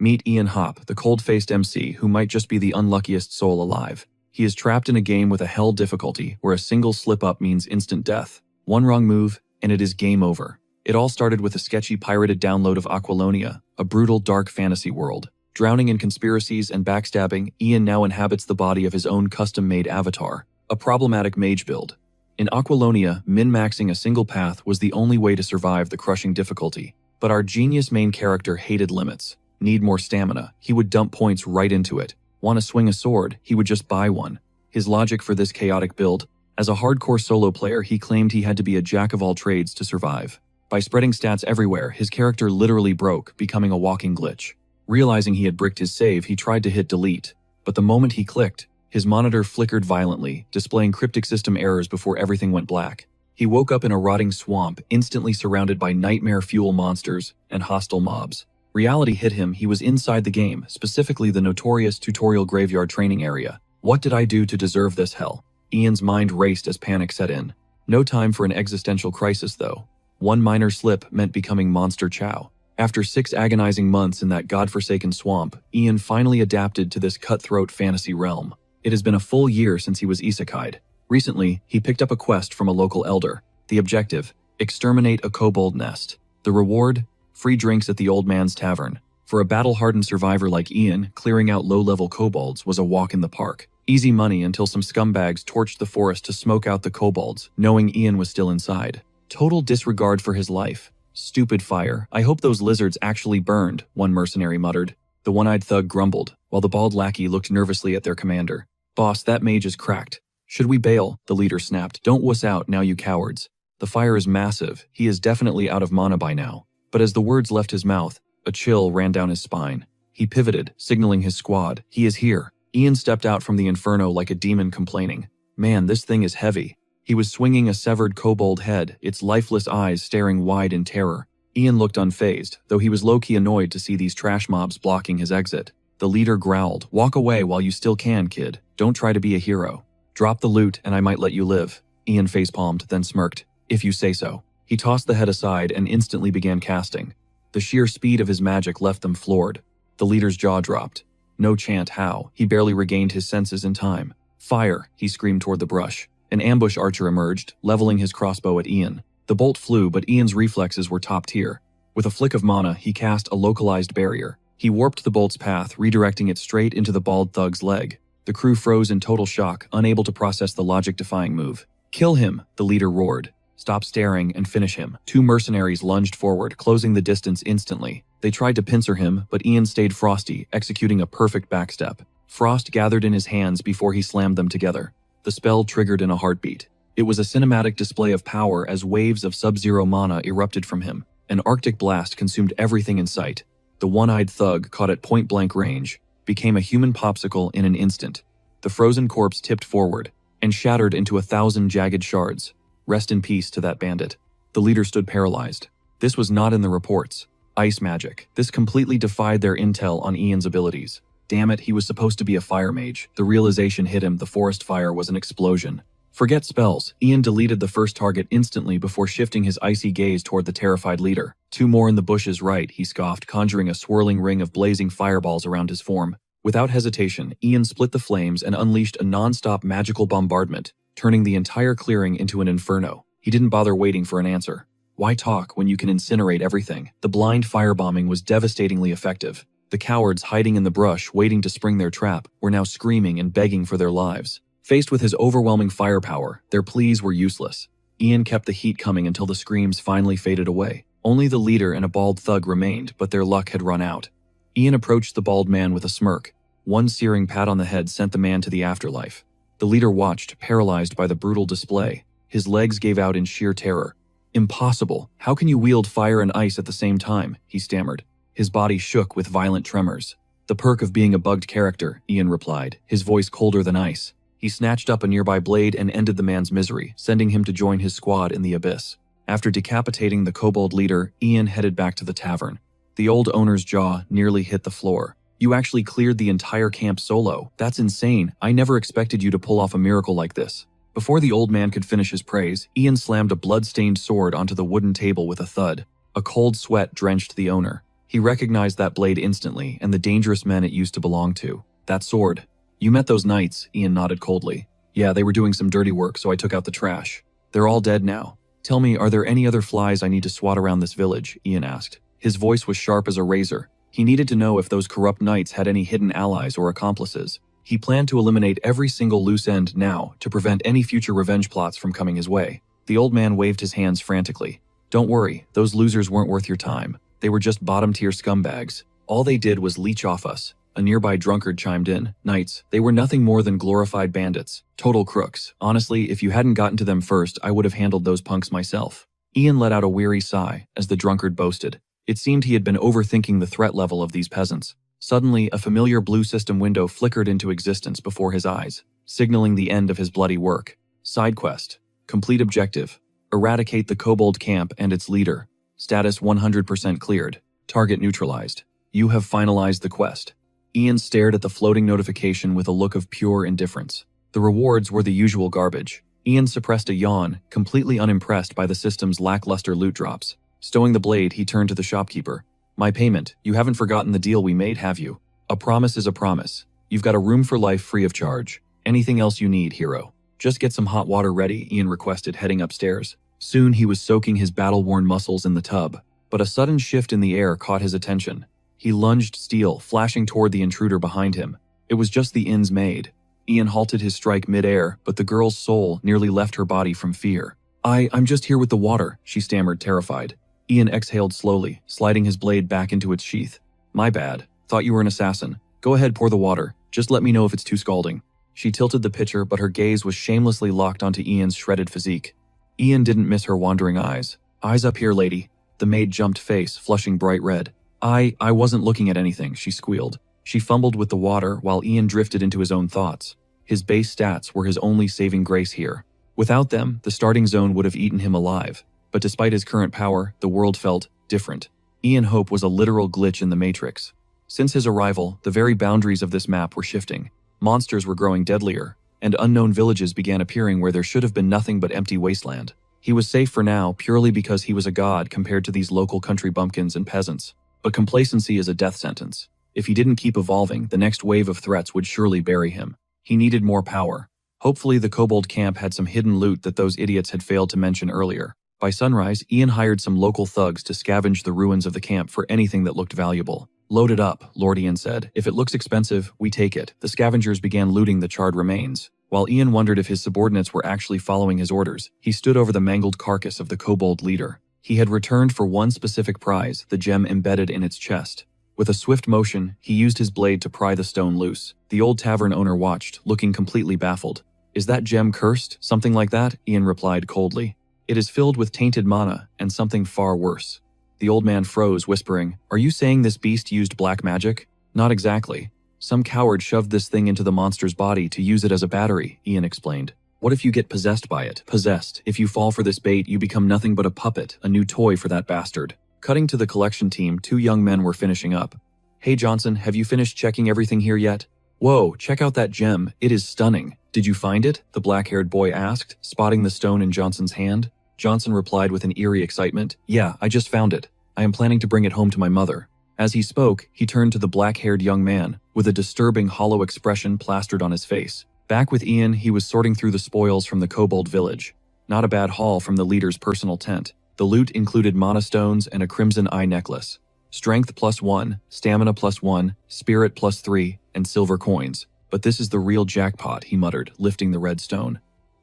Meet Ian Hop, the cold-faced MC who might just be the unluckiest soul alive. He is trapped in a game with a hell difficulty where a single slip-up means instant death. One wrong move, and it is game over. It all started with a sketchy pirated download of Aquilonia, a brutal dark fantasy world. Drowning in conspiracies and backstabbing, Ian now inhabits the body of his own custom-made avatar, a problematic mage build. In Aquilonia, min-maxing a single path was the only way to survive the crushing difficulty. But our genius main character hated limits. Need more stamina, he would dump points right into it. Want to swing a sword, he would just buy one. His logic for this chaotic build: as a hardcore solo player, he claimed he had to be a jack of all trades to survive. By spreading stats everywhere, his character literally broke, becoming a walking glitch. Realizing he had bricked his save, he tried to hit delete. But the moment he clicked, his monitor flickered violently, displaying cryptic system errors before everything went black. He woke up in a rotting swamp, instantly surrounded by nightmare fuel monsters and hostile mobs. Reality hit him. He was inside the game, specifically the notorious tutorial graveyard training area. What did I do to deserve this hell? Ian's mind raced as panic set in. No time for an existential crisis, though. One minor slip meant becoming Monster Chow. After 6 agonizing months in that godforsaken swamp, Ian finally adapted to this cutthroat fantasy realm. It has been a full year since he was isekai'd. Recently, he picked up a quest from a local elder. The objective: exterminate a kobold nest. The reward: free drinks at the old man's tavern. For a battle-hardened survivor like Ian, clearing out low-level kobolds was a walk in the park. Easy money until some scumbags torched the forest to smoke out the kobolds, knowing Ian was still inside. Total disregard for his life. Stupid fire. I hope those lizards actually burned, one mercenary muttered. The one-eyed thug grumbled, while the bald lackey looked nervously at their commander. Boss, that mage is cracked. Should we bail? The leader snapped. Don't wuss out now, you cowards. The fire is massive. He is definitely out of mana by now. But as the words left his mouth, a chill ran down his spine. He pivoted, signaling his squad. He is here. Ian stepped out from the inferno like a demon complaining. Man, this thing is heavy. He was swinging a severed kobold head, its lifeless eyes staring wide in terror. Ian looked unfazed, though he was low-key annoyed to see these trash mobs blocking his exit. The leader growled, "Walk away while you still can, kid. Don't try to be a hero. Drop the loot and I might let you live." Ian facepalmed, then smirked. "If you say so." He tossed the head aside and instantly began casting. The sheer speed of his magic left them floored. The leader's jaw dropped. No chant how. He barely regained his senses in time. "Fire!" he screamed toward the brush. An ambush archer emerged, leveling his crossbow at Ian. The bolt flew, but Ian's reflexes were top tier. With a flick of mana, he cast a localized barrier. He warped the bolt's path, redirecting it straight into the bald thug's leg. The crew froze in total shock, unable to process the logic-defying move. "Kill him!" the leader roared. "Stop staring and finish him." 2 mercenaries lunged forward, closing the distance instantly. They tried to pincer him, but Ian stayed frosty, executing a perfect backstep. Frost gathered in his hands before he slammed them together. The spell triggered in a heartbeat. It was a cinematic display of power as waves of sub-zero mana erupted from him. An arctic blast consumed everything in sight. The one-eyed thug, caught at point-blank range, became a human popsicle in an instant. The frozen corpse tipped forward and shattered into 1,000 jagged shards. Rest in peace to that bandit. The leader stood paralyzed. This was not in the reports. Ice magic. This completely defied their intel on Ian's abilities. Damn it, he was supposed to be a fire mage. The realization hit him: the forest fire was an explosion. Forget spells. Ian deleted the first target instantly before shifting his icy gaze toward the terrified leader. 2 more in the bushes right, he scoffed, conjuring a swirling ring of blazing fireballs around his form. Without hesitation, Ian split the flames and unleashed a non-stop magical bombardment, turning the entire clearing into an inferno. He didn't bother waiting for an answer. Why talk when you can incinerate everything? The blind firebombing was devastatingly effective. The cowards hiding in the brush, waiting to spring their trap, were now screaming and begging for their lives. Faced with his overwhelming firepower, their pleas were useless. Ian kept the heat coming until the screams finally faded away. Only the leader and a bald thug remained, but their luck had run out. Ian approached the bald man with a smirk. One searing pat on the head sent the man to the afterlife. The leader watched, paralyzed by the brutal display. His legs gave out in sheer terror. "Impossible. How can you wield fire and ice at the same time?" he stammered. His body shook with violent tremors. "The perk of being a bugged character," Ian replied, his voice colder than ice. He snatched up a nearby blade and ended the man's misery, sending him to join his squad in the abyss. After decapitating the kobold leader, Ian headed back to the tavern. The old owner's jaw nearly hit the floor. "You actually cleared the entire camp solo. That's insane. I never expected you to pull off a miracle like this." Before the old man could finish his praise, Ian slammed a blood-stained sword onto the wooden table with a thud. A cold sweat drenched the owner. He recognized that blade instantly and the dangerous men it used to belong to. That sword. You met those knights, Ian nodded coldly. Yeah, they were doing some dirty work, so I took out the trash. They're all dead now. Tell me, are there any other flies I need to swat around this village? Ian asked. His voice was sharp as a razor. He needed to know if those corrupt knights had any hidden allies or accomplices. He planned to eliminate every single loose end now to prevent any future revenge plots from coming his way. The old man waved his hands frantically. Don't worry, those losers weren't worth your time. They were just bottom-tier scumbags. All they did was leech off us. A nearby drunkard chimed in. Knights, they were nothing more than glorified bandits. Total crooks. Honestly, if you hadn't gotten to them first, I would have handled those punks myself. Ian let out a weary sigh as the drunkard boasted. It seemed he had been overthinking the threat level of these peasants. Suddenly, a familiar blue system window flickered into existence before his eyes, signaling the end of his bloody work. Side quest. Complete objective. Eradicate the kobold camp and its leader. Status 100% cleared. Target neutralized. You have finalized the quest. Ian stared at the floating notification with a look of pure indifference. The rewards were the usual garbage. Ian suppressed a yawn, completely unimpressed by the system's lackluster loot drops. Stowing the blade, he turned to the shopkeeper. My payment. You haven't forgotten the deal we made, have you? A promise is a promise. You've got a room for life free of charge. Anything else you need, hero? Just get some hot water ready, Ian requested, heading upstairs. Soon he was soaking his battle-worn muscles in the tub, but a sudden shift in the air caught his attention. He lunged steel, flashing toward the intruder behind him. It was just the inn's maid. Ian halted his strike mid-air, but the girl's soul nearly left her body from fear. I'm just here with the water, she stammered, terrified. Ian exhaled slowly, sliding his blade back into its sheath. My bad. Thought you were an assassin. Go ahead, pour the water. Just let me know if it's too scalding. She tilted the pitcher, but her gaze was shamelessly locked onto Ian's shredded physique. Ian didn't miss her wandering eyes. Eyes up here, lady. The maid jumped face, flushing bright red. I wasn't looking at anything, she squealed. She fumbled with the water while Ian drifted into his own thoughts. His base stats were his only saving grace here. Without them, the starting zone would have eaten him alive. But despite his current power, the world felt different. Ian Hope was a literal glitch in the Matrix. Since his arrival, the very boundaries of this map were shifting. Monsters were growing deadlier, and unknown villages began appearing where there should have been nothing but empty wasteland. He was safe for now purely because he was a god compared to these local country bumpkins and peasants. But complacency is a death sentence. If he didn't keep evolving, the next wave of threats would surely bury him. He needed more power. Hopefully the kobold camp had some hidden loot that those idiots had failed to mention earlier. By sunrise, Ian hired some local thugs to scavenge the ruins of the camp for anything that looked valuable. Load it up, Lord Ian said. If it looks expensive, we take it. The scavengers began looting the charred remains. While Ian wondered if his subordinates were actually following his orders, he stood over the mangled carcass of the kobold leader. He had returned for one specific prize, the gem embedded in its chest. With a swift motion, he used his blade to pry the stone loose. The old tavern owner watched, looking completely baffled. Is that gem cursed? Something like that? Ian replied coldly. It is filled with tainted mana, and something far worse. The old man froze, whispering, Are you saying this beast used black magic? Not exactly. Some coward shoved this thing into the monster's body to use it as a battery, Ian explained. What if you get possessed by it? Possessed. If you fall for this bait, you become nothing but a puppet, a new toy for that bastard. Cutting to the collection team, two young men were finishing up. Hey Johnson, have you finished checking everything here yet? Whoa, check out that gem. It is stunning. Did you find it? The black-haired boy asked, spotting the stone in Johnson's hand. Johnson replied with an eerie excitement. Yeah, I just found it. I am planning to bring it home to my mother. As he spoke, he turned to the black-haired young man, with a disturbing hollow expression plastered on his face. Back with Ian, he was sorting through the spoils from the kobold village. Not a bad haul from the leader's personal tent. The loot included mana stones and a crimson eye necklace. Strength +1, stamina +1, spirit +3, and silver coins. But this is the real jackpot, he muttered, lifting the red stone.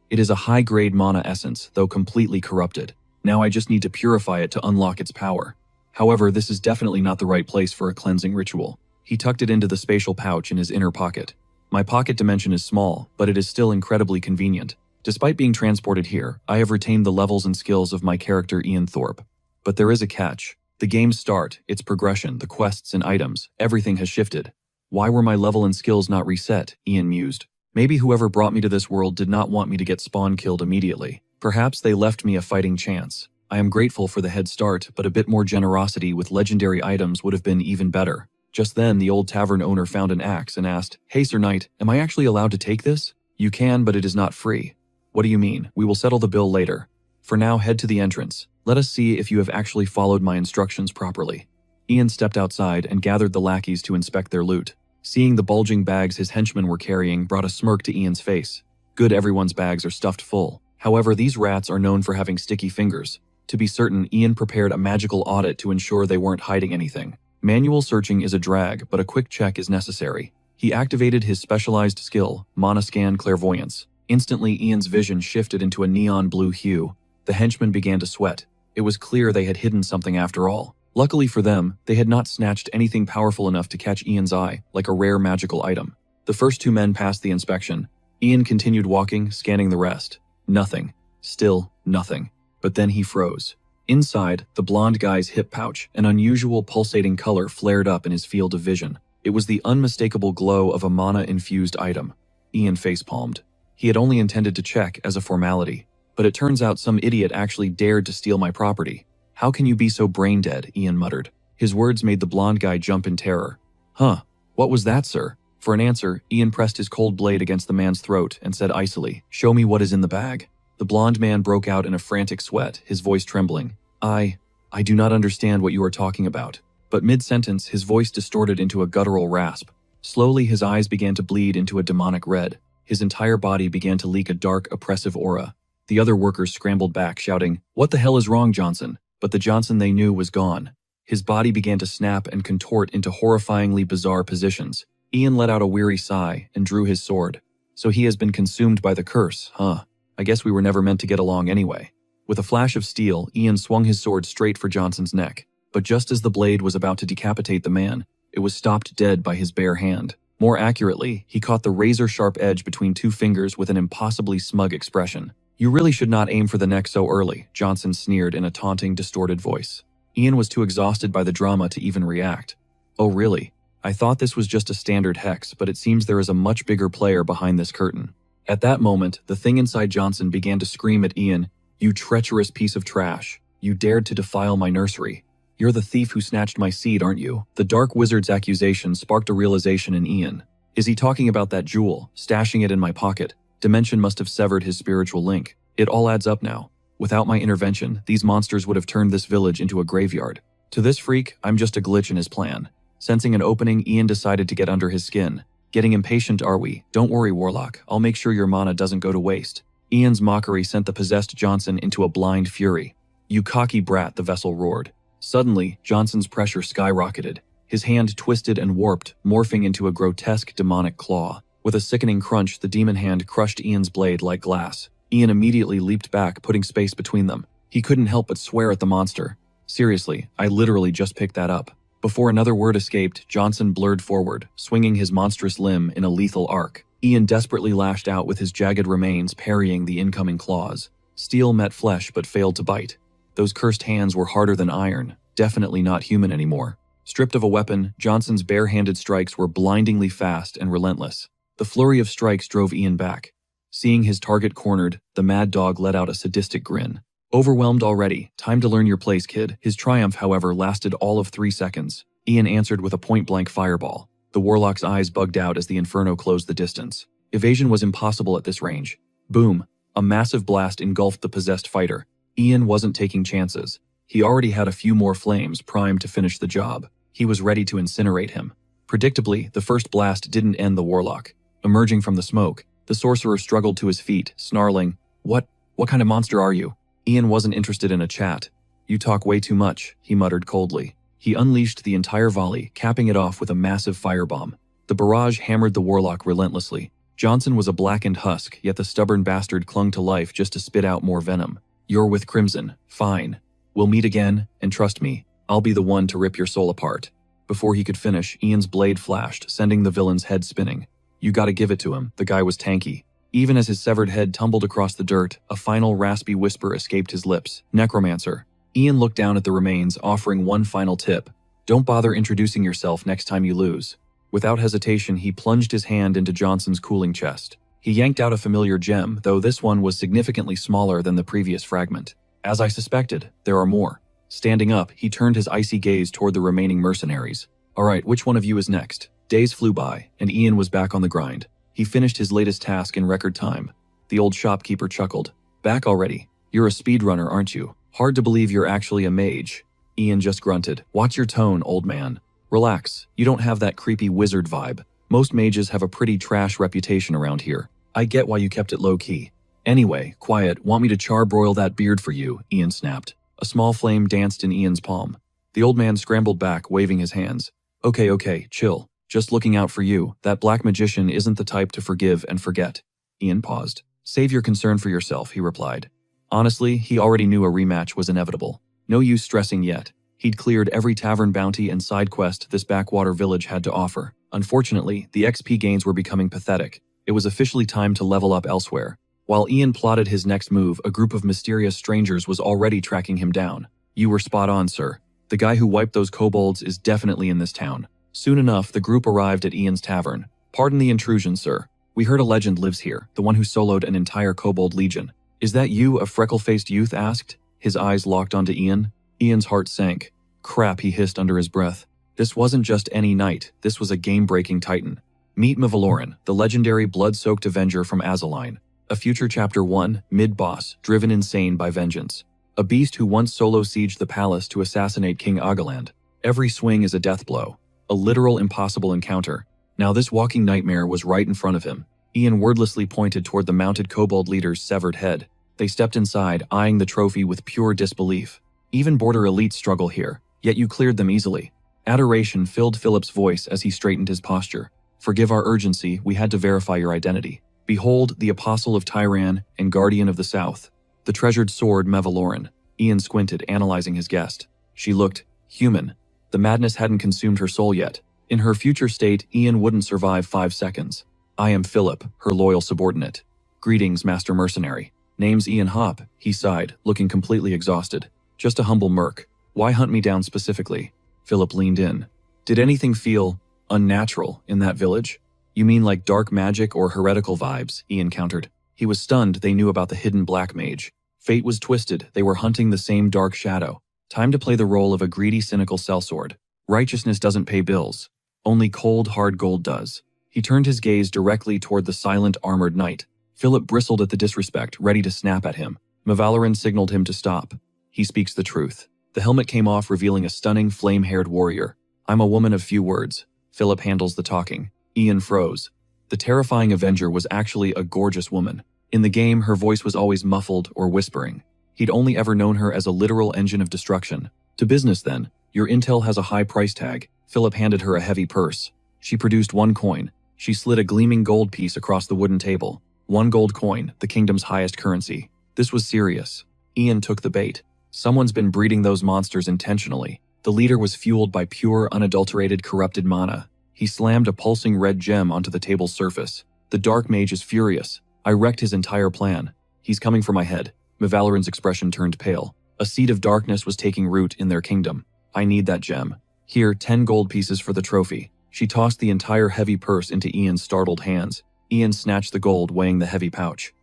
It is a high-grade mana essence, though completely corrupted. Now I just need to purify it to unlock its power. However, this is definitely not the right place for a cleansing ritual. He tucked it into the spatial pouch in his inner pocket. My pocket dimension is small, but it is still incredibly convenient. Despite being transported here, I have retained the levels and skills of my character Ian Thorpe. But there is a catch. The game's start, its progression, the quests and items, everything has shifted. Why were my level and skills not reset? Ian mused. Maybe whoever brought me to this world did not want me to get spawn killed immediately. Perhaps they left me a fighting chance. I am grateful for the head start, but a bit more generosity with legendary items would have been even better. Just then, the old tavern owner found an axe and asked, Hey Sir Knight, am I actually allowed to take this? You can, but it is not free. What do you mean? We will settle the bill later. For now, head to the entrance. Let us see if you have actually followed my instructions properly. Ian stepped outside and gathered the lackeys to inspect their loot. Seeing the bulging bags his henchmen were carrying brought a smirk to Ian's face. Good, everyone's bags are stuffed full. However, these rats are known for having sticky fingers. To be certain, Ian prepared a magical audit to ensure they weren't hiding anything. Manual searching is a drag, but a quick check is necessary. He activated his specialized skill, Monoscan Clairvoyance. Instantly, Ian's vision shifted into a neon blue hue. The henchmen began to sweat. It was clear they had hidden something after all. Luckily for them, they had not snatched anything powerful enough to catch Ian's eye, like a rare magical item. The first two men passed the inspection. Ian continued walking, scanning the rest. Nothing. Still nothing. But then he froze. Inside, the blonde guy's hip pouch, an unusual pulsating color flared up in his field of vision. It was the unmistakable glow of a mana-infused item. Ian facepalmed. He had only intended to check as a formality. But it turns out some idiot actually dared to steal my property. How can you be so brain-dead? Ian muttered. His words made the blonde guy jump in terror. Huh, what was that, sir? For an answer, Ian pressed his cold blade against the man's throat and said icily, "Show me what is in the bag." The blonde man broke out in a frantic sweat, his voice trembling. I do not understand what you are talking about." But mid-sentence, his voice distorted into a guttural rasp. Slowly, his eyes began to bleed into a demonic red. His entire body began to leak a dark, oppressive aura. The other workers scrambled back, shouting, "What the hell is wrong, Johnson?" But the Johnson they knew was gone. His body began to snap and contort into horrifyingly bizarre positions. Ian let out a weary sigh and drew his sword. So he has been consumed by the curse, huh? I guess we were never meant to get along anyway. With a flash of steel, Ian swung his sword straight for Johnson's neck. But just as the blade was about to decapitate the man, it was stopped dead by his bare hand. More accurately, he caught the razor-sharp edge between two fingers with an impossibly smug expression. "You really should not aim for the neck so early," Johnson sneered in a taunting, distorted voice. Ian was too exhausted by the drama to even react. "Oh really? I thought this was just a standard hex, but it seems there is a much bigger player behind this curtain." At that moment, the thing inside Johnson began to scream at Ian, "You treacherous piece of trash. You dared to defile my nursery. You're the thief who snatched my seed, aren't you?" The dark wizard's accusation sparked a realization in Ian. Is he talking about that jewel, stashing it in my pocket? Dimension must have severed his spiritual link. It all adds up now. Without my intervention, these monsters would have turned this village into a graveyard. To this freak, I'm just a glitch in his plan. Sensing an opening, Ian decided to get under his skin. "Getting impatient, are we? Don't worry, Warlock. I'll make sure your mana doesn't go to waste." Ian's mockery sent the possessed Johnson into a blind fury. "You cocky brat," the vessel roared. Suddenly, Johnson's pressure skyrocketed. His hand twisted and warped, morphing into a grotesque demonic claw. With a sickening crunch, the demon hand crushed Ian's blade like glass. Ian immediately leaped back, putting space between them. He couldn't help but swear at the monster. "Seriously, I literally just picked that up." Before another word escaped, Johnson blurred forward, swinging his monstrous limb in a lethal arc. Ian desperately lashed out with his jagged remains parrying the incoming claws. Steel met flesh but failed to bite. Those cursed hands were harder than iron, definitely not human anymore. Stripped of a weapon, Johnson's bare-handed strikes were blindingly fast and relentless. The flurry of strikes drove Ian back. Seeing his target cornered, the mad dog let out a sadistic grin. "Overwhelmed already. Time to learn your place, kid." His triumph, however, lasted all of 3 seconds. Ian answered with a point-blank fireball. The warlock's eyes bugged out as the inferno closed the distance. Evasion was impossible at this range. Boom! A massive blast engulfed the possessed fighter. Ian wasn't taking chances. He already had a few more flames primed to finish the job. He was ready to incinerate him. Predictably, the first blast didn't end the warlock. Emerging from the smoke, the sorcerer struggled to his feet, snarling, What kind of monster are you?" Ian wasn't interested in a chat. "You talk way too much," he muttered coldly. He unleashed the entire volley, capping it off with a massive firebomb. The barrage hammered the warlock relentlessly. Johnson was a blackened husk, yet the stubborn bastard clung to life just to spit out more venom. "You're with Crimson. Fine. We'll meet again, and trust me, I'll be the one to rip your soul apart." Before he could finish, Ian's blade flashed, sending the villain's head spinning. "You gotta give it to him," the guy was tanky. Even as his severed head tumbled across the dirt, a final raspy whisper escaped his lips. "Necromancer." Ian looked down at the remains, offering one final tip. "Don't bother introducing yourself next time you lose." Without hesitation, he plunged his hand into Johnson's cooling chest. He yanked out a familiar gem, though this one was significantly smaller than the previous fragment. "As I suspected, there are more." Standing up, he turned his icy gaze toward the remaining mercenaries. "All right, which one of you is next?" Days flew by, and Ian was back on the grind. He finished his latest task in record time. The old shopkeeper chuckled. "Back already? You're a speedrunner, aren't you? Hard to believe you're actually a mage." Ian just grunted. Watch your tone, old man. Relax, you don't have that creepy wizard vibe. Most mages have a pretty trash reputation around here. I get why you kept it low-key. Anyway, quiet, want me to charbroil that beard for you, Ian snapped. A small flame danced in Ian's palm. The old man scrambled back, waving his hands. Okay, chill. Just looking out for you. That black magician isn't the type to forgive and forget. Ian paused. Save your concern for yourself, he replied. Honestly, he already knew a rematch was inevitable. No use stressing yet. He'd cleared every tavern bounty and side quest this backwater village had to offer. Unfortunately, the XP gains were becoming pathetic. It was officially time to level up elsewhere. While Ian plotted his next move, a group of mysterious strangers was already tracking him down. You were spot on, sir. The guy who wiped those kobolds is definitely in this town. Soon enough, the group arrived at Ian's tavern. Pardon the intrusion, sir. We heard a legend lives here, the one who soloed an entire kobold legion. Is that you? A freckle-faced youth asked. His eyes locked onto Ian. Ian's heart sank. Crap, he hissed under his breath. This wasn't just any knight, this was a game-breaking titan. Meet Mavaloran, the legendary blood-soaked avenger from Azaline. A future Chapter 1, mid-boss, driven insane by vengeance. A beast who once solo-sieged the palace to assassinate King Agaland. Every swing is a death blow. A literal impossible encounter. Now this walking nightmare was right in front of him. Ian wordlessly pointed toward the mounted kobold leader's severed head. They stepped inside, eyeing the trophy with pure disbelief. Even border elites struggle here, yet you cleared them easily. Adoration filled Philip's voice as he straightened his posture. Forgive our urgency, we had to verify your identity. Behold, the Apostle of Tyran and Guardian of the South. The treasured sword Mavaloran. Ian squinted, analyzing his guest. She looked human. The madness hadn't consumed her soul yet. In her future state, Ian wouldn't survive 5 seconds. I am Philip, her loyal subordinate. Greetings, Master Mercenary. Name's Ian Hop, he sighed, looking completely exhausted. Just a humble merc. Why hunt me down specifically? Philip leaned in. Did anything feel unnatural in that village? You mean like dark magic or heretical vibes? Ian countered. He was stunned they knew about the hidden black mage. Fate was twisted, they were hunting the same dark shadow. Time to play the role of a greedy, cynical sellsword. Righteousness doesn't pay bills. Only cold, hard gold does. He turned his gaze directly toward the silent, armored knight. Philip bristled at the disrespect, ready to snap at him. Mavaloran signaled him to stop. He speaks the truth. The helmet came off, revealing a stunning, flame-haired warrior. I'm a woman of few words. Philip handles the talking. Ian froze. The terrifying Avenger was actually a gorgeous woman. In the game, her voice was always muffled or whispering. He'd only ever known her as a literal engine of destruction. To business, then. Your intel has a high price tag. Philip handed her a heavy purse. She produced 1 coin. She slid a gleaming gold piece across the wooden table. 1 gold coin, the kingdom's highest currency. This was serious. Ian took the bait. Someone's been breeding those monsters intentionally. The leader was fueled by pure, unadulterated, corrupted mana. He slammed a pulsing red gem onto the table's surface. The dark mage is furious. I wrecked his entire plan. He's coming for my head. Mavaloran's expression turned pale. A seed of darkness was taking root in their kingdom. I need that gem. Here, 10 gold pieces for the trophy. She tossed the entire heavy purse into Ian's startled hands. Ian snatched the gold, weighing the heavy pouch.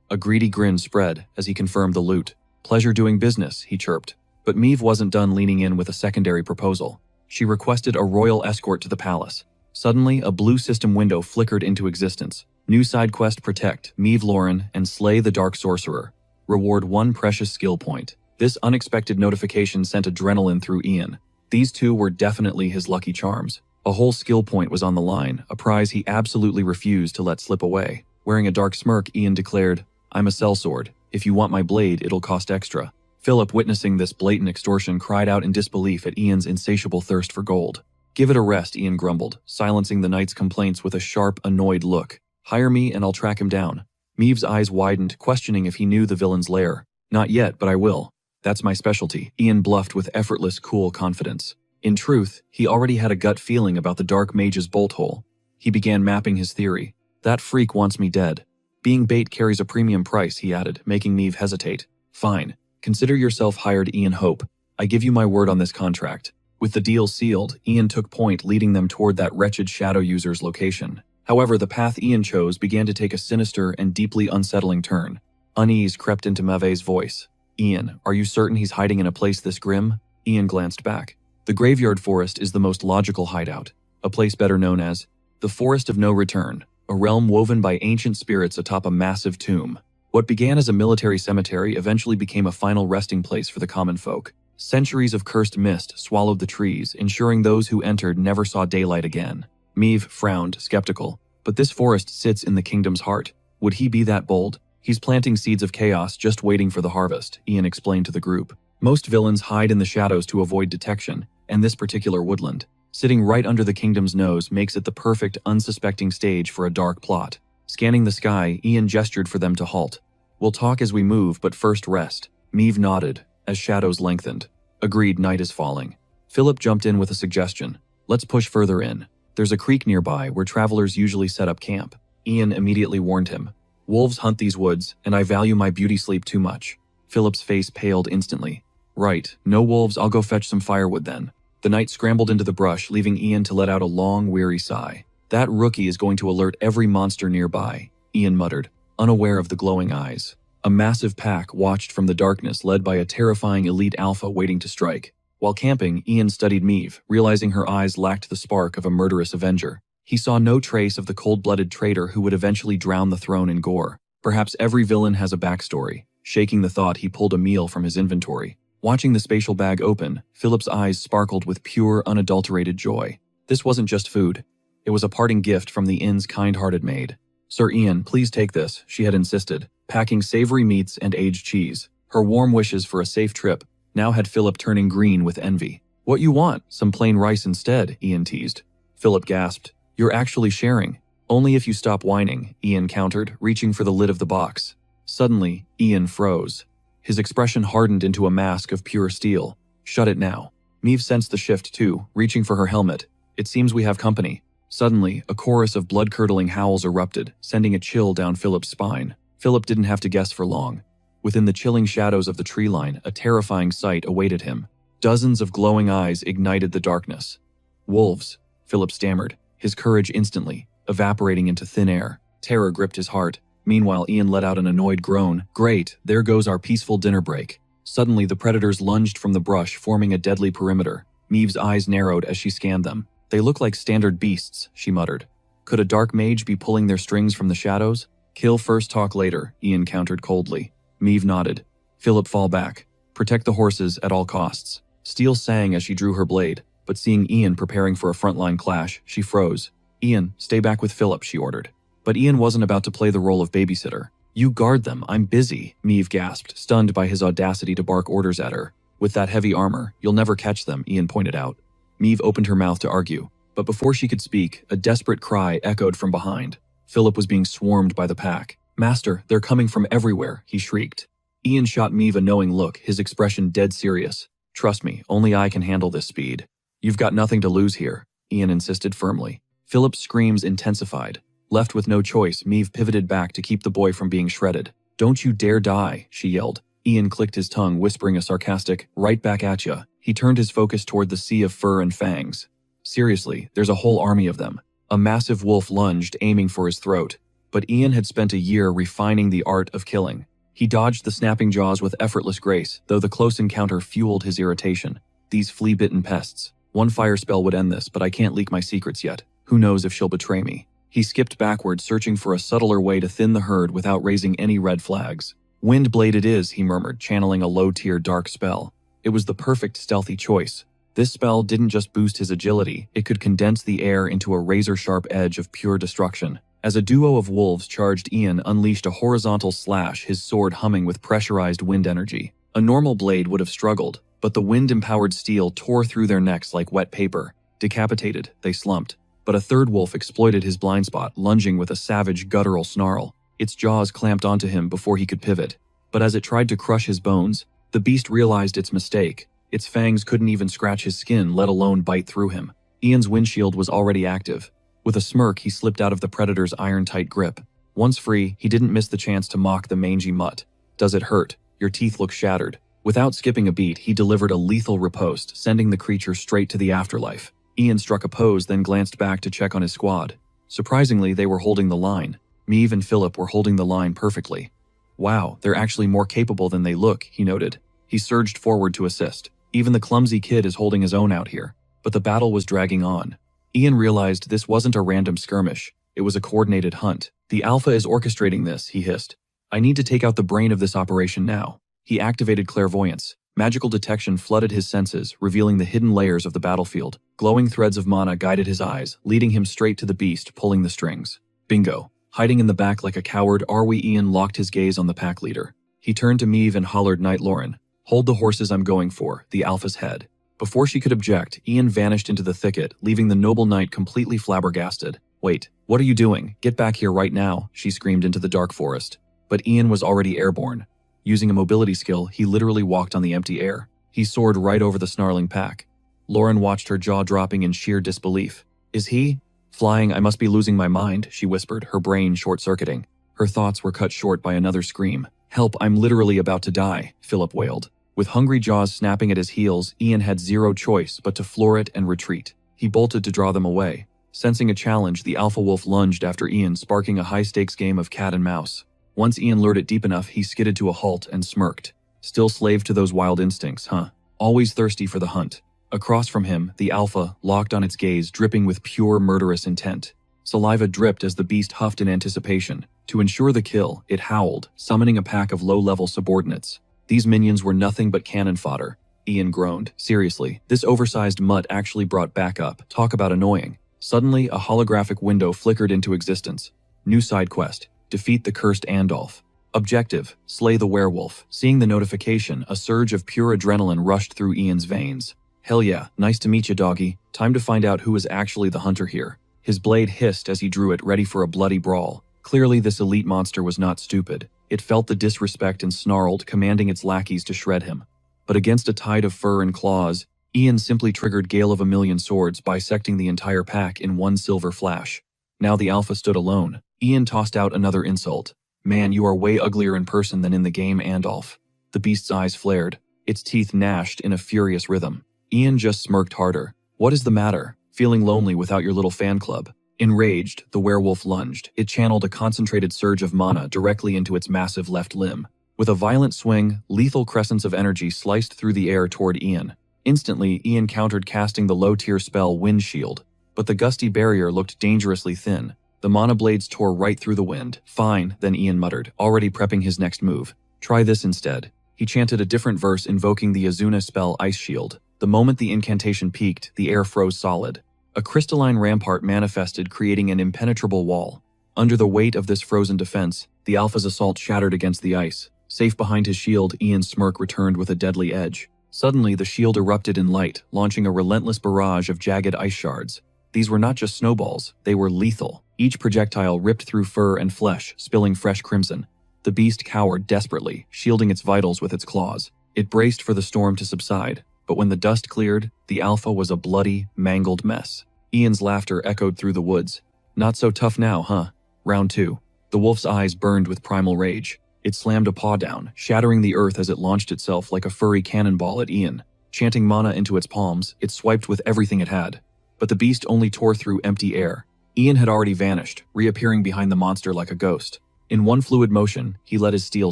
A greedy grin spread as he confirmed the loot. Pleasure doing business, he chirped. But Meve wasn't done leaning in with a secondary proposal. She requested a royal escort to the palace. Suddenly, a blue system window flickered into existence. New side quest: protect Meve Lauren and slay the dark sorcerer. Reward 1 precious skill point. This unexpected notification sent adrenaline through Ian. These two were definitely his lucky charms. A whole skill point was on the line, a prize he absolutely refused to let slip away. Wearing a dark smirk, Ian declared, I'm a sellsword. If you want my blade, it'll cost extra. Philip, witnessing this blatant extortion, cried out in disbelief at Ian's insatiable thirst for gold. Give it a rest, Ian grumbled, silencing the knight's complaints with a sharp, annoyed look. Hire me and I'll track him down. Meve's eyes widened, questioning if he knew the villain's lair. Not yet, but I will. That's my specialty, Ian bluffed with effortless, cool confidence. In truth, he already had a gut feeling about the dark mage's bolt hole. He began mapping his theory. That freak wants me dead. Being bait carries a premium price, he added, making Meve hesitate. Fine. Consider yourself hired, Ian Hope. I give you my word on this contract. With the deal sealed, Ian took point, leading them toward that wretched shadow user's location. However, the path Ian chose began to take a sinister and deeply unsettling turn. Unease crept into Mave's voice. Ian, are you certain he's hiding in a place this grim? Ian glanced back. The graveyard forest is the most logical hideout, a place better known as the Forest of No Return, a realm woven by ancient spirits atop a massive tomb. What began as a military cemetery eventually became a final resting place for the common folk. Centuries of cursed mist swallowed the trees, ensuring those who entered never saw daylight again. Meave frowned, skeptical. But this forest sits in the kingdom's heart. Would he be that bold? He's planting seeds of chaos, just waiting for the harvest, Ian explained to the group. Most villains hide in the shadows to avoid detection, and this particular woodland, sitting right under the kingdom's nose, makes it the perfect, unsuspecting stage for a dark plot. Scanning the sky, Ian gestured for them to halt. We'll talk as we move, but first rest. Meave nodded, as shadows lengthened. Agreed, night is falling. Philip jumped in with a suggestion. Let's push further in. There's a creek nearby where travelers usually set up camp. Ian immediately warned him. Wolves hunt these woods, and I value my beauty sleep too much. Philip's face paled instantly. Right, no wolves, I'll go fetch some firewood then. The knight scrambled into the brush, leaving Ian to let out a long, weary sigh. That rookie is going to alert every monster nearby, Ian muttered, unaware of the glowing eyes. A massive pack watched from the darkness, led by a terrifying elite alpha waiting to strike. While camping, Ian studied Meave, realizing her eyes lacked the spark of a murderous avenger. He saw no trace of the cold-blooded traitor who would eventually drown the throne in gore. Perhaps every villain has a backstory. Shaking the thought, he pulled a meal from his inventory. Watching the spatial bag open, Philip's eyes sparkled with pure, unadulterated joy. This wasn't just food. It was a parting gift from the inn's kind-hearted maid. Sir Ian, please take this, she had insisted, packing savory meats and aged cheese. Her warm wishes for a safe trip now had Philip turning green with envy. What you want? Some plain rice instead, Ian teased. Philip gasped. You're actually sharing. Only if you stop whining, Ian countered, reaching for the lid of the box. Suddenly, Ian froze. His expression hardened into a mask of pure steel. Shut it now. Meave sensed the shift too, reaching for her helmet. It seems we have company. Suddenly, a chorus of blood-curdling howls erupted, sending a chill down Philip's spine. Philip didn't have to guess for long. Within the chilling shadows of the tree line, a terrifying sight awaited him. Dozens of glowing eyes ignited the darkness. Wolves, Philip stammered, his courage instantly evaporating into thin air. Terror gripped his heart. Meanwhile, Ian let out an annoyed groan. Great, there goes our peaceful dinner break. Suddenly, the predators lunged from the brush, forming a deadly perimeter. Meave's eyes narrowed as she scanned them. They look like standard beasts, she muttered. Could a dark mage be pulling their strings from the shadows? Kill first, talk later, Ian countered coldly. Meave nodded. Philip, fall back. Protect the horses at all costs. Steel sang as she drew her blade, but seeing Ian preparing for a frontline clash, she froze. Ian, stay back with Philip, she ordered. But Ian wasn't about to play the role of babysitter. You guard them, I'm busy, Meave gasped, stunned by his audacity to bark orders at her. With that heavy armor, you'll never catch them, Ian pointed out. Meave opened her mouth to argue, but before she could speak, a desperate cry echoed from behind. Philip was being swarmed by the pack. Master, they're coming from everywhere, he shrieked. Ian shot Meave a knowing look, his expression dead serious. Trust me, only I can handle this speed. You've got nothing to lose here, Ian insisted firmly. Philip's screams intensified. Left with no choice, Meave pivoted back to keep the boy from being shredded. Don't you dare die, she yelled. Ian clicked his tongue, whispering a sarcastic, right back at ya. He turned his focus toward the sea of fur and fangs. Seriously, there's a whole army of them. A massive wolf lunged, aiming for his throat. But Ian had spent a year refining the art of killing. He dodged the snapping jaws with effortless grace, though the close encounter fueled his irritation. These flea-bitten pests. One fire spell would end this, but I can't leak my secrets yet. Who knows if she'll betray me? He skipped backward, searching for a subtler way to thin the herd without raising any red flags. Wind-blade it is, he murmured, channeling a low-tier dark spell. It was the perfect stealthy choice. This spell didn't just boost his agility, it could condense the air into a razor-sharp edge of pure destruction. As a duo of wolves charged, Ian unleashed a horizontal slash, his sword humming with pressurized wind energy. A normal blade would have struggled, but the wind-empowered steel tore through their necks like wet paper. Decapitated, they slumped. But a third wolf exploited his blind spot, lunging with a savage, guttural snarl. Its jaws clamped onto him before he could pivot. But as it tried to crush his bones, the beast realized its mistake. Its fangs couldn't even scratch his skin, let alone bite through him. Ian's windshield was already active. With a smirk, he slipped out of the predator's iron-tight grip. Once free, he didn't miss the chance to mock the mangy mutt. Does it hurt? Your teeth look shattered. Without skipping a beat, he delivered a lethal riposte, sending the creature straight to the afterlife. Ian struck a pose, then glanced back to check on his squad. Surprisingly, they were holding the line. Meave and Philip were holding the line perfectly. Wow, they're actually more capable than they look, he noted. He surged forward to assist. Even the clumsy kid is holding his own out here. But the battle was dragging on. Ian realized this wasn't a random skirmish. It was a coordinated hunt. The Alpha is orchestrating this, he hissed. I need to take out the brain of this operation now. He activated clairvoyance. Magical detection flooded his senses, revealing the hidden layers of the battlefield. Glowing threads of mana guided his eyes, leading him straight to the beast, pulling the strings. Bingo. Hiding in the back like a coward, Ian locked his gaze on the pack leader. He turned to Meave and hollered, "Knight Lauren, hold the horses, I'm going for the alpha's head." Before she could object, Ian vanished into the thicket, leaving the noble knight completely flabbergasted. "Wait, what are you doing? Get back here right now," she screamed into the dark forest. But Ian was already airborne. Using a mobility skill, he literally walked on the empty air. He soared right over the snarling pack. Lauren watched her jaw dropping in sheer disbelief. "Is he flying? I must be losing my mind," she whispered, her brain short-circuiting. Her thoughts were cut short by another scream. "Help, I'm literally about to die," Philip wailed. With hungry jaws snapping at his heels, Ian had zero choice but to floor it and retreat. He bolted to draw them away. Sensing a challenge, the alpha wolf lunged after Ian, sparking a high-stakes game of cat and mouse. Once Ian lured it deep enough, he skidded to a halt and smirked. Still slave to those wild instincts, huh? Always thirsty for the hunt. Across from him, the alpha locked on its gaze, dripping with pure murderous intent. Saliva dripped as the beast huffed in anticipation. To ensure the kill, it howled, summoning a pack of low-level subordinates. These minions were nothing but cannon fodder. Ian groaned. Seriously, this oversized mutt actually brought backup. Talk about annoying. Suddenly, a holographic window flickered into existence. New side quest. Defeat the cursed Andolph. Objective, slay the werewolf. Seeing the notification, a surge of pure adrenaline rushed through Ian's veins. Hell yeah, nice to meet you, doggy. Time to find out who is actually the hunter here. His blade hissed as he drew it, ready for a bloody brawl. Clearly, this elite monster was not stupid. It felt the disrespect and snarled, commanding its lackeys to shred him. But against a tide of fur and claws, Ian simply triggered Gale of a Million Swords, bisecting the entire pack in one silver flash. Now the alpha stood alone. Ian tossed out another insult. "Man, you are way uglier in person than in the game, Andolph." The beast's eyes flared. Its teeth gnashed in a furious rhythm. Ian just smirked harder. "What is the matter? Feeling lonely without your little fan club?" Enraged, the werewolf lunged. It channeled a concentrated surge of mana directly into its massive left limb. With a violent swing, lethal crescents of energy sliced through the air toward Ian. Instantly, Ian countered, casting the low-tier spell Wind Shield. But the gusty barrier looked dangerously thin. The mana blades tore right through the wind. "Fine," then Ian muttered, already prepping his next move. "Try this instead." He chanted a different verse, invoking the Azuna spell Ice Shield. The moment the incantation peaked, the air froze solid. A crystalline rampart manifested, creating an impenetrable wall. Under the weight of this frozen defense, the alpha's assault shattered against the ice. Safe behind his shield, Ian's smirk returned with a deadly edge. Suddenly, the shield erupted in light, launching a relentless barrage of jagged ice shards. These were not just snowballs, they were lethal. Each projectile ripped through fur and flesh, spilling fresh crimson. The beast cowered desperately, shielding its vitals with its claws. It braced for the storm to subside, but when the dust cleared, the alpha was a bloody, mangled mess. Ian's laughter echoed through the woods. "Not so tough now, huh?" Round 2. The wolf's eyes burned with primal rage. It slammed a paw down, shattering the earth as it launched itself like a furry cannonball at Ian. Chanting mana into its palms, it swiped with everything it had. But the beast only tore through empty air. Ian had already vanished, reappearing behind the monster like a ghost. In one fluid motion, he let his steel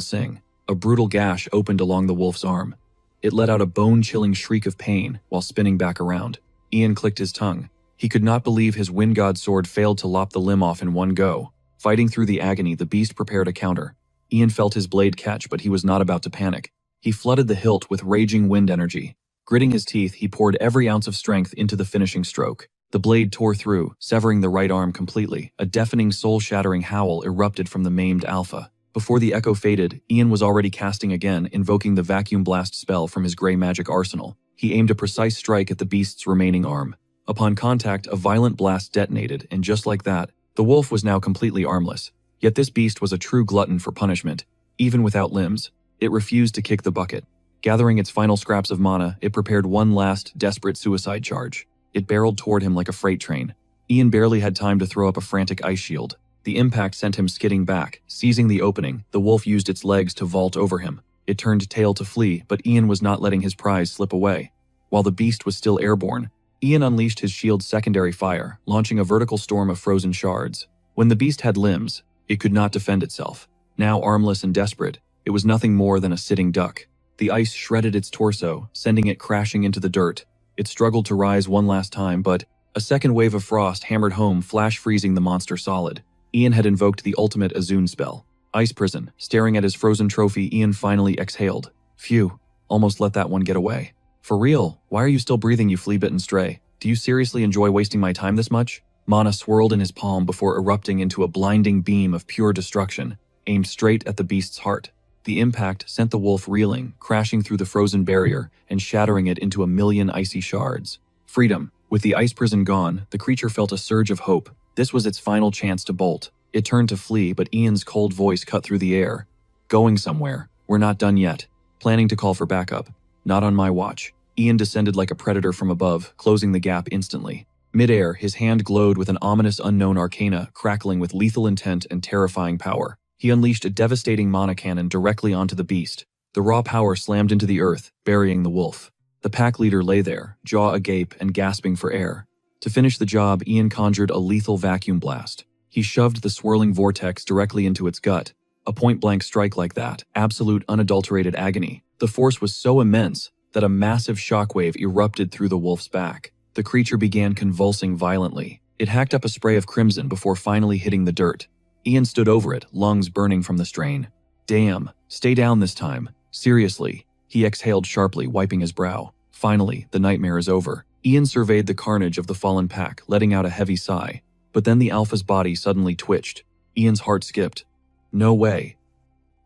sing. A brutal gash opened along the wolf's arm. It let out a bone-chilling shriek of pain while spinning back around. Ian clicked his tongue. He could not believe his wind god sword failed to lop the limb off in one go. Fighting through the agony, the beast prepared a counter. Ian felt his blade catch, but he was not about to panic. He flooded the hilt with raging wind energy. Gritting his teeth, he poured every ounce of strength into the finishing stroke. The blade tore through, severing the right arm completely. A deafening, soul-shattering howl erupted from the maimed alpha. Before the echo faded, Ian was already casting again, invoking the vacuum blast spell from his gray magic arsenal. He aimed a precise strike at the beast's remaining arm. Upon contact, a violent blast detonated, and just like that, the wolf was now completely armless. Yet this beast was a true glutton for punishment. Even without limbs, it refused to kick the bucket. Gathering its final scraps of mana, it prepared one last, desperate suicide charge. It barreled toward him like a freight train. Ian barely had time to throw up a frantic ice shield. The impact sent him skidding back. Seizing the opening, the wolf used its legs to vault over him. It turned tail to flee, but Ian was not letting his prize slip away. While the beast was still airborne, Ian unleashed his shield's secondary fire, launching a vertical storm of frozen shards. When the beast had limbs, it could not defend itself. Now armless and desperate, it was nothing more than a sitting duck. The ice shredded its torso, sending it crashing into the dirt. It struggled to rise one last time, but a second wave of frost hammered home, flash freezing the monster solid. Ian had invoked the ultimate Azun spell. Ice Prison. Staring at his frozen trophy, Ian finally exhaled. Phew. almost let that one get away. For real, why are you still breathing, you flea-bitten stray? Do you seriously enjoy wasting my time this much? Mana swirled in his palm before erupting into a blinding beam of pure destruction, aimed straight at the beast's heart. The impact sent the wolf reeling, crashing through the frozen barrier and shattering it into a million icy shards. Freedom. With the ice prison gone, the creature felt a surge of hope. This was its final chance to bolt. It turned to flee, but Ian's cold voice cut through the air. Going somewhere. We're not done yet. Planning to call for backup. Not on my watch. Ian descended like a predator from above, closing the gap instantly. Mid-air, his hand glowed with an ominous unknown arcana, crackling with lethal intent and terrifying power. He unleashed a devastating mana cannon directly onto the beast. The raw power slammed into the earth, burying the wolf. The pack leader lay there, jaw agape and gasping for air. To finish the job, Ian conjured a lethal vacuum blast. He shoved the swirling vortex directly into its gut. A point-blank strike like that, absolute unadulterated agony. The force was so immense that a massive shockwave erupted through the wolf's back. The creature began convulsing violently. It hacked up a spray of crimson before finally hitting the dirt. Ian stood over it, lungs burning from the strain. Damn, stay down this time. Seriously. He exhaled sharply, wiping his brow. Finally, the nightmare is over. Ian surveyed the carnage of the fallen pack, letting out a heavy sigh. But then the alpha's body suddenly twitched. Ian's heart skipped. No way.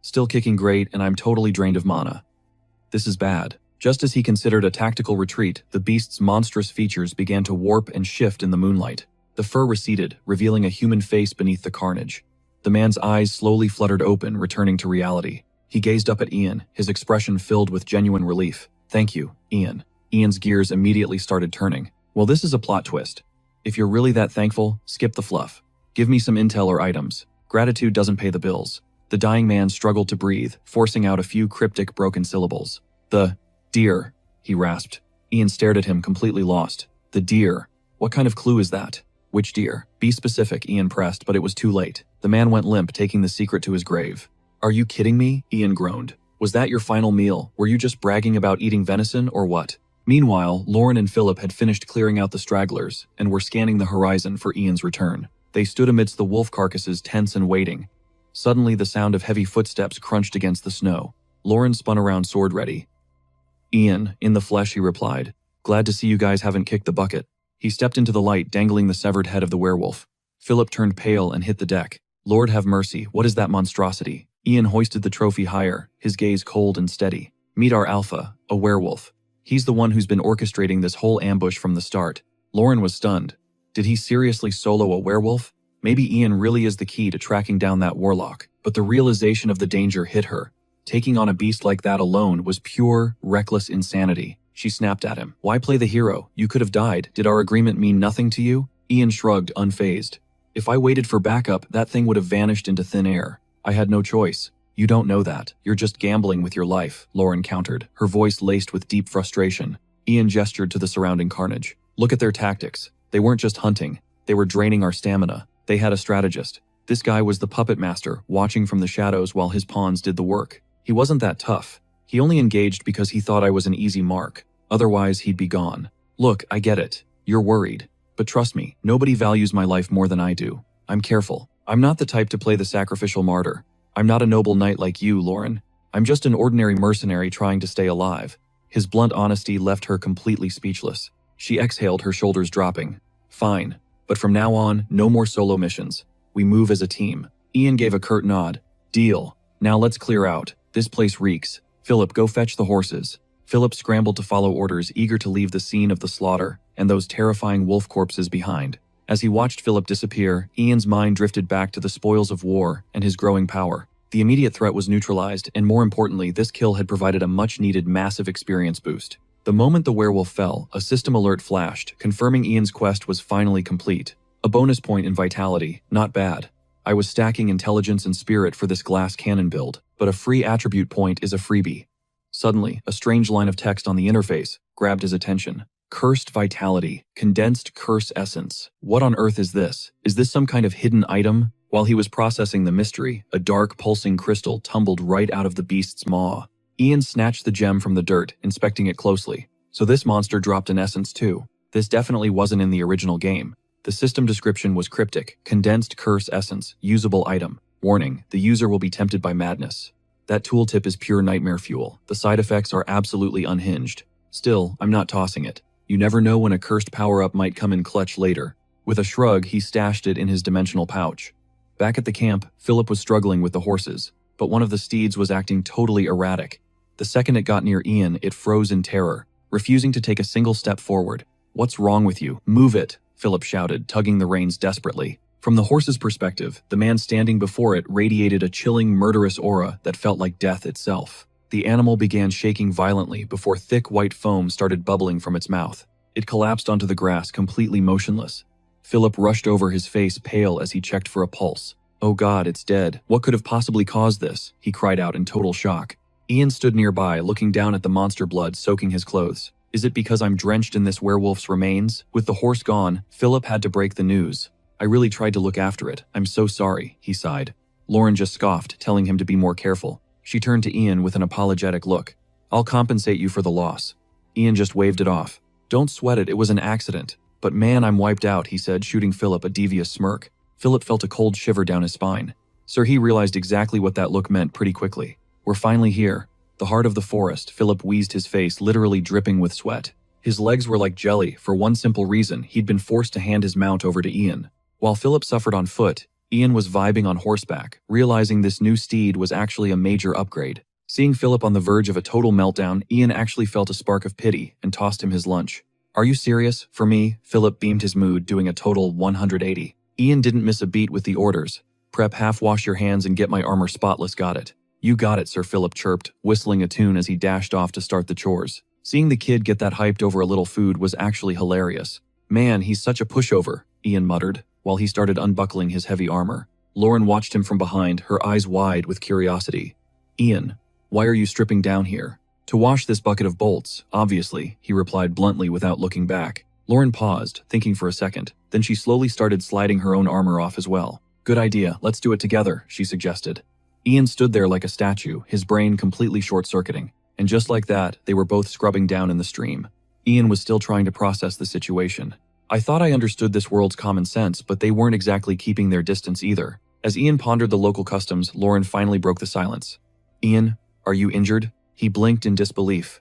Still kicking great, and I'm totally drained of mana. This is bad. Just as he considered a tactical retreat, the beast's monstrous features began to warp and shift in the moonlight. The fur receded, revealing a human face beneath the carnage. The man's eyes slowly fluttered open, returning to reality. He gazed up at Ian, his expression filled with genuine relief. Thank you, Ian. Ian's gears immediately started turning. Well, this is a plot twist. If you're really that thankful, skip the fluff. Give me some intel or items. Gratitude doesn't pay the bills. The dying man struggled to breathe, forcing out a few cryptic, broken syllables. The deer, he rasped. Ian stared at him, completely lost. The deer. What kind of clue is that? Which deer? Be specific, Ian pressed, but it was too late. The man went limp, taking the secret to his grave. Are you kidding me? Ian groaned. Was that your final meal? Were you just bragging about eating venison, or what? Meanwhile, Lauren and Philip had finished clearing out the stragglers and were scanning the horizon for Ian's return. They stood amidst the wolf carcasses, tense and waiting. Suddenly, the sound of heavy footsteps crunched against the snow. Lauren spun around, sword ready. Ian, in the flesh, he replied. Glad to see you guys haven't kicked the bucket. He stepped into the light, dangling the severed head of the werewolf. Philip turned pale and hit the deck. Lord have mercy, what is that monstrosity? Ian hoisted the trophy higher, his gaze cold and steady. Meet our alpha, a werewolf. He's the one who's been orchestrating this whole ambush from the start. Lauren was stunned. Did he seriously solo a werewolf? Maybe Ian really is the key to tracking down that warlock. But the realization of the danger hit her. Taking on a beast like that alone was pure, reckless insanity. She snapped at him. Why play the hero? You could have died. Did our agreement mean nothing to you? Ian shrugged, unfazed. If I waited for backup, that thing would have vanished into thin air. I had no choice. You don't know that. You're just gambling with your life, Lauren countered, her voice laced with deep frustration. Ian gestured to the surrounding carnage. Look at their tactics. They weren't just hunting. They were draining our stamina. They had a strategist. This guy was the puppet master, watching from the shadows while his pawns did the work. He wasn't that tough. He only engaged because he thought I was an easy mark. Otherwise, he'd be gone. Look, I get it. You're worried. But trust me, nobody values my life more than I do. I'm careful. I'm not the type to play the sacrificial martyr. I'm not a noble knight like you, Lauren. I'm just an ordinary mercenary trying to stay alive. His blunt honesty left her completely speechless. She exhaled, her shoulders dropping. Fine. But from now on, no more solo missions. We move as a team. Ian gave a curt nod. Deal. Now let's clear out. This place reeks. Philip, go fetch the horses. Philip scrambled to follow orders, eager to leave the scene of the slaughter and those terrifying wolf corpses behind. As he watched Philip disappear, Ian's mind drifted back to the spoils of war and his growing power. The immediate threat was neutralized, and more importantly, this kill had provided a much-needed massive experience boost. The moment the werewolf fell, a system alert flashed, confirming Ian's quest was finally complete. A bonus point in vitality, not bad. I was stacking intelligence and spirit for this glass cannon build, but a free attribute point is a freebie. Suddenly, a strange line of text on the interface grabbed his attention. Cursed Vitality, Condensed Curse Essence. What on earth is this? Is this some kind of hidden item? While he was processing the mystery, a dark, pulsing crystal tumbled right out of the beast's maw. Ian snatched the gem from the dirt, inspecting it closely. So this monster dropped an essence too. This definitely wasn't in the original game. The system description was cryptic. Condensed Curse Essence, usable item. Warning, the user will be tempted by madness. That tooltip is pure nightmare fuel. The side effects are absolutely unhinged. Still, I'm not tossing it. You never know when a cursed power-up might come in clutch later. With a shrug, he stashed it in his dimensional pouch. Back at the camp, Philip was struggling with the horses, but one of the steeds was acting totally erratic. The second it got near Ian, it froze in terror, refusing to take a single step forward. "What's wrong with you? Move it," Philip shouted, tugging the reins desperately. From the horse's perspective, the man standing before it radiated a chilling, murderous aura that felt like death itself. The animal began shaking violently before thick white foam started bubbling from its mouth. It collapsed onto the grass, completely motionless. Philip rushed over, his face pale as he checked for a pulse. "Oh God, it's dead. What could have possibly caused this?" he cried out in total shock. Ian stood nearby, looking down at the monster blood soaking his clothes. "Is it because I'm drenched in this werewolf's remains?" With the horse gone, Philip had to break the news. "I really tried to look after it. I'm so sorry," he sighed. Lauren just scoffed, telling him to be more careful. She turned to Ian with an apologetic look. "I'll compensate you for the loss." Ian just waved it off. "Don't sweat it, it was an accident." "But man, I'm wiped out," he said, shooting Philip a devious smirk. Philip felt a cold shiver down his spine. Sir, he realized exactly what that look meant pretty quickly. "We're finally here." The heart of the forest, Philip wheezed, his face literally dripping with sweat. His legs were like jelly for one simple reason: he'd been forced to hand his mount over to Ian. While Philip suffered on foot, Ian was vibing on horseback, realizing this new steed was actually a major upgrade. Seeing Philip on the verge of a total meltdown, Ian actually felt a spark of pity and tossed him his lunch. "Are you serious? For me?" Philip beamed his mood, doing a total 180. Ian didn't miss a beat with the orders. "Prep, half wash your hands and get my armor spotless." "Got it." "You got it, sir," Philip chirped, whistling a tune as he dashed off to start the chores. Seeing the kid get that hyped over a little food was actually hilarious. "Man, he's such a pushover," Ian muttered, while he started unbuckling his heavy armor. Lauren watched him from behind, her eyes wide with curiosity. "Ian, why are you stripping down here?" "To wash this bucket of bolts, obviously," he replied bluntly without looking back. Lauren paused, thinking for a second. Then she slowly started sliding her own armor off as well. "Good idea, let's do it together," she suggested. Ian stood there like a statue, his brain completely short-circuiting. And just like that, they were both scrubbing down in the stream. Ian was still trying to process the situation. "I thought I understood this world's common sense, but they weren't exactly keeping their distance either." As Ian pondered the local customs, Lauren finally broke the silence. "Ian, are you injured?" He blinked in disbelief.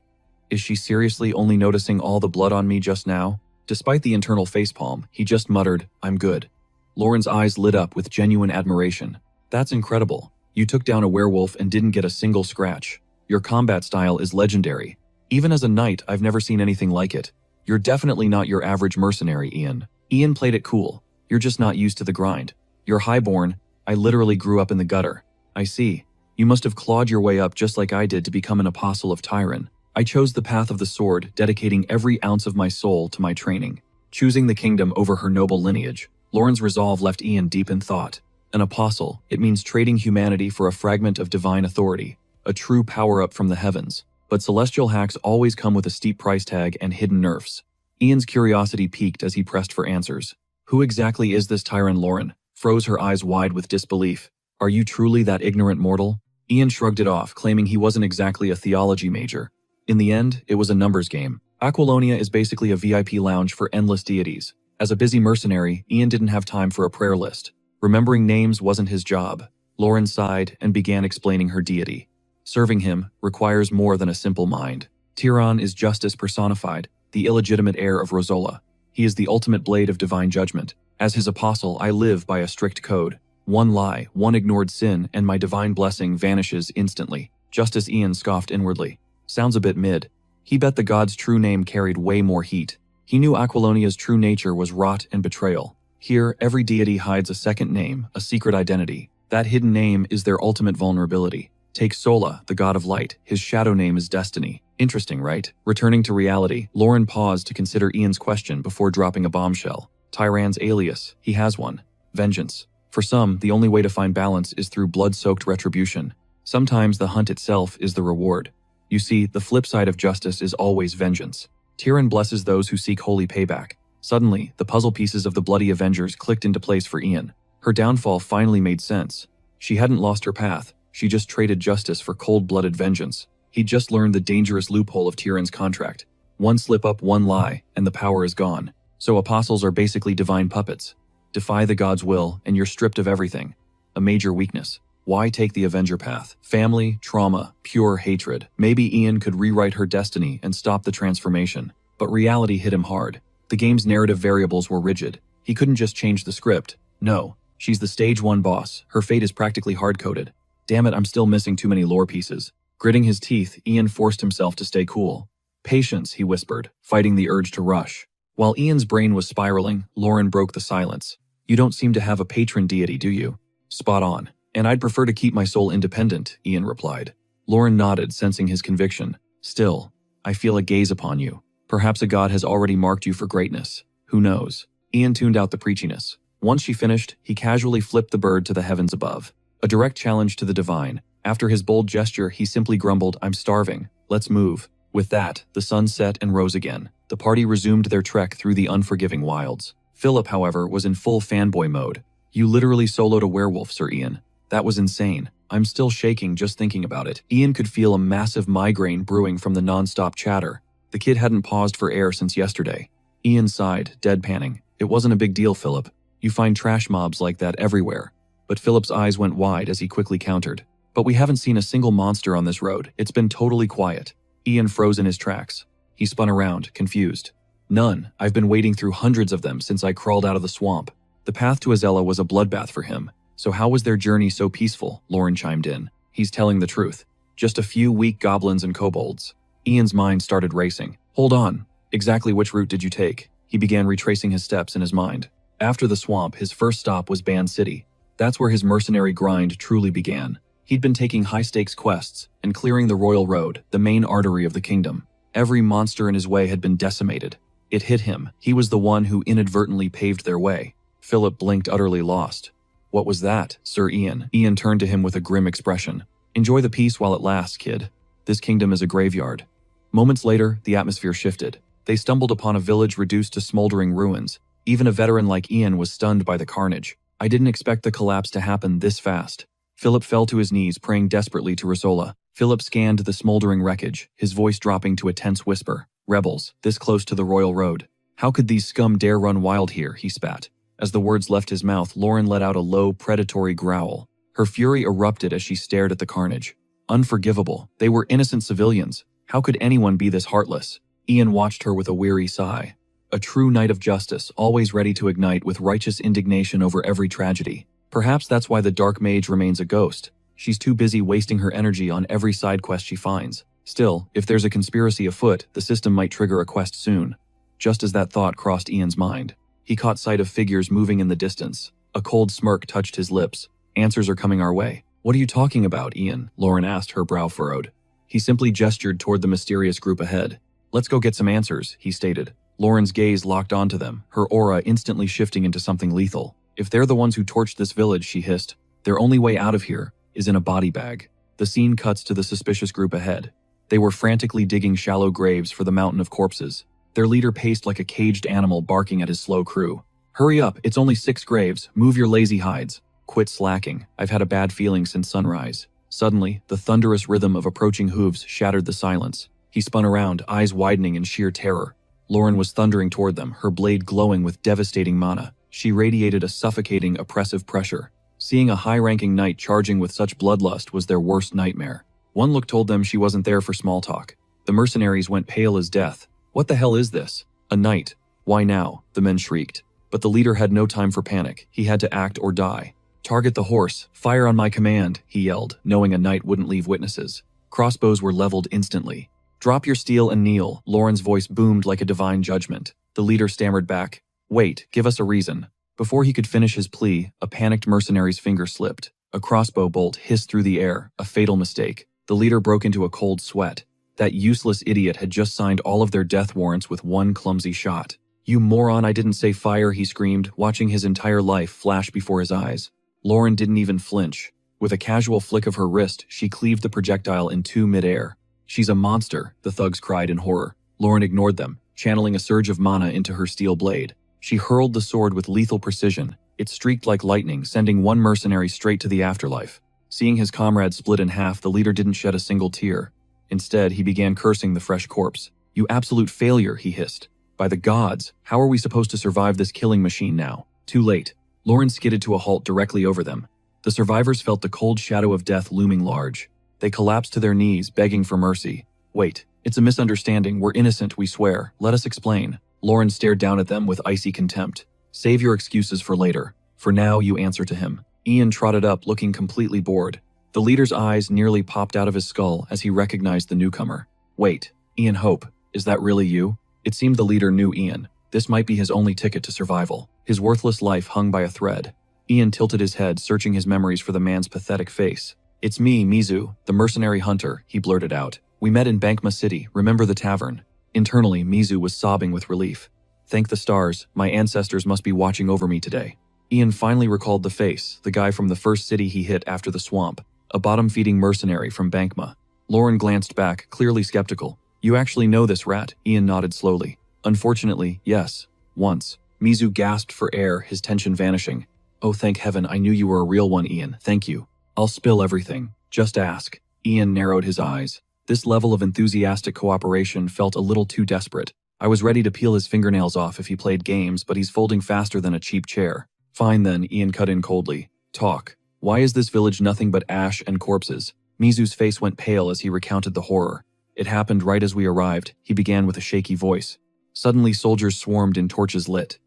"Is she seriously only noticing all the blood on me just now?" Despite the internal facepalm, he just muttered, "I'm good." Lauren's eyes lit up with genuine admiration. "That's incredible. You took down a werewolf and didn't get a single scratch. Your combat style is legendary. Even as a knight, I've never seen anything like it. You're definitely not your average mercenary, Ian." Ian played it cool. "You're just not used to the grind. You're highborn. I literally grew up in the gutter." "I see. You must have clawed your way up just like I did to become an apostle of Tyron. I chose the path of the sword, dedicating every ounce of my soul to my training." Choosing the kingdom over her noble lineage, Lauren's resolve left Ian deep in thought. An apostle, it means trading humanity for a fragment of divine authority, a true power-up from the heavens. But celestial hacks always come with a steep price tag and hidden nerfs. Ian's curiosity peaked as he pressed for answers. "Who exactly is this Tyron?" Lauren froze, her eyes wide with disbelief. "Are you truly that ignorant mortal?" Ian shrugged it off, claiming he wasn't exactly a theology major. In the end, it was a numbers game. Aquilonia is basically a VIP lounge for endless deities. As a busy mercenary, Ian didn't have time for a prayer list. Remembering names wasn't his job. Lauren sighed and began explaining her deity. Serving him requires more than a simple mind. Tyron is justice personified, the illegitimate heir of Rosola. He is the ultimate blade of divine judgment. As his apostle, I live by a strict code. One lie, one ignored sin, and my divine blessing vanishes instantly. Justice. Ian scoffed inwardly. Sounds a bit mid. He bet the god's true name carried way more heat. He knew Aquilonia's true nature was rot and betrayal. Here, every deity hides a second name, a secret identity. That hidden name is their ultimate vulnerability. Take Sola, the god of light. His shadow name is Destiny. Interesting, right? Returning to reality, Lauren paused to consider Ian's question before dropping a bombshell. Tyran's alias. He has one. Vengeance. For some, the only way to find balance is through blood-soaked retribution. Sometimes the hunt itself is the reward. You see, the flip side of justice is always vengeance. Tyron blesses those who seek holy payback. Suddenly, the puzzle pieces of the Bloody Avengers clicked into place for Ian. Her downfall finally made sense. She hadn't lost her path. She just traded justice for cold-blooded vengeance. He'd just learned the dangerous loophole of Tyron's contract. One slip-up, one lie, and the power is gone. So apostles are basically divine puppets. Defy the god's will, and you're stripped of everything. A major weakness. Why take the Avenger path? Family, trauma, pure hatred. Maybe Ian could rewrite her destiny and stop the transformation. But reality hit him hard. The game's narrative variables were rigid. He couldn't just change the script. No, she's the stage 1 boss. Her fate is practically hard-coded. Damn it, I'm still missing too many lore pieces. Gritting his teeth, Ian forced himself to stay cool. Patience, he whispered, fighting the urge to rush. While Ian's brain was spiraling, Lauren broke the silence. You don't seem to have a patron deity, do you? Spot on. And I'd prefer to keep my soul independent, Ian replied. Lauren nodded, sensing his conviction. Still, I feel a gaze upon you. Perhaps a god has already marked you for greatness. Who knows? Ian tuned out the preachiness. Once she finished, he casually flipped the bird to the heavens above. A direct challenge to the divine. After his bold gesture, he simply grumbled, I'm starving. Let's move. With that, the sun set and rose again. The party resumed their trek through the unforgiving wilds. Philip, however, was in full fanboy mode. You literally soloed a werewolf, Sir Ian. That was insane. I'm still shaking just thinking about it. Ian could feel a massive migraine brewing from the non-stop chatter. The kid hadn't paused for air since yesterday. Ian sighed, deadpanning. It wasn't a big deal, Philip. You find trash mobs like that everywhere. But Philip's eyes went wide as he quickly countered. But we haven't seen a single monster on this road. It's been totally quiet. Ian froze in his tracks. He spun around, confused. None. I've been wading through hundreds of them since I crawled out of the swamp. The path to Azella was a bloodbath for him. So how was their journey so peaceful? Lauren chimed in. He's telling the truth. Just a few weak goblins and kobolds. Ian's mind started racing. Hold on. Exactly which route did you take? He began retracing his steps in his mind. After the swamp, his first stop was Band City. That's where his mercenary grind truly began. He'd been taking high-stakes quests and clearing the Royal Road, the main artery of the kingdom. Every monster in his way had been decimated. It hit him. He was the one who inadvertently paved their way. Philip blinked, utterly lost. What was that, Sir Ian? Ian turned to him with a grim expression. Enjoy the peace while it lasts, kid. This kingdom is a graveyard. Moments later, the atmosphere shifted. They stumbled upon a village reduced to smoldering ruins. Even a veteran like Ian was stunned by the carnage. I didn't expect the collapse to happen this fast. Philip fell to his knees, praying desperately to Risola. Philip scanned the smoldering wreckage, his voice dropping to a tense whisper. Rebels, this close to the Royal Road. How could these scum dare run wild here, he spat. As the words left his mouth, Lauren let out a low, predatory growl. Her fury erupted as she stared at the carnage. Unforgivable. They were innocent civilians. How could anyone be this heartless? Ian watched her with a weary sigh. A true knight of justice, always ready to ignite with righteous indignation over every tragedy. Perhaps that's why the Dark Mage remains a ghost. She's too busy wasting her energy on every side quest she finds. Still, if there's a conspiracy afoot, the system might trigger a quest soon. Just as that thought crossed Ian's mind, he caught sight of figures moving in the distance. A cold smirk touched his lips. Answers are coming our way. What are you talking about, Ian? Lauren asked, her brow furrowed. He simply gestured toward the mysterious group ahead. Let's go get some answers, he stated. Lauren's gaze locked onto them, her aura instantly shifting into something lethal. If they're the ones who torched this village, she hissed, their only way out of here is in a body bag. The scene cuts to the suspicious group ahead. They were frantically digging shallow graves for the mountain of corpses. Their leader paced like a caged animal, barking at his slow crew. Hurry up, it's only 6 graves. Move your lazy hides. Quit slacking. I've had a bad feeling since sunrise. Suddenly, the thunderous rhythm of approaching hooves shattered the silence. He spun around, eyes widening in sheer terror. Lauren was thundering toward them, her blade glowing with devastating mana. She radiated a suffocating, oppressive pressure. Seeing a high-ranking knight charging with such bloodlust was their worst nightmare. One look told them she wasn't there for small talk. The mercenaries went pale as death. What the hell is this? A knight. Why now? The men shrieked. But the leader had no time for panic. He had to act or die. Target the horse. Fire on my command, he yelled, knowing a knight wouldn't leave witnesses. Crossbows were leveled instantly. Drop your steel and kneel, Lauren's voice boomed like a divine judgment. The leader stammered back. Wait, give us a reason. Before he could finish his plea, a panicked mercenary's finger slipped. A crossbow bolt hissed through the air, a fatal mistake. The leader broke into a cold sweat. That useless idiot had just signed all of their death warrants with one clumsy shot. You moron, I didn't say fire, he screamed, watching his entire life flash before his eyes. Lauren didn't even flinch. With a casual flick of her wrist, she cleaved the projectile in 2 midair. She's a monster, the thugs cried in horror. Lauren ignored them, channeling a surge of mana into her steel blade. She hurled the sword with lethal precision. It streaked like lightning, sending one mercenary straight to the afterlife. Seeing his comrade split in half, the leader didn't shed a single tear. Instead, he began cursing the fresh corpse. You absolute failure, he hissed. By the gods, how are we supposed to survive this killing machine now? Too late. Lauren skidded to a halt directly over them. The survivors felt the cold shadow of death looming large. They collapsed to their knees, begging for mercy. Wait, it's a misunderstanding. We're innocent, we swear. Let us explain. Lauren stared down at them with icy contempt. Save your excuses for later. For now, you answer to him. Ian trotted up, looking completely bored. The leader's eyes nearly popped out of his skull as he recognized the newcomer. Wait, Ian Hope, is that really you? It seemed the leader knew Ian. This might be his only ticket to survival. His worthless life hung by a thread. Ian tilted his head, searching his memories for the man's pathetic face. It's me, Mizu, the mercenary hunter, he blurted out. We met in Bangma City, remember the tavern? Internally, Mizu was sobbing with relief. Thank the stars, my ancestors must be watching over me today. Ian finally recalled the face, the guy from the first city he hit after the swamp, a bottom-feeding mercenary from Bangma. Lauren glanced back, clearly skeptical. You actually know this rat? Ian nodded slowly. Unfortunately, yes. Once. Mizu gasped for air, his tension vanishing. Oh, thank heaven, I knew you were a real one, Ian. Thank you. I'll spill everything. Just ask. Ian narrowed his eyes. This level of enthusiastic cooperation felt a little too desperate. I was ready to peel his fingernails off if he played games, but he's folding faster than a cheap chair. Fine then, Ian cut in coldly. Talk. Why is this village nothing but ash and corpses? Mizu's face went pale as he recounted the horror. It happened right as we arrived, he began with a shaky voice. Suddenly soldiers swarmed in torches lit.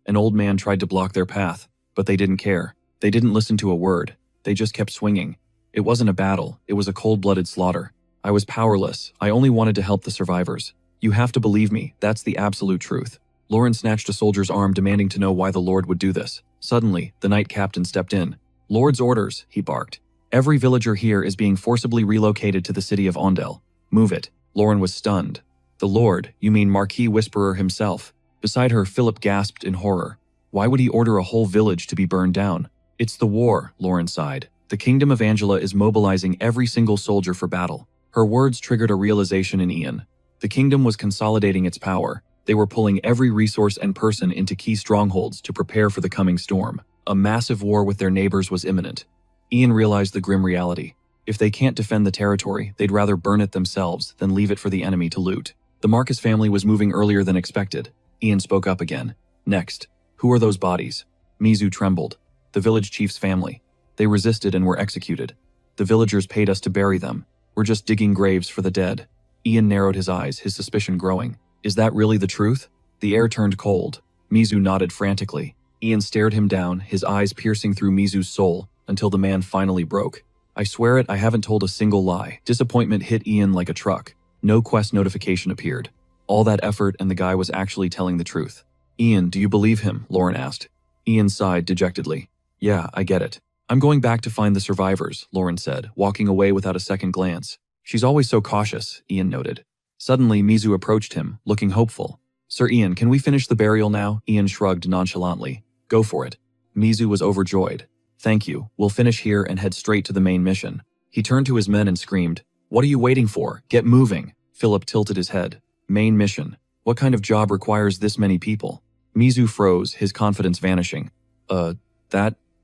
An old man tried to block their path, but they didn't care. They didn't listen to a word. They just kept swinging. It wasn't a battle, it was a cold-blooded slaughter. I was powerless, I only wanted to help the survivors. You have to believe me, that's the absolute truth. Lauren snatched a soldier's arm, demanding to know why the Lord would do this. Suddenly, the knight captain stepped in. Lord's orders, he barked. Every villager here is being forcibly relocated to the city of Ondel. Move it. Lauren was stunned. The Lord, you mean Marquis Whisperer himself? Beside her, Philip gasped in horror. Why would he order a whole village to be burned down? It's the war, Lauren sighed. The kingdom of Angela is mobilizing every single soldier for battle. Her words triggered a realization in Ian. The kingdom was consolidating its power. They were pulling every resource and person into key strongholds to prepare for the coming storm. A massive war with their neighbors was imminent. Ian realized the grim reality. If they can't defend the territory, they'd rather burn it themselves than leave it for the enemy to loot. The Marcus family was moving earlier than expected. Ian spoke up again. Next. Who are those bodies? Mizu trembled. The village chief's family. They resisted and were executed. The villagers paid us to bury them. We're just digging graves for the dead. Ian narrowed his eyes, his suspicion growing. Is that really the truth? The air turned cold. Mizu nodded frantically. Ian stared him down, his eyes piercing through Mizu's soul, until the man finally broke. I swear it, I haven't told a single lie. Disappointment hit Ian like a truck. No quest notification appeared. All that effort and the guy was actually telling the truth. Ian, do you believe him? Lauren asked. Ian sighed dejectedly. Yeah, I get it. I'm going back to find the survivors, Lauren said, walking away without a second glance. She's always so cautious, Ian noted. Suddenly, Mizu approached him, looking hopeful. Sir Ian, can we finish the burial now? Ian shrugged nonchalantly. Go for it. Mizu was overjoyed. Thank you. We'll finish here and head straight to the main mission. He turned to his men and screamed, What are you waiting for? Get moving. Philip tilted his head. Main mission. What kind of job requires this many people? Mizu froze, his confidence vanishing.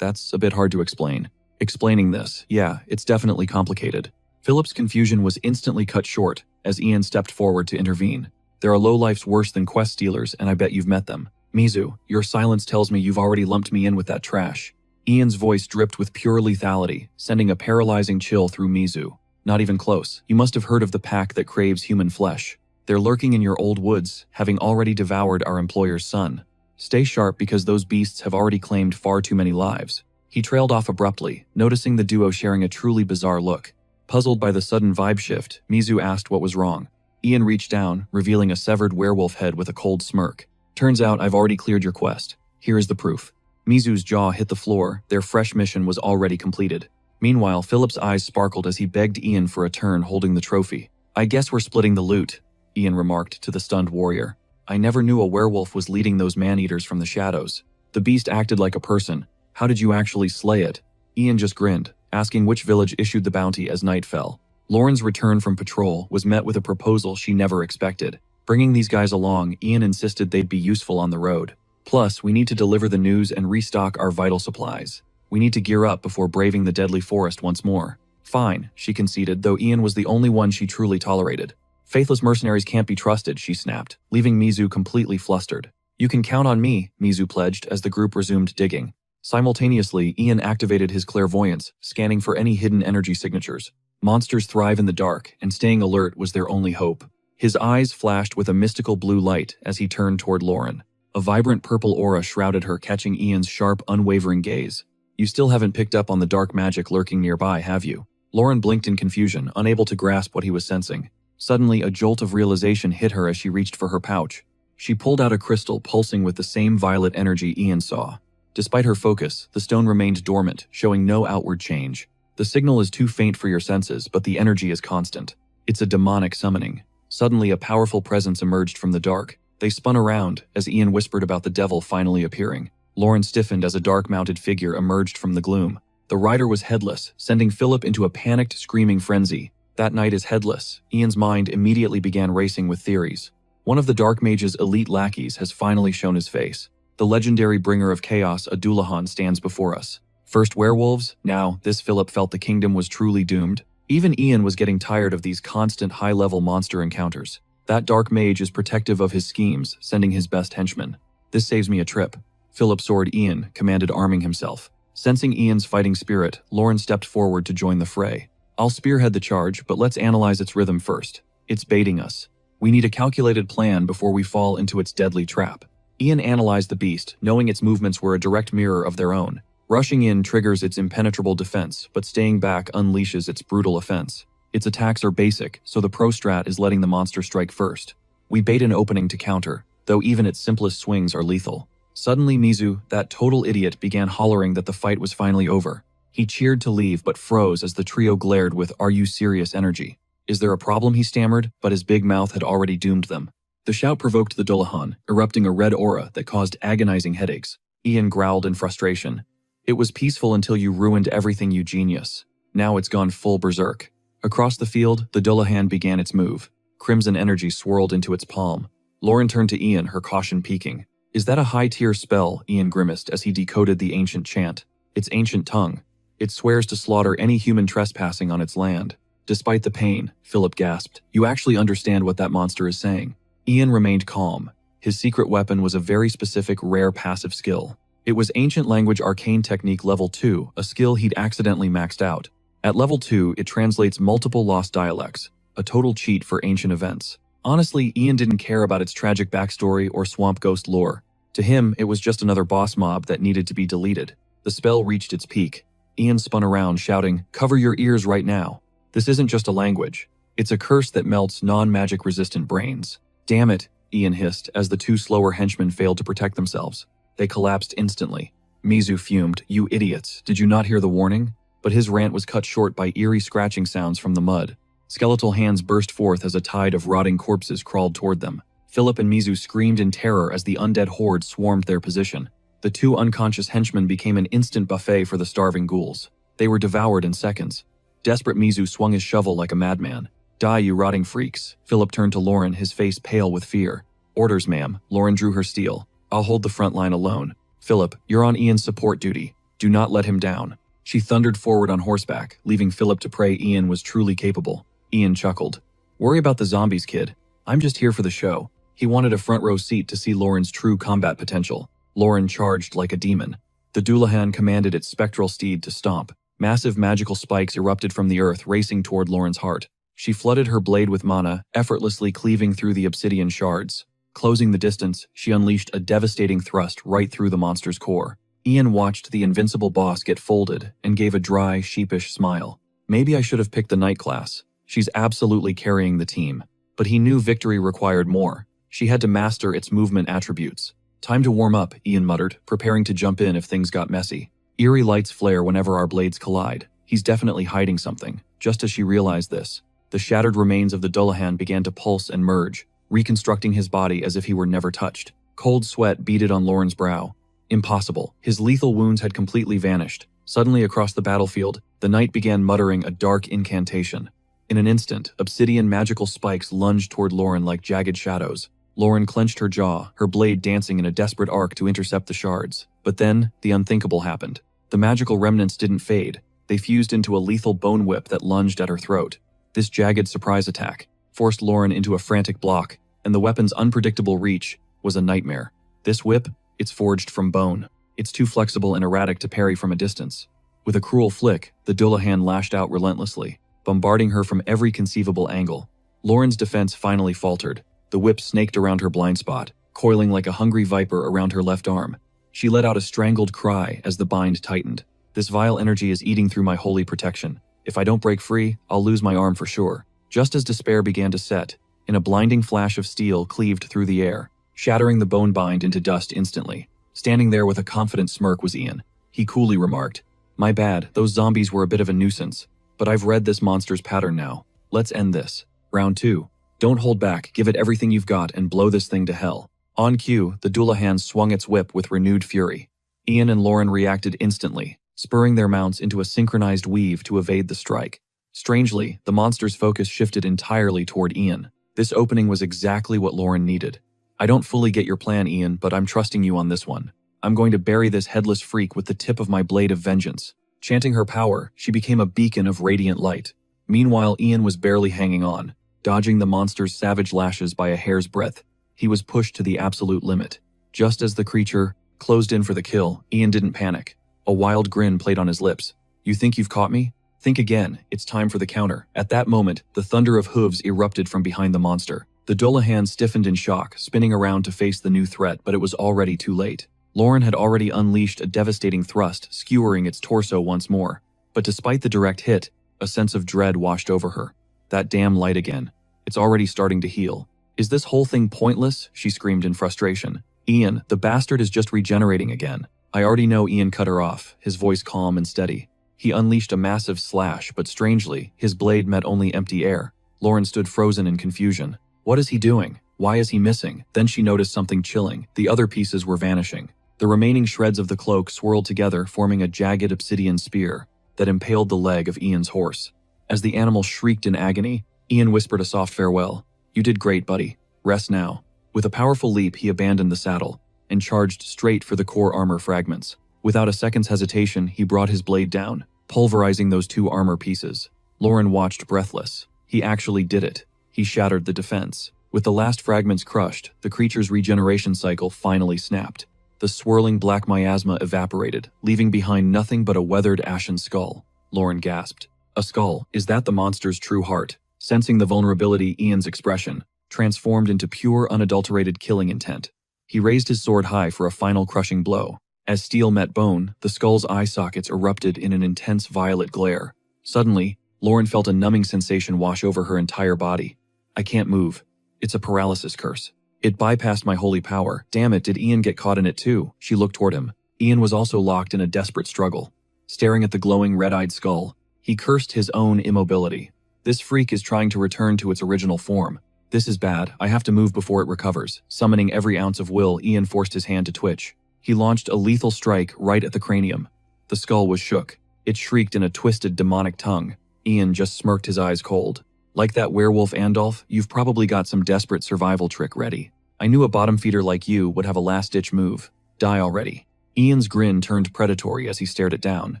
That's a bit hard to explain. Explaining this, yeah, it's definitely complicated. Philip's confusion was instantly cut short as Ian stepped forward to intervene. There are lowlifes worse than quest stealers, and I bet you've met them. Mizu, your silence tells me you've already lumped me in with that trash. Ian's voice dripped with pure lethality, sending a paralyzing chill through Mizu. Not even close. You must have heard of the pack that craves human flesh. They're lurking in your old woods, having already devoured our employer's son. Stay sharp because those beasts have already claimed far too many lives. He trailed off abruptly, noticing the duo sharing a truly bizarre look. Puzzled by the sudden vibe shift, Mizu asked what was wrong. Ian reached down, revealing a severed werewolf head with a cold smirk. Turns out I've already cleared your quest. Here is the proof. Mizu's jaw hit the floor, their fresh mission was already completed. Meanwhile, Philip's eyes sparkled as he begged Ian for a turn holding the trophy. I guess we're splitting the loot, Ian remarked to the stunned warrior. I never knew a werewolf was leading those man-eaters from the shadows. The beast acted like a person. How did you actually slay it? Ian just grinned, asking which village issued the bounty as night fell. Lauren's return from patrol was met with a proposal she never expected. Bringing these guys along, Ian insisted they'd be useful on the road. Plus, we need to deliver the news and restock our vital supplies. We need to gear up before braving the deadly forest once more. Fine, she conceded, though Ian was the only one she truly tolerated. Faithless mercenaries can't be trusted, she snapped, leaving Mizu completely flustered. You can count on me, Mizu pledged as the group resumed digging. Simultaneously, Ian activated his clairvoyance, scanning for any hidden energy signatures. Monsters thrive in the dark, and staying alert was their only hope. His eyes flashed with a mystical blue light as he turned toward Lauren. A vibrant purple aura shrouded her, catching Ian's sharp, unwavering gaze. "You still haven't picked up on the dark magic lurking nearby, have you?" Lauren blinked in confusion, unable to grasp what he was sensing. Suddenly, a jolt of realization hit her as she reached for her pouch. She pulled out a crystal pulsing with the same violet energy Ian saw. Despite her focus, the stone remained dormant, showing no outward change. "The signal is too faint for your senses, but the energy is constant. It's a demonic summoning." Suddenly, a powerful presence emerged from the dark. They spun around as Ian whispered about the devil finally appearing. Lauren stiffened as a dark-mounted figure emerged from the gloom. The rider was headless, sending Philip into a panicked, screaming frenzy. That knight is headless. Ian's mind immediately began racing with theories. One of the Dark Mage's elite lackeys has finally shown his face. The legendary bringer of chaos, Adulahan, stands before us. First werewolves, now this Philip felt the kingdom was truly doomed. Even Ian was getting tired of these constant high-level monster encounters. That Dark Mage is protective of his schemes, sending his best henchmen. "This saves me a trip." Philip soared Ian, commanded, arming himself. Sensing Ian's fighting spirit, Lauren stepped forward to join the fray. "I'll spearhead the charge, but let's analyze its rhythm first. It's baiting us. We need a calculated plan before we fall into its deadly trap." Ian analyzed the beast, knowing its movements were a direct mirror of their own. Rushing in triggers its impenetrable defense, but staying back unleashes its brutal offense. Its attacks are basic, so the pro strat is letting the monster strike first. We bait an opening to counter, though even its simplest swings are lethal. Suddenly Mizu, that total idiot, began hollering that the fight was finally over. He cheered to leave but froze as the trio glared with "Are you serious?" energy. "Is there a problem?" he stammered, but his big mouth had already doomed them. The shout provoked the Dullahan, erupting a red aura that caused agonizing headaches. Ian growled in frustration. "It was peaceful until you ruined everything, you genius. Now it's gone full berserk." Across the field, the Dullahan began its move. Crimson energy swirled into its palm. Lauren turned to Ian, her caution peaking. "Is that a high-tier spell?" Ian grimaced as he decoded the ancient chant. "It's ancient tongue. It swears to slaughter any human trespassing on its land." "Despite the pain," Philip gasped, "you actually understand what that monster is saying." Ian remained calm. His secret weapon was a very specific, rare passive skill. It was Ancient Language Arcane Technique Level 2, a skill he'd accidentally maxed out. At Level 2, it translates multiple lost dialects, a total cheat for ancient events. Honestly, Ian didn't care about its tragic backstory or swamp ghost lore. To him, it was just another boss mob that needed to be deleted. The spell reached its peak. Ian spun around, shouting, "Cover your ears right now. This isn't just a language. It's a curse that melts non-magic resistant brains." "Damn it," Ian hissed as the two slower henchmen failed to protect themselves. They collapsed instantly. Mizu fumed, "You idiots, did you not hear the warning?" But his rant was cut short by eerie scratching sounds from the mud. Skeletal hands burst forth as a tide of rotting corpses crawled toward them. Philip and Mizu screamed in terror as the undead horde swarmed their position. The two unconscious henchmen became an instant buffet for the starving ghouls. They were devoured in seconds. Desperate Mizu swung his shovel like a madman. "Die, you rotting freaks." Philip turned to Lauren, his face pale with fear. "Orders, ma'am." Lauren drew her steel. "I'll hold the front line alone." "Philip, you're on Ian's support duty. Do not let him down." She thundered forward on horseback, leaving Philip to pray Ian was truly capable. Ian chuckled. "Worry about the zombies, kid. I'm just here for the show." He wanted a front row seat to see Lauren's true combat potential. Lauren charged like a demon. The Dullahan commanded its spectral steed to stomp. Massive magical spikes erupted from the earth, racing toward Lauren's heart. She flooded her blade with mana, effortlessly cleaving through the obsidian shards. Closing the distance, she unleashed a devastating thrust right through the monster's core. Ian watched the invincible boss get folded and gave a dry, sheepish smile. Maybe I should have picked the knight class. She's absolutely carrying the team. But he knew victory required more. She had to master its movement attributes. "Time to warm up," Ian muttered, preparing to jump in if things got messy. Eerie lights flare whenever our blades collide. He's definitely hiding something. Just as she realized this, the shattered remains of the Dullahan began to pulse and merge, reconstructing his body as if he were never touched. Cold sweat beaded on Lauren's brow. Impossible. His lethal wounds had completely vanished. Suddenly across the battlefield, the knight began muttering a dark incantation. In an instant, obsidian magical spikes lunged toward Lauren like jagged shadows. Lauren clenched her jaw, her blade dancing in a desperate arc to intercept the shards. But then, the unthinkable happened. The magical remnants didn't fade. They fused into a lethal bone whip that lunged at her throat. This jagged surprise attack forced Lauren into a frantic block, and the weapon's unpredictable reach was a nightmare. This whip, it's forged from bone. It's too flexible and erratic to parry from a distance. With a cruel flick, the Dullahan lashed out relentlessly, bombarding her from every conceivable angle. Lauren's defense finally faltered. The whip snaked around her blind spot, coiling like a hungry viper around her left arm. She let out a strangled cry as the bind tightened. This vile energy is eating through my holy protection. If I don't break free, I'll lose my arm for sure. Just as despair began to set, in a blinding flash of steel cleaved through the air, shattering the bone bind into dust instantly. Standing there with a confident smirk was Ian. He coolly remarked, "My bad, those zombies were a bit of a nuisance. But I've read this monster's pattern now. Let's end this. Round 2. Don't hold back, give it everything you've got and blow this thing to hell." On cue, the Dullahan swung its whip with renewed fury. Ian and Lauren reacted instantly, spurring their mounts into a synchronized weave to evade the strike. Strangely, the monster's focus shifted entirely toward Ian. This opening was exactly what Lauren needed. "I don't fully get your plan, Ian, but I'm trusting you on this one. I'm going to bury this headless freak with the tip of my blade of vengeance." Chanting her power, she became a beacon of radiant light. Meanwhile, Ian was barely hanging on, dodging the monster's savage lashes by a hair's breadth. He was pushed to the absolute limit. Just as the creature closed in for the kill, Ian didn't panic. A wild grin played on his lips. "You think you've caught me? Think again, it's time for the counter." At that moment, the thunder of hooves erupted from behind the monster. The Dullahan stiffened in shock, spinning around to face the new threat, but it was already too late. Lauren had already unleashed a devastating thrust, skewering its torso once more. But despite the direct hit, a sense of dread washed over her. That damn light again. It's already starting to heal. "Is this whole thing pointless?" she screamed in frustration. "Ian, the bastard is just regenerating again." "I already know," Ian cut her off, his voice calm and steady. He unleashed a massive slash, but strangely, his blade met only empty air. Lauren stood frozen in confusion. What is he doing? Why is he missing? Then she noticed something chilling. The other pieces were vanishing. The remaining shreds of the cloak swirled together, forming a jagged obsidian spear that impaled the leg of Ian's horse. As the animal shrieked in agony, Ian whispered a soft farewell. "You did great, buddy. Rest now." With a powerful leap, he abandoned the saddle and charged straight for the core armor fragments. Without a second's hesitation, he brought his blade down, pulverizing those 2 armor pieces. Lauren watched breathless. He actually did it. He shattered the defense. With the last fragments crushed, the creature's regeneration cycle finally snapped. The swirling black miasma evaporated, leaving behind nothing but a weathered ashen skull. Lauren gasped. "A skull? Is that the monster's true heart?" Sensing the vulnerability, Ian's expression transformed into pure, unadulterated killing intent. He raised his sword high for a final crushing blow. As steel met bone, the skull's eye sockets erupted in an intense violet glare. Suddenly, Lauren felt a numbing sensation wash over her entire body. "I can't move. It's a paralysis curse. It bypassed my holy power. Damn it, did Ian get caught in it too?" She looked toward him. Ian was also locked in a desperate struggle. Staring at the glowing red-eyed skull, he cursed his own immobility. "This freak is trying to return to its original form. This is bad. I have to move before it recovers." Summoning every ounce of will, Ian forced his hand to twitch. He launched a lethal strike right at the cranium. The skull was shook. It shrieked in a twisted, demonic tongue. Ian just smirked, his eyes cold. "Like that werewolf Andolph, you've probably got some desperate survival trick ready. I knew a bottom feeder like you would have a last-ditch move. Die already." Ian's grin turned predatory as he stared it down.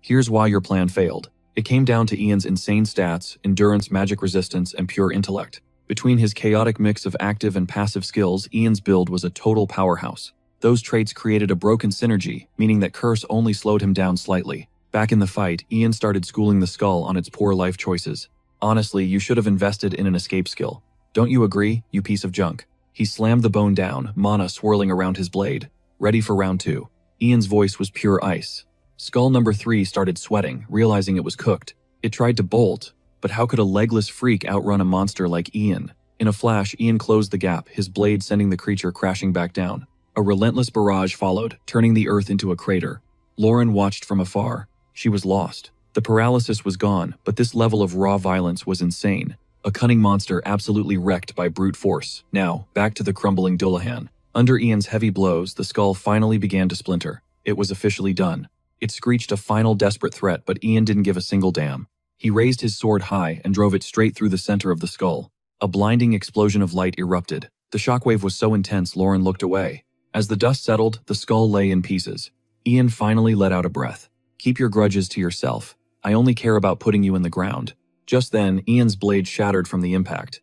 "Here's why your plan failed." It came down to Ian's insane stats, endurance, magic resistance, and pure intellect. Between his chaotic mix of active and passive skills, Ian's build was a total powerhouse. Those traits created a broken synergy, meaning that Curse only slowed him down slightly. Back in the fight, Ian started schooling the skull on its poor life choices. "Honestly, you should have invested in an escape skill. Don't you agree, you piece of junk?" He slammed the bone down, mana swirling around his blade. Ready for round 2. Ian's voice was pure ice. Skull number 3 started sweating, realizing it was cooked. It tried to bolt, but how could a legless freak outrun a monster like Ian? In a flash, Ian closed the gap, his blade sending the creature crashing back down. A relentless barrage followed, turning the earth into a crater. Lauren watched from afar. She was lost. The paralysis was gone, but this level of raw violence was insane. A cunning monster absolutely wrecked by brute force. Now, back to the crumbling Dullahan. Under Ian's heavy blows, the skull finally began to splinter. It was officially done. It screeched a final desperate threat, but Ian didn't give a single damn. He raised his sword high and drove it straight through the center of the skull. A blinding explosion of light erupted. The shockwave was so intense, Lauren looked away. As the dust settled, the skull lay in pieces. Ian finally let out a breath. "Keep your grudges to yourself. I only care about putting you in the ground." Just then, Ian's blade shattered from the impact.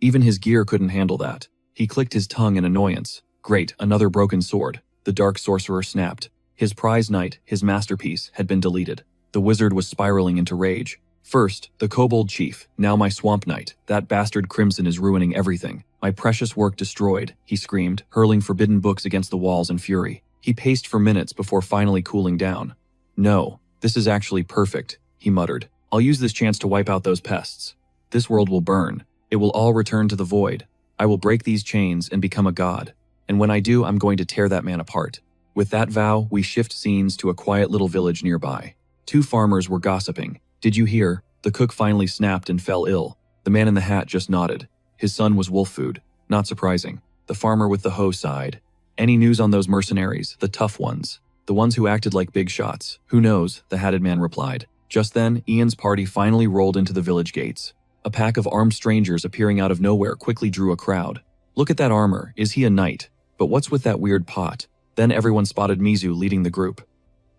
Even his gear couldn't handle that. He clicked his tongue in annoyance. "Great, another broken sword." The dark sorcerer snapped. His prize knight, his masterpiece, had been deleted. The wizard was spiraling into rage. First, the kobold chief, now my swamp knight. That bastard Crimson is ruining everything. My precious work destroyed, he screamed, hurling forbidden books against the walls in fury. He paced for minutes before finally cooling down. No, this is actually perfect, he muttered. I'll use this chance to wipe out those pests. This world will burn. It will all return to the void. I will break these chains and become a god. And when I do, I'm going to tear that man apart. With that vow, we shift scenes to a quiet little village nearby. Two farmers were gossiping. Did you hear? The cook finally snapped and fell ill. The man in the hat just nodded. His son was wolf food. Not surprising. The farmer with the hoe sighed. Any news on those mercenaries, the tough ones? The ones who acted like big shots? Who knows, the hatted man replied. Just then, Ian's party finally rolled into the village gates. A pack of armed strangers appearing out of nowhere quickly drew a crowd. Look at that armor, is he a knight? But what's with that weird pot? Then everyone spotted Mizu leading the group.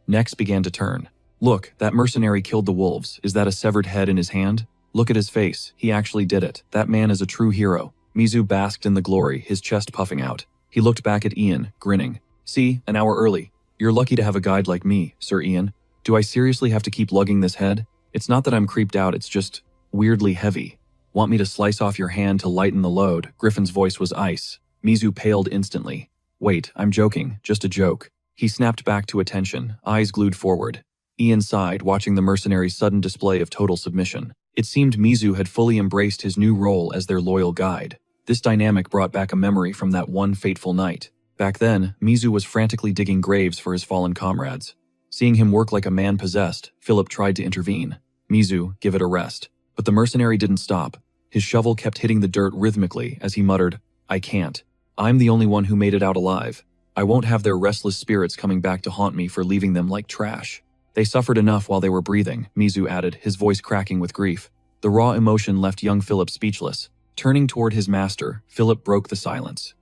Necks began to turn. Look, that mercenary killed the wolves. Is that a severed head in his hand? Look at his face. He actually did it. That man is a true hero. Mizu basked in the glory, his chest puffing out. He looked back at Ian, grinning. See, an hour early. You're lucky to have a guide like me, Sir Ian. Do I seriously have to keep lugging this head? It's not that I'm creeped out, it's just weirdly heavy. Want me to slice off your hand to lighten the load? Griffin's voice was ice. Mizu paled instantly. Wait, I'm joking. Just a joke. He snapped back to attention, eyes glued forward. Ian sighed, watching the mercenary's sudden display of total submission. It seemed Mizu had fully embraced his new role as their loyal guide. This dynamic brought back a memory from that one fateful night. Back then, Mizu was frantically digging graves for his fallen comrades. Seeing him work like a man possessed, Philip tried to intervene. Mizu, give it a rest. But the mercenary didn't stop. His shovel kept hitting the dirt rhythmically as he muttered, I can't. I'm the only one who made it out alive. I won't have their restless spirits coming back to haunt me for leaving them like trash. They suffered enough while they were breathing, Mizu added, his voice cracking with grief. The raw emotion left young Philip speechless. Turning toward his master, Philip broke the silence.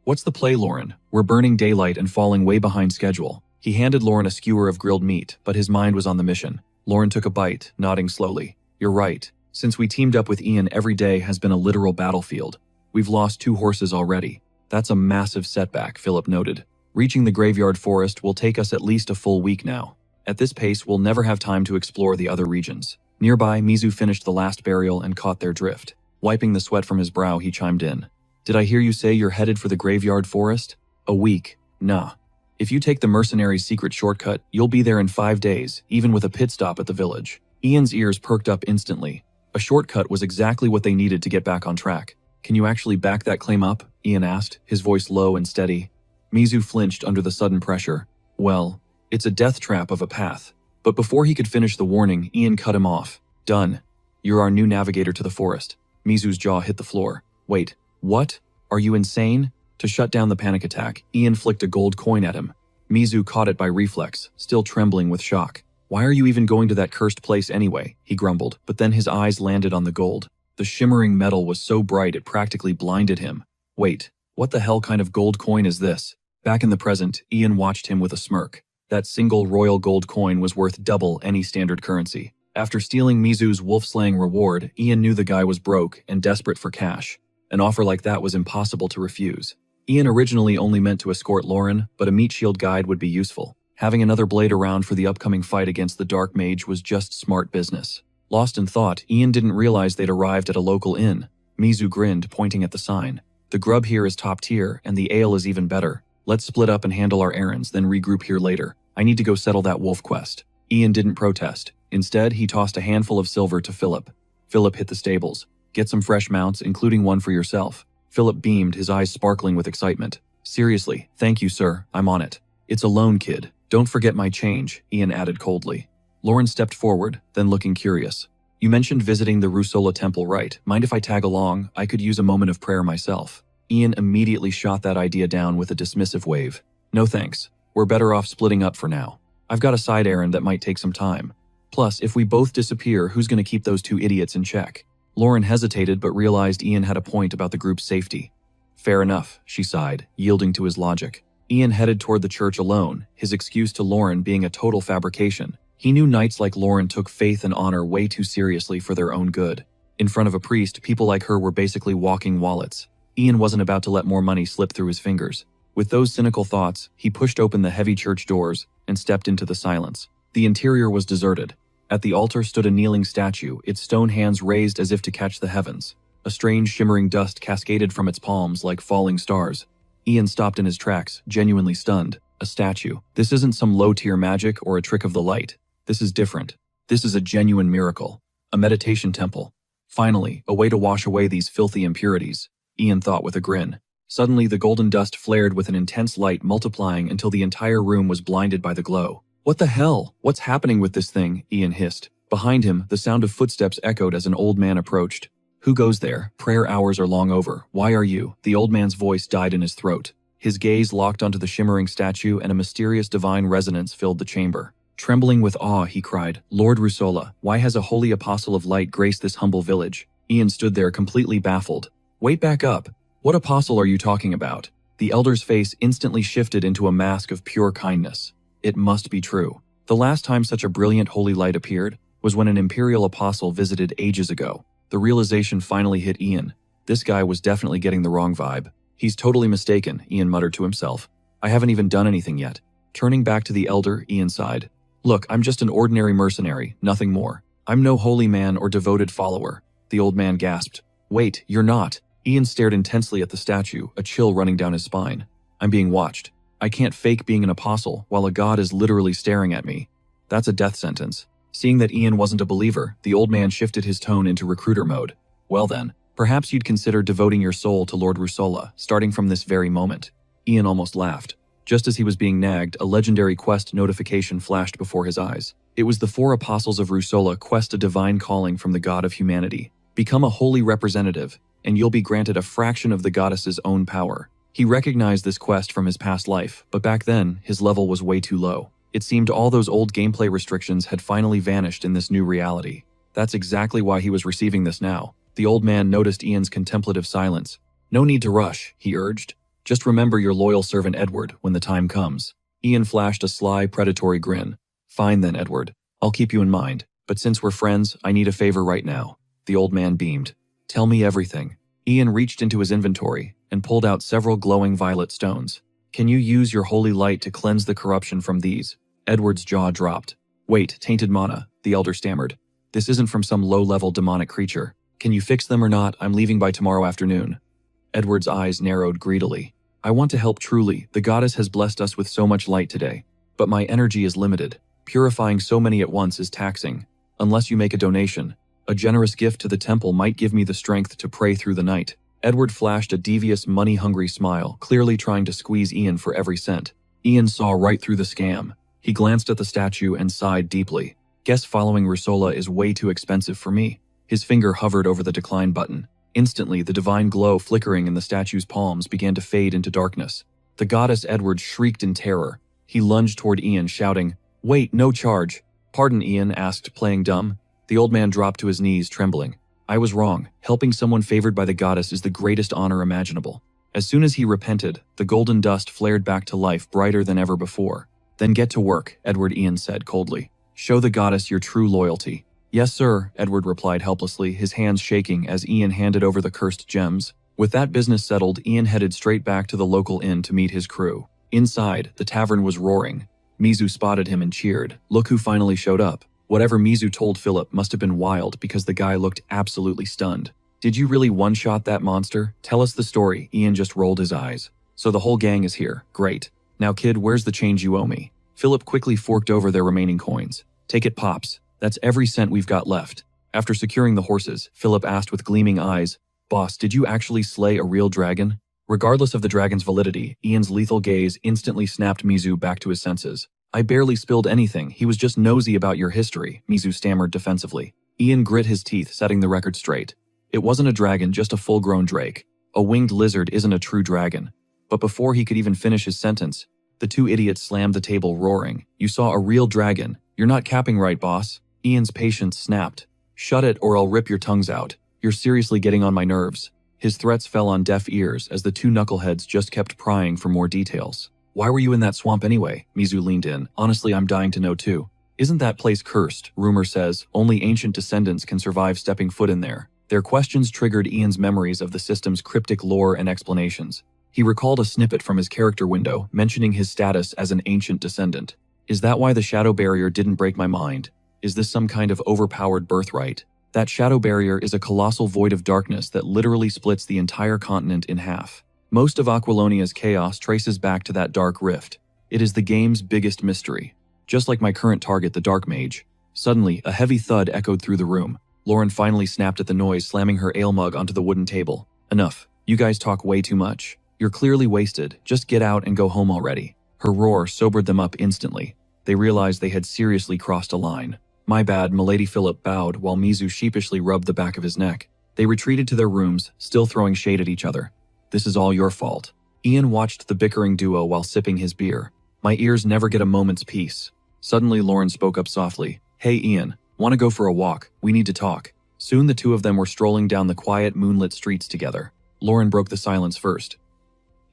What's the play, Lauren? We're burning daylight and falling way behind schedule. He handed Lauren a skewer of grilled meat, but his mind was on the mission. Lauren took a bite, nodding slowly. You're right. Since we teamed up with Ian, every day has been a literal battlefield. We've lost 2 horses already. That's a massive setback, Philip noted. Reaching the graveyard forest will take us at least a full week now. At this pace, we'll never have time to explore the other regions. Nearby, Mizu finished the last burial and caught their drift. Wiping the sweat from his brow, he chimed in. Did I hear you say you're headed for the graveyard forest? A week. Nah. If you take the mercenary's secret shortcut, you'll be there in 5 days, even with a pit stop at the village. Ian's ears perked up instantly. A shortcut was exactly what they needed to get back on track. Can you actually back that claim up? Ian asked, his voice low and steady. Mizu flinched under the sudden pressure. Well, it's a death trap of a path. But before he could finish the warning, Ian cut him off. Done. You're our new navigator to the forest. Mizu's jaw hit the floor. Wait, what? Are you insane? To shut down the panic attack, Ian flicked a gold coin at him. Mizu caught it by reflex, still trembling with shock. Why are you even going to that cursed place anyway? He grumbled, but then his eyes landed on the gold. The shimmering metal was so bright it practically blinded him. Wait, what the hell kind of gold coin is this? Back in the present, Ian watched him with a smirk. That single royal gold coin was worth double any standard currency. After stealing Mizu's wolf-slaying reward, Ian knew the guy was broke and desperate for cash. An offer like that was impossible to refuse. Ian originally only meant to escort Lauren, but a meat shield guide would be useful. Having another blade around for the upcoming fight against the Dark Mage was just smart business. Lost in thought, Ian didn't realize they'd arrived at a local inn. Mizu grinned, pointing at the sign. The grub here is top tier, and the ale is even better. Let's split up and handle our errands, then regroup here later. I need to go settle that wolf quest. Ian didn't protest. Instead, he tossed a handful of silver to Philip. Philip hit the stables. Get some fresh mounts, including one for yourself. Philip beamed, his eyes sparkling with excitement. Seriously, thank you, sir. I'm on it. It's a loan, kid. Don't forget my change, Ian added coldly. Lauren stepped forward, then looking curious. You mentioned visiting the Rusola temple, right? Mind if I tag along? I could use a moment of prayer myself. Ian immediately shot that idea down with a dismissive wave. No thanks. We're better off splitting up for now. I've got a side errand that might take some time. Plus, if we both disappear, who's going to keep those 2 idiots in check? Lauren hesitated but realized Ian had a point about the group's safety. Fair enough, she sighed, yielding to his logic. Ian headed toward the church alone, his excuse to Lauren being a total fabrication. He knew knights like Lauren took faith and honor way too seriously for their own good. In front of a priest, people like her were basically walking wallets. Ian wasn't about to let more money slip through his fingers. With those cynical thoughts, he pushed open the heavy church doors and stepped into the silence. The interior was deserted. At the altar stood a kneeling statue, its stone hands raised as if to catch the heavens. A strange shimmering dust cascaded from its palms like falling stars. Ian stopped in his tracks, genuinely stunned. A statue. This isn't some low-tier magic or a trick of the light. This is different. This is a genuine miracle. A meditation temple. Finally, a way to wash away these filthy impurities, Ian thought with a grin. Suddenly, the golden dust flared with an intense light, multiplying until the entire room was blinded by the glow. What the hell? What's happening with this thing? Ian hissed. Behind him, the sound of footsteps echoed as an old man approached. Who goes there? Prayer hours are long over. Why are you? The old man's voice died in his throat. His gaze locked onto the shimmering statue, and a mysterious divine resonance filled the chamber. Trembling with awe, he cried, Lord Rusola, why has a holy apostle of light graced this humble village? Ian stood there completely baffled. Wait, back up. What apostle are you talking about? The elder's face instantly shifted into a mask of pure kindness. It must be true. The last time such a brilliant holy light appeared was when an imperial apostle visited ages ago. The realization finally hit Ian. This guy was definitely getting the wrong vibe. He's totally mistaken, Ian muttered to himself. I haven't even done anything yet. Turning back to the elder, Ian sighed. Look, I'm just an ordinary mercenary, nothing more. I'm no holy man or devoted follower. The old man gasped. Wait, you're not. Ian stared intensely at the statue, a chill running down his spine. I'm being watched. I can't fake being an apostle while a god is literally staring at me. That's a death sentence. Seeing that Ian wasn't a believer, the old man shifted his tone into recruiter mode. Well then, perhaps you'd consider devoting your soul to Lord Rusola, starting from this very moment. Ian almost laughed. Just as he was being nagged, a legendary quest notification flashed before his eyes. It was the 4 apostles of Rusola quest a divine calling from the god of humanity. Become a holy representative, and you'll be granted a fraction of the goddess's own power. He recognized this quest from his past life, but back then, his level was way too low. It seemed all those old gameplay restrictions had finally vanished in this new reality. That's exactly why he was receiving this now. The old man noticed Ian's contemplative silence. No need to rush, he urged. Just remember your loyal servant Edward when the time comes. Ian flashed a sly, predatory grin. Fine then, Edward. I'll keep you in mind. But since we're friends, I need a favor right now. The old man beamed. Tell me everything. Ian reached into his inventory and pulled out several glowing violet stones. Can you use your holy light to cleanse the corruption from these? Edward's jaw dropped. Wait, tainted mana, the elder stammered. This isn't from some low-level demonic creature. Can you fix them or not? I'm leaving by tomorrow afternoon. Edward's eyes narrowed greedily. I want to help truly. The goddess has blessed us with so much light today. But my energy is limited. Purifying so many at once is taxing. Unless you make a donation. A generous gift to the temple might give me the strength to pray through the night. Edward flashed a devious, money-hungry smile, clearly trying to squeeze Ian for every cent. Ian saw right through the scam. He glanced at the statue and sighed deeply. Guess following Rusola is way too expensive for me. His finger hovered over the decline button. Instantly, the divine glow flickering in the statue's palms began to fade into darkness. The goddess Edward shrieked in terror. He lunged toward Ian, shouting, Wait, no charge. Pardon, Ian asked, playing dumb. The old man dropped to his knees, trembling. I was wrong. Helping someone favored by the goddess is the greatest honor imaginable. As soon as he repented, the golden dust flared back to life, brighter than ever before. Then get to work, Edward, Ian said coldly. Show the goddess your true loyalty. Yes, sir, Edward replied helplessly, his hands shaking as Ian handed over the cursed gems. With that business settled, Ian headed straight back to the local inn to meet his crew. Inside, the tavern was roaring. Mizu spotted him and cheered. Look who finally showed up. Whatever Mizu told Philip must have been wild because the guy looked absolutely stunned. Did you really one-shot that monster? Tell us the story. Ian just rolled his eyes. So the whole gang is here. Great. Now kid, where's the change you owe me? Philip quickly forked over their remaining coins. Take it, Pops. That's every cent we've got left. After securing the horses, Philip asked with gleaming eyes, Boss, did you actually slay a real dragon? Regardless of the dragon's validity, Ian's lethal gaze instantly snapped Mizu back to his senses. I barely spilled anything, he was just nosy about your history, Mizu stammered defensively. Ian grit his teeth, setting the record straight. It wasn't a dragon, just a full-grown drake. A winged lizard isn't a true dragon. But before he could even finish his sentence, the two idiots slammed the table, roaring. You saw a real dragon. You're not capping right, boss. Ian's patience snapped. Shut it or I'll rip your tongues out. You're seriously getting on my nerves. His threats fell on deaf ears as the two knuckleheads just kept prying for more details. Why were you in that swamp anyway? Mizu leaned in. Honestly, I'm dying to know too. Isn't that place cursed? Rumor says only ancient descendants can survive stepping foot in there. Their questions triggered Ian's memories of the system's cryptic lore and explanations. He recalled a snippet from his character window mentioning his status as an ancient descendant. Is that why the shadow barrier didn't break my mind? Is this some kind of overpowered birthright? That shadow barrier is a colossal void of darkness that literally splits the entire continent in half. Most of Aquilonia's chaos traces back to that dark rift. It is the game's biggest mystery. Just like my current target, the Dark Mage. Suddenly, a heavy thud echoed through the room. Lauren finally snapped at the noise, slamming her ale mug onto the wooden table. Enough. You guys talk way too much. You're clearly wasted. Just get out and go home already. Her roar sobered them up instantly. They realized they had seriously crossed a line. My bad, Milady. Philip bowed while Mizu sheepishly rubbed the back of his neck. They retreated to their rooms, still throwing shade at each other. This is all your fault. Ian watched the bickering duo while sipping his beer. My ears never get a moment's peace. Suddenly, Lauren spoke up softly. Hey Ian, wanna go for a walk? We need to talk. Soon the two of them were strolling down the quiet, moonlit streets together. Lauren broke the silence first.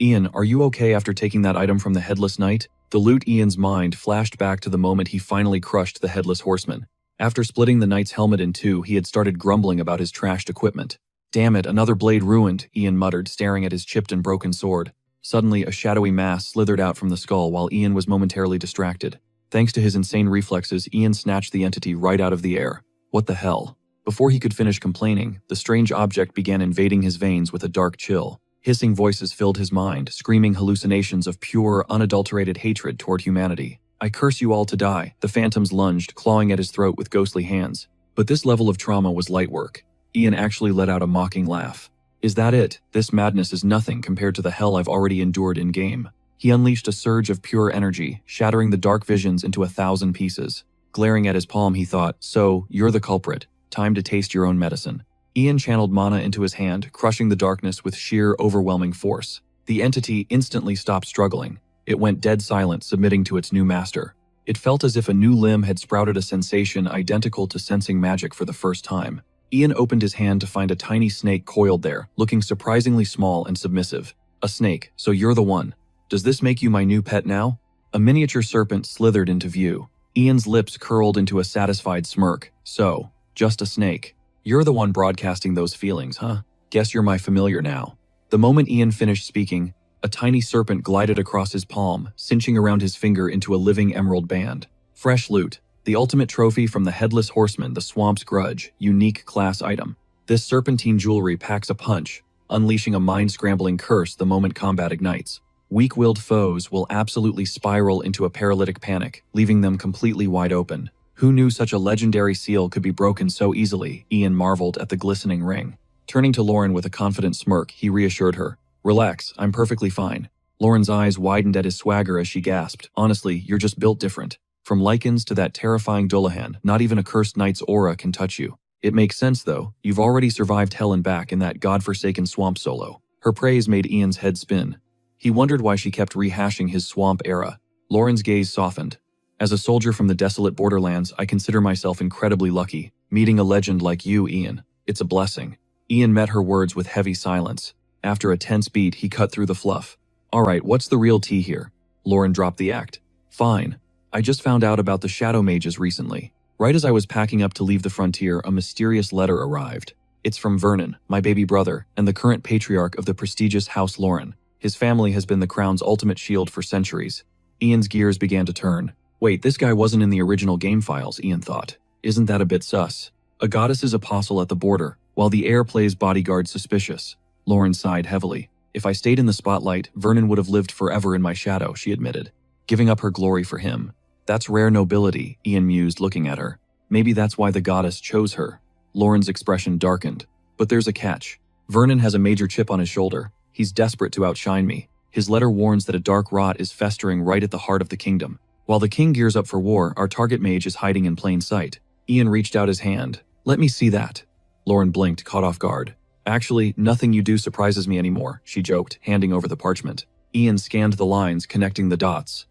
Ian, are you okay after taking that item from the Headless Knight? The loot. Ian's mind flashed back to the moment he finally crushed the Headless Horseman. After splitting the knight's helmet in two, he had started grumbling about his trashed equipment. Damn it, another blade ruined, Ian muttered, staring at his chipped and broken sword. Suddenly, a shadowy mass slithered out from the skull while Ian was momentarily distracted. Thanks to his insane reflexes, Ian snatched the entity right out of the air. What the hell? Before he could finish complaining, the strange object began invading his veins with a dark chill. Hissing voices filled his mind, screaming hallucinations of pure, unadulterated hatred toward humanity. I curse you all to die, the phantoms lunged, clawing at his throat with ghostly hands. But this level of trauma was light work. Ian actually let out a mocking laugh. Is that it? This madness is nothing compared to the hell I've already endured in-game. He unleashed a surge of pure energy, shattering the dark visions into 1,000 pieces. Glaring at his palm, he thought, so, you're the culprit. Time to taste your own medicine. Ian channeled mana into his hand, crushing the darkness with sheer, overwhelming force. The entity instantly stopped struggling. It went dead silent, submitting to its new master. It felt as if a new limb had sprouted, a sensation identical to sensing magic for the first time. Ian opened his hand to find a tiny snake coiled there, looking surprisingly small and submissive. A snake, so you're the one. Does this make you my new pet now? A miniature serpent slithered into view. Ian's lips curled into a satisfied smirk. So, just a snake. You're the one broadcasting those feelings, huh? Guess you're my familiar now. The moment Ian finished speaking, a tiny serpent glided across his palm, cinching around his finger into a living emerald band. Fresh loot. The ultimate trophy from the Headless Horseman, the Swamp's Grudge, unique class item. This serpentine jewelry packs a punch, unleashing a mind-scrambling curse the moment combat ignites. Weak-willed foes will absolutely spiral into a paralytic panic, leaving them completely wide open. Who knew such a legendary seal could be broken so easily? Ian marveled at the glistening ring. Turning to Lauren with a confident smirk, he reassured her. Relax, I'm perfectly fine. Lauren's eyes widened at his swagger as she gasped. Honestly, you're just built different. From lichens to that terrifying Dullahan, not even a cursed knight's aura can touch you. It makes sense though, you've already survived hell and back in that godforsaken swamp solo. Her praise made Ian's head spin. He wondered why she kept rehashing his swamp era. Lauren's gaze softened. As a soldier from the desolate borderlands, I consider myself incredibly lucky. Meeting a legend like you, Ian. It's a blessing. Ian met her words with heavy silence. After a tense beat, he cut through the fluff. Alright, what's the real tea here? Lauren dropped the act. Fine. I just found out about the shadow mages recently. Right as I was packing up to leave the frontier, a mysterious letter arrived. It's from Vernon, my baby brother, and the current patriarch of the prestigious House Lauren. His family has been the crown's ultimate shield for centuries. Ian's gears began to turn. Wait, this guy wasn't in the original game files, Ian thought. Isn't that a bit sus? A goddess's apostle at the border, while the heir plays bodyguard suspicious. Lauren sighed heavily. If I stayed in the spotlight, Vernon would have lived forever in my shadow, she admitted. Giving up her glory for him. That's rare nobility, Ian mused, looking at her. Maybe that's why the goddess chose her. Lauren's expression darkened. But there's a catch. Vernon has a major chip on his shoulder. He's desperate to outshine me. His letter warns that a dark rot is festering right at the heart of the kingdom. While the king gears up for war, our target mage is hiding in plain sight. Ian reached out his hand. Let me see that. Lauren blinked, caught off guard. Actually, nothing you do surprises me anymore, she joked, handing over the parchment. Ian scanned the lines, connecting the dots.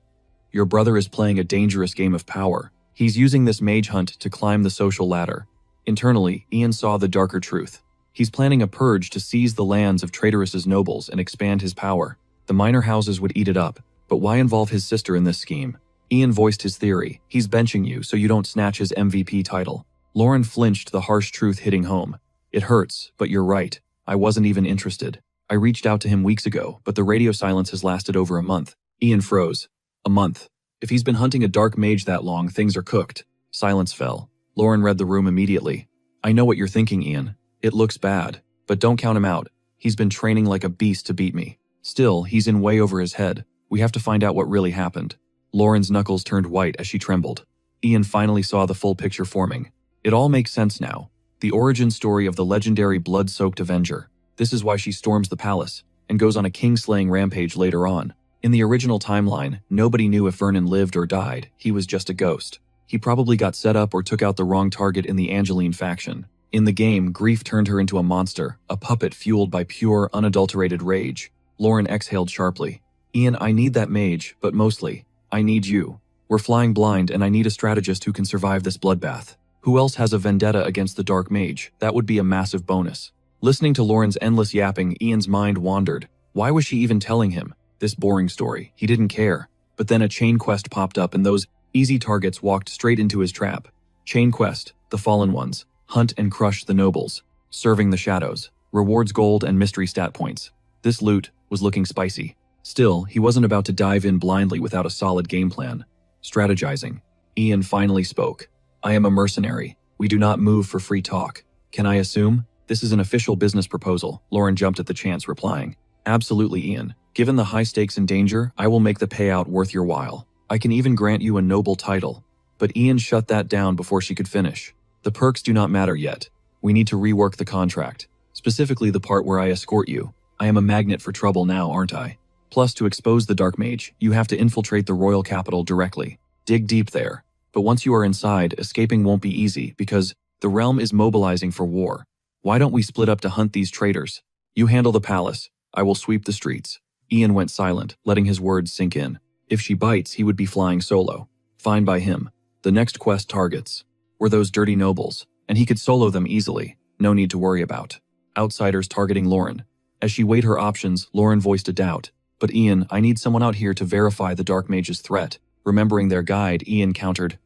Your brother is playing a dangerous game of power. He's using this mage hunt to climb the social ladder. Internally, Ian saw the darker truth. He's planning a purge to seize the lands of Traitorous' nobles and expand his power. The minor houses would eat it up, but why involve his sister in this scheme? Ian voiced his theory. He's benching you so you don't snatch his MVP title. Lauren flinched, the harsh truth hitting home. It hurts, but you're right. I wasn't even interested. I reached out to him weeks ago, but the radio silence has lasted over a month. Ian froze. A month. If he's been hunting a dark mage that long, things are cooked. Silence fell. Lauren read the room immediately. I know what you're thinking, Ian. It looks bad. But don't count him out. He's been training like a beast to beat me. Still, he's in way over his head. We have to find out what really happened. Lauren's knuckles turned white as she trembled. Ian finally saw the full picture forming. It all makes sense now. The origin story of the legendary blood-soaked Avenger. This is why she storms the palace and goes on a king-slaying rampage later on. In the original timeline, nobody knew if Vernon lived or died. He was just a ghost. He probably got set up or took out the wrong target in the Angeline faction. In the game, grief turned her into a monster, a puppet fueled by pure, unadulterated rage. Lauren exhaled sharply. Ian, I need that mage, but mostly, I need you. We're flying blind and I need a strategist who can survive this bloodbath. Who else has a vendetta against the Dark Mage? That would be a massive bonus. Listening to Lauren's endless yapping, Ian's mind wandered. Why was she even telling him this boring story? He didn't care. But then a chain quest popped up and those easy targets walked straight into his trap. Chain quest, the fallen ones. Hunt and crush the nobles. Serving the shadows. Rewards gold and mystery stat points. This loot was looking spicy. Still, he wasn't about to dive in blindly without a solid game plan. Strategizing. Ian finally spoke. I am a mercenary. We do not move for free talk. Can I assume? This is an official business proposal. Lauren jumped at the chance, replying. Absolutely, Ian. Given the high stakes and danger, I will make the payout worth your while. I can even grant you a noble title. But Ian shut that down before she could finish. The perks do not matter yet. We need to rework the contract. Specifically the part where I escort you. I am a magnet for trouble now, aren't I? Plus, to expose the Dark Mage, you have to infiltrate the royal capital directly. Dig deep there. But once you are inside, escaping won't be easy because the realm is mobilizing for war. Why don't we split up to hunt these traitors? You handle the palace. I will sweep the streets. Ian went silent, letting his words sink in. If she bites, he would be flying solo. Fine by him. The next quest targets were those dirty nobles, and he could solo them easily. No need to worry about outsiders targeting Lauren. As she weighed her options, Lauren voiced a doubt. But Ian, I need someone out here to verify the Dark Mage's threat. Remembering their guide, Ian countered,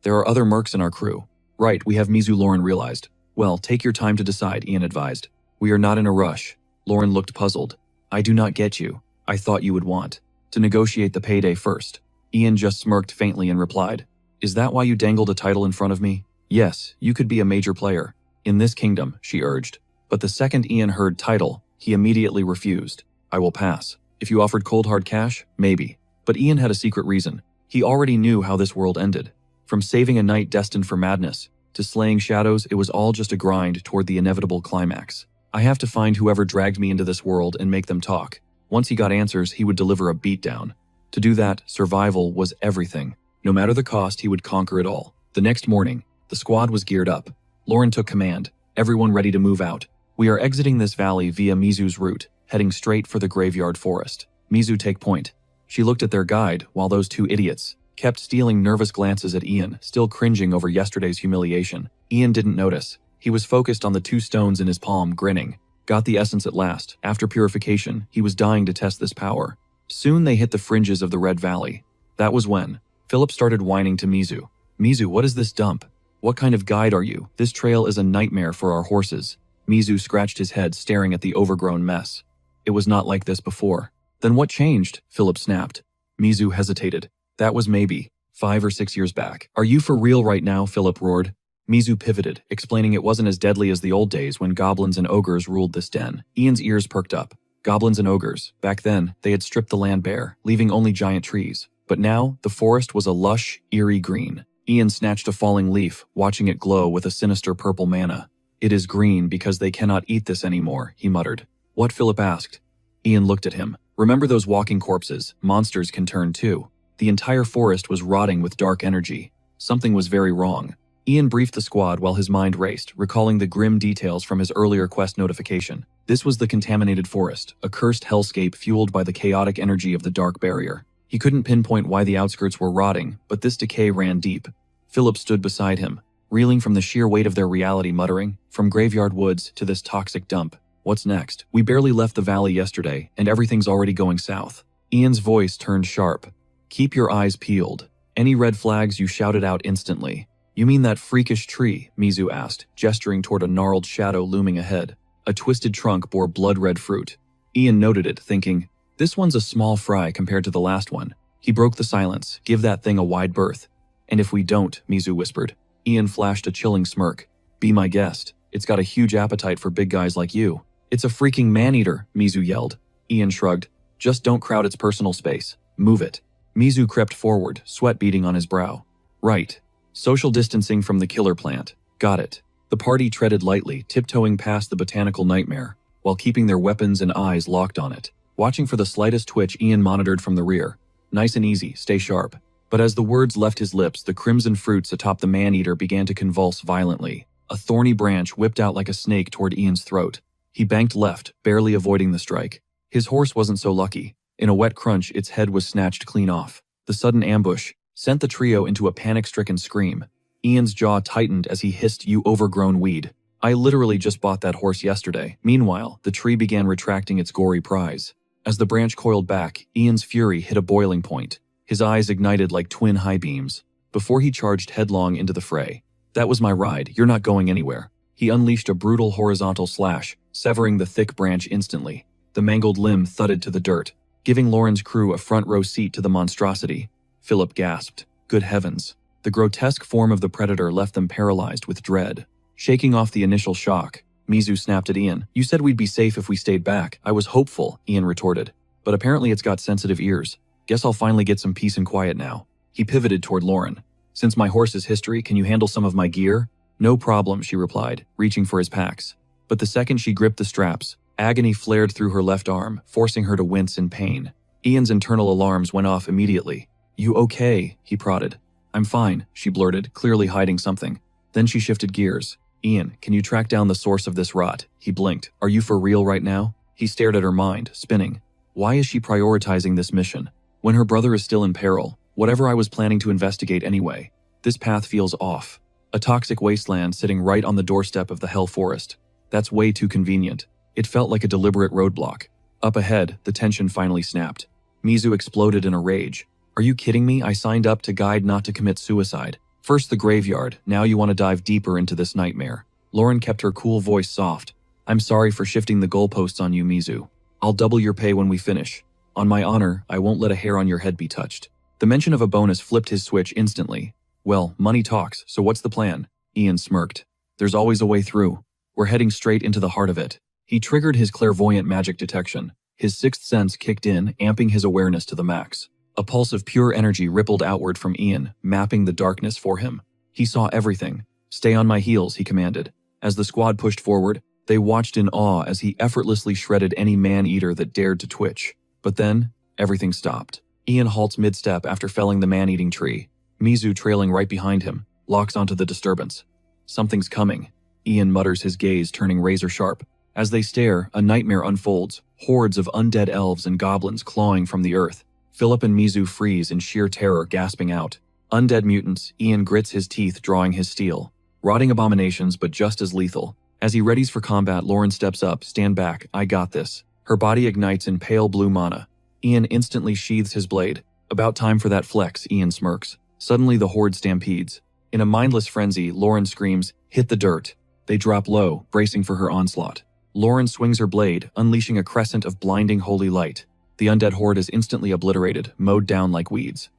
there are other mercs in our crew. Right, we have Mizu. Lauren realized. Well, take your time to decide, Ian advised. We are not in a rush. Lauren looked puzzled. I do not get you. I thought you would want to negotiate the payday first. Ian just smirked faintly and replied, Is that why you dangled a title in front of me? Yes, you could be a major player. In this kingdom, she urged. But the second Ian heard title, he immediately refused. I will pass. If you offered cold hard cash, maybe. But Ian had a secret reason. He already knew how this world ended. From saving a knight destined for madness, to slaying shadows, it was all just a grind toward the inevitable climax. I have to find whoever dragged me into this world and make them talk. Once he got answers, he would deliver a beatdown. To do that, survival was everything. No matter the cost, he would conquer it all. The next morning, the squad was geared up. Lauren took command. Everyone ready to move out. We are exiting this valley via Mizu's route, heading straight for the graveyard forest. Mizu, take point. She looked at their guide, while those two idiots kept stealing nervous glances at Ian, still cringing over yesterday's humiliation. Ian didn't notice. He was focused on the 2 stones in his palm, grinning. Got the essence at last. After purification, he was dying to test this power. Soon they hit the fringes of the Red Valley. That was when Philip started whining to Mizu. Mizu, what is this dump? What kind of guide are you? This trail is a nightmare for our horses. Mizu scratched his head, staring at the overgrown mess. It was not like this before. Then what changed? Philip snapped. Mizu hesitated. That was maybe 5 or 6 years back. Are you for real right now? Philip roared. Mizu pivoted, explaining it wasn't as deadly as the old days when goblins and ogres ruled this den. Ian's ears perked up. Goblins and ogres. Back then, they had stripped the land bare, leaving only giant trees. But now, the forest was a lush, eerie green. Ian snatched a falling leaf, watching it glow with a sinister purple mana. It is green because they cannot eat this anymore, he muttered. What? Philip asked. Ian looked at him. Remember those walking corpses? Monsters can turn too. The entire forest was rotting with dark energy. Something was very wrong. Ian briefed the squad while his mind raced, recalling the grim details from his earlier quest notification. This was the contaminated forest, a cursed hellscape fueled by the chaotic energy of the dark barrier. He couldn't pinpoint why the outskirts were rotting, but this decay ran deep. Philip stood beside him, reeling from the sheer weight of their reality, muttering, from graveyard woods to this toxic dump. What's next? We barely left the valley yesterday, and everything's already going south. Ian's voice turned sharp. Keep your eyes peeled. Any red flags, you shouted out instantly. You mean that freakish tree? Mizu asked, gesturing toward a gnarled shadow looming ahead. A twisted trunk bore blood-red fruit. Ian noted it, thinking, this one's a small fry compared to the last one. He broke the silence. Give that thing a wide berth. And if we don't, Mizu whispered. Ian flashed a chilling smirk. Be my guest. It's got a huge appetite for big guys like you. It's a freaking man-eater, Mizu yelled. Ian shrugged. Just don't crowd its personal space. Move it. Mizu crept forward, sweat beading on his brow. Right. Social distancing from the killer plant. Got it. The party treaded lightly, tiptoeing past the botanical nightmare, while keeping their weapons and eyes locked on it. Watching for the slightest twitch, Ian monitored from the rear. Nice and easy, stay sharp. But as the words left his lips, the crimson fruits atop the man-eater began to convulse violently. A thorny branch whipped out like a snake toward Ian's throat. He banked left, barely avoiding the strike. His horse wasn't so lucky. In a wet crunch, its head was snatched clean off. The sudden ambush sent the trio into a panic-stricken scream. Ian's jaw tightened as he hissed, "You overgrown weed. I literally just bought that horse yesterday." Meanwhile, the tree began retracting its gory prize. As the branch coiled back, Ian's fury hit a boiling point. His eyes ignited like twin high beams, before he charged headlong into the fray. "That was my ride, you're not going anywhere." He unleashed a brutal horizontal slash, severing the thick branch instantly. The mangled limb thudded to the dirt, giving Lauren's crew a front-row seat to the monstrosity. Philip gasped. Good heavens. The grotesque form of the predator left them paralyzed with dread. Shaking off the initial shock, Mizu snapped at Ian. "You said we'd be safe if we stayed back." "I was hopeful," Ian retorted. "But apparently it's got sensitive ears. Guess I'll finally get some peace and quiet now." He pivoted toward Lauren. "Since my horse's history, can you handle some of my gear?" "No problem," she replied, reaching for his packs. But the second she gripped the straps, agony flared through her left arm, forcing her to wince in pain. Ian's internal alarms went off immediately. "You okay?" he prodded. "I'm fine," she blurted, clearly hiding something. Then she shifted gears. "Ian, can you track down the source of this rot?" He blinked. "Are you for real right now?" He stared at her mind, spinning. Why is she prioritizing this mission? When her brother is still in peril, whatever I was planning to investigate anyway. This path feels off. A toxic wasteland sitting right on the doorstep of the Hell Forest. That's way too convenient. It felt like a deliberate roadblock. Up ahead, the tension finally snapped. Mizu exploded in a rage. "Are you kidding me? I signed up to guide, not to commit suicide. First the graveyard, now you want to dive deeper into this nightmare." Lauren kept her cool voice soft. "I'm sorry for shifting the goalposts on you, Mizu. I'll double your pay when we finish. On my honor, I won't let a hair on your head be touched." The mention of a bonus flipped his switch instantly. "Well, money talks, so what's the plan?" Ian smirked. "There's always a way through. We're heading straight into the heart of it." He triggered his clairvoyant magic detection. His sixth sense kicked in, amping his awareness to the max. A pulse of pure energy rippled outward from Ian, mapping the darkness for him. He saw everything. "Stay on my heels," he commanded. As the squad pushed forward, they watched in awe as he effortlessly shredded any man-eater that dared to twitch. But then, everything stopped. Ian halts mid-step after felling the man-eating tree. Mizu, trailing right behind him, locks onto the disturbance. "Something's coming." Ian mutters, his gaze turning razor-sharp. As they stare, a nightmare unfolds, hordes of undead elves and goblins clawing from the earth. Philip and Mizu freeze in sheer terror, gasping out. Undead mutants, Ian grits his teeth, drawing his steel. Rotting abominations, but just as lethal. As he readies for combat, Lauren steps up. "Stand back, I got this." Her body ignites in pale blue mana. Ian instantly sheathes his blade. "About time for that flex," Ian smirks. Suddenly the horde stampedes. In a mindless frenzy, Lauren screams, "Hit the dirt." They drop low, bracing for her onslaught. Lauren swings her blade, unleashing a crescent of blinding holy light. The undead horde is instantly obliterated, mowed down like weeds.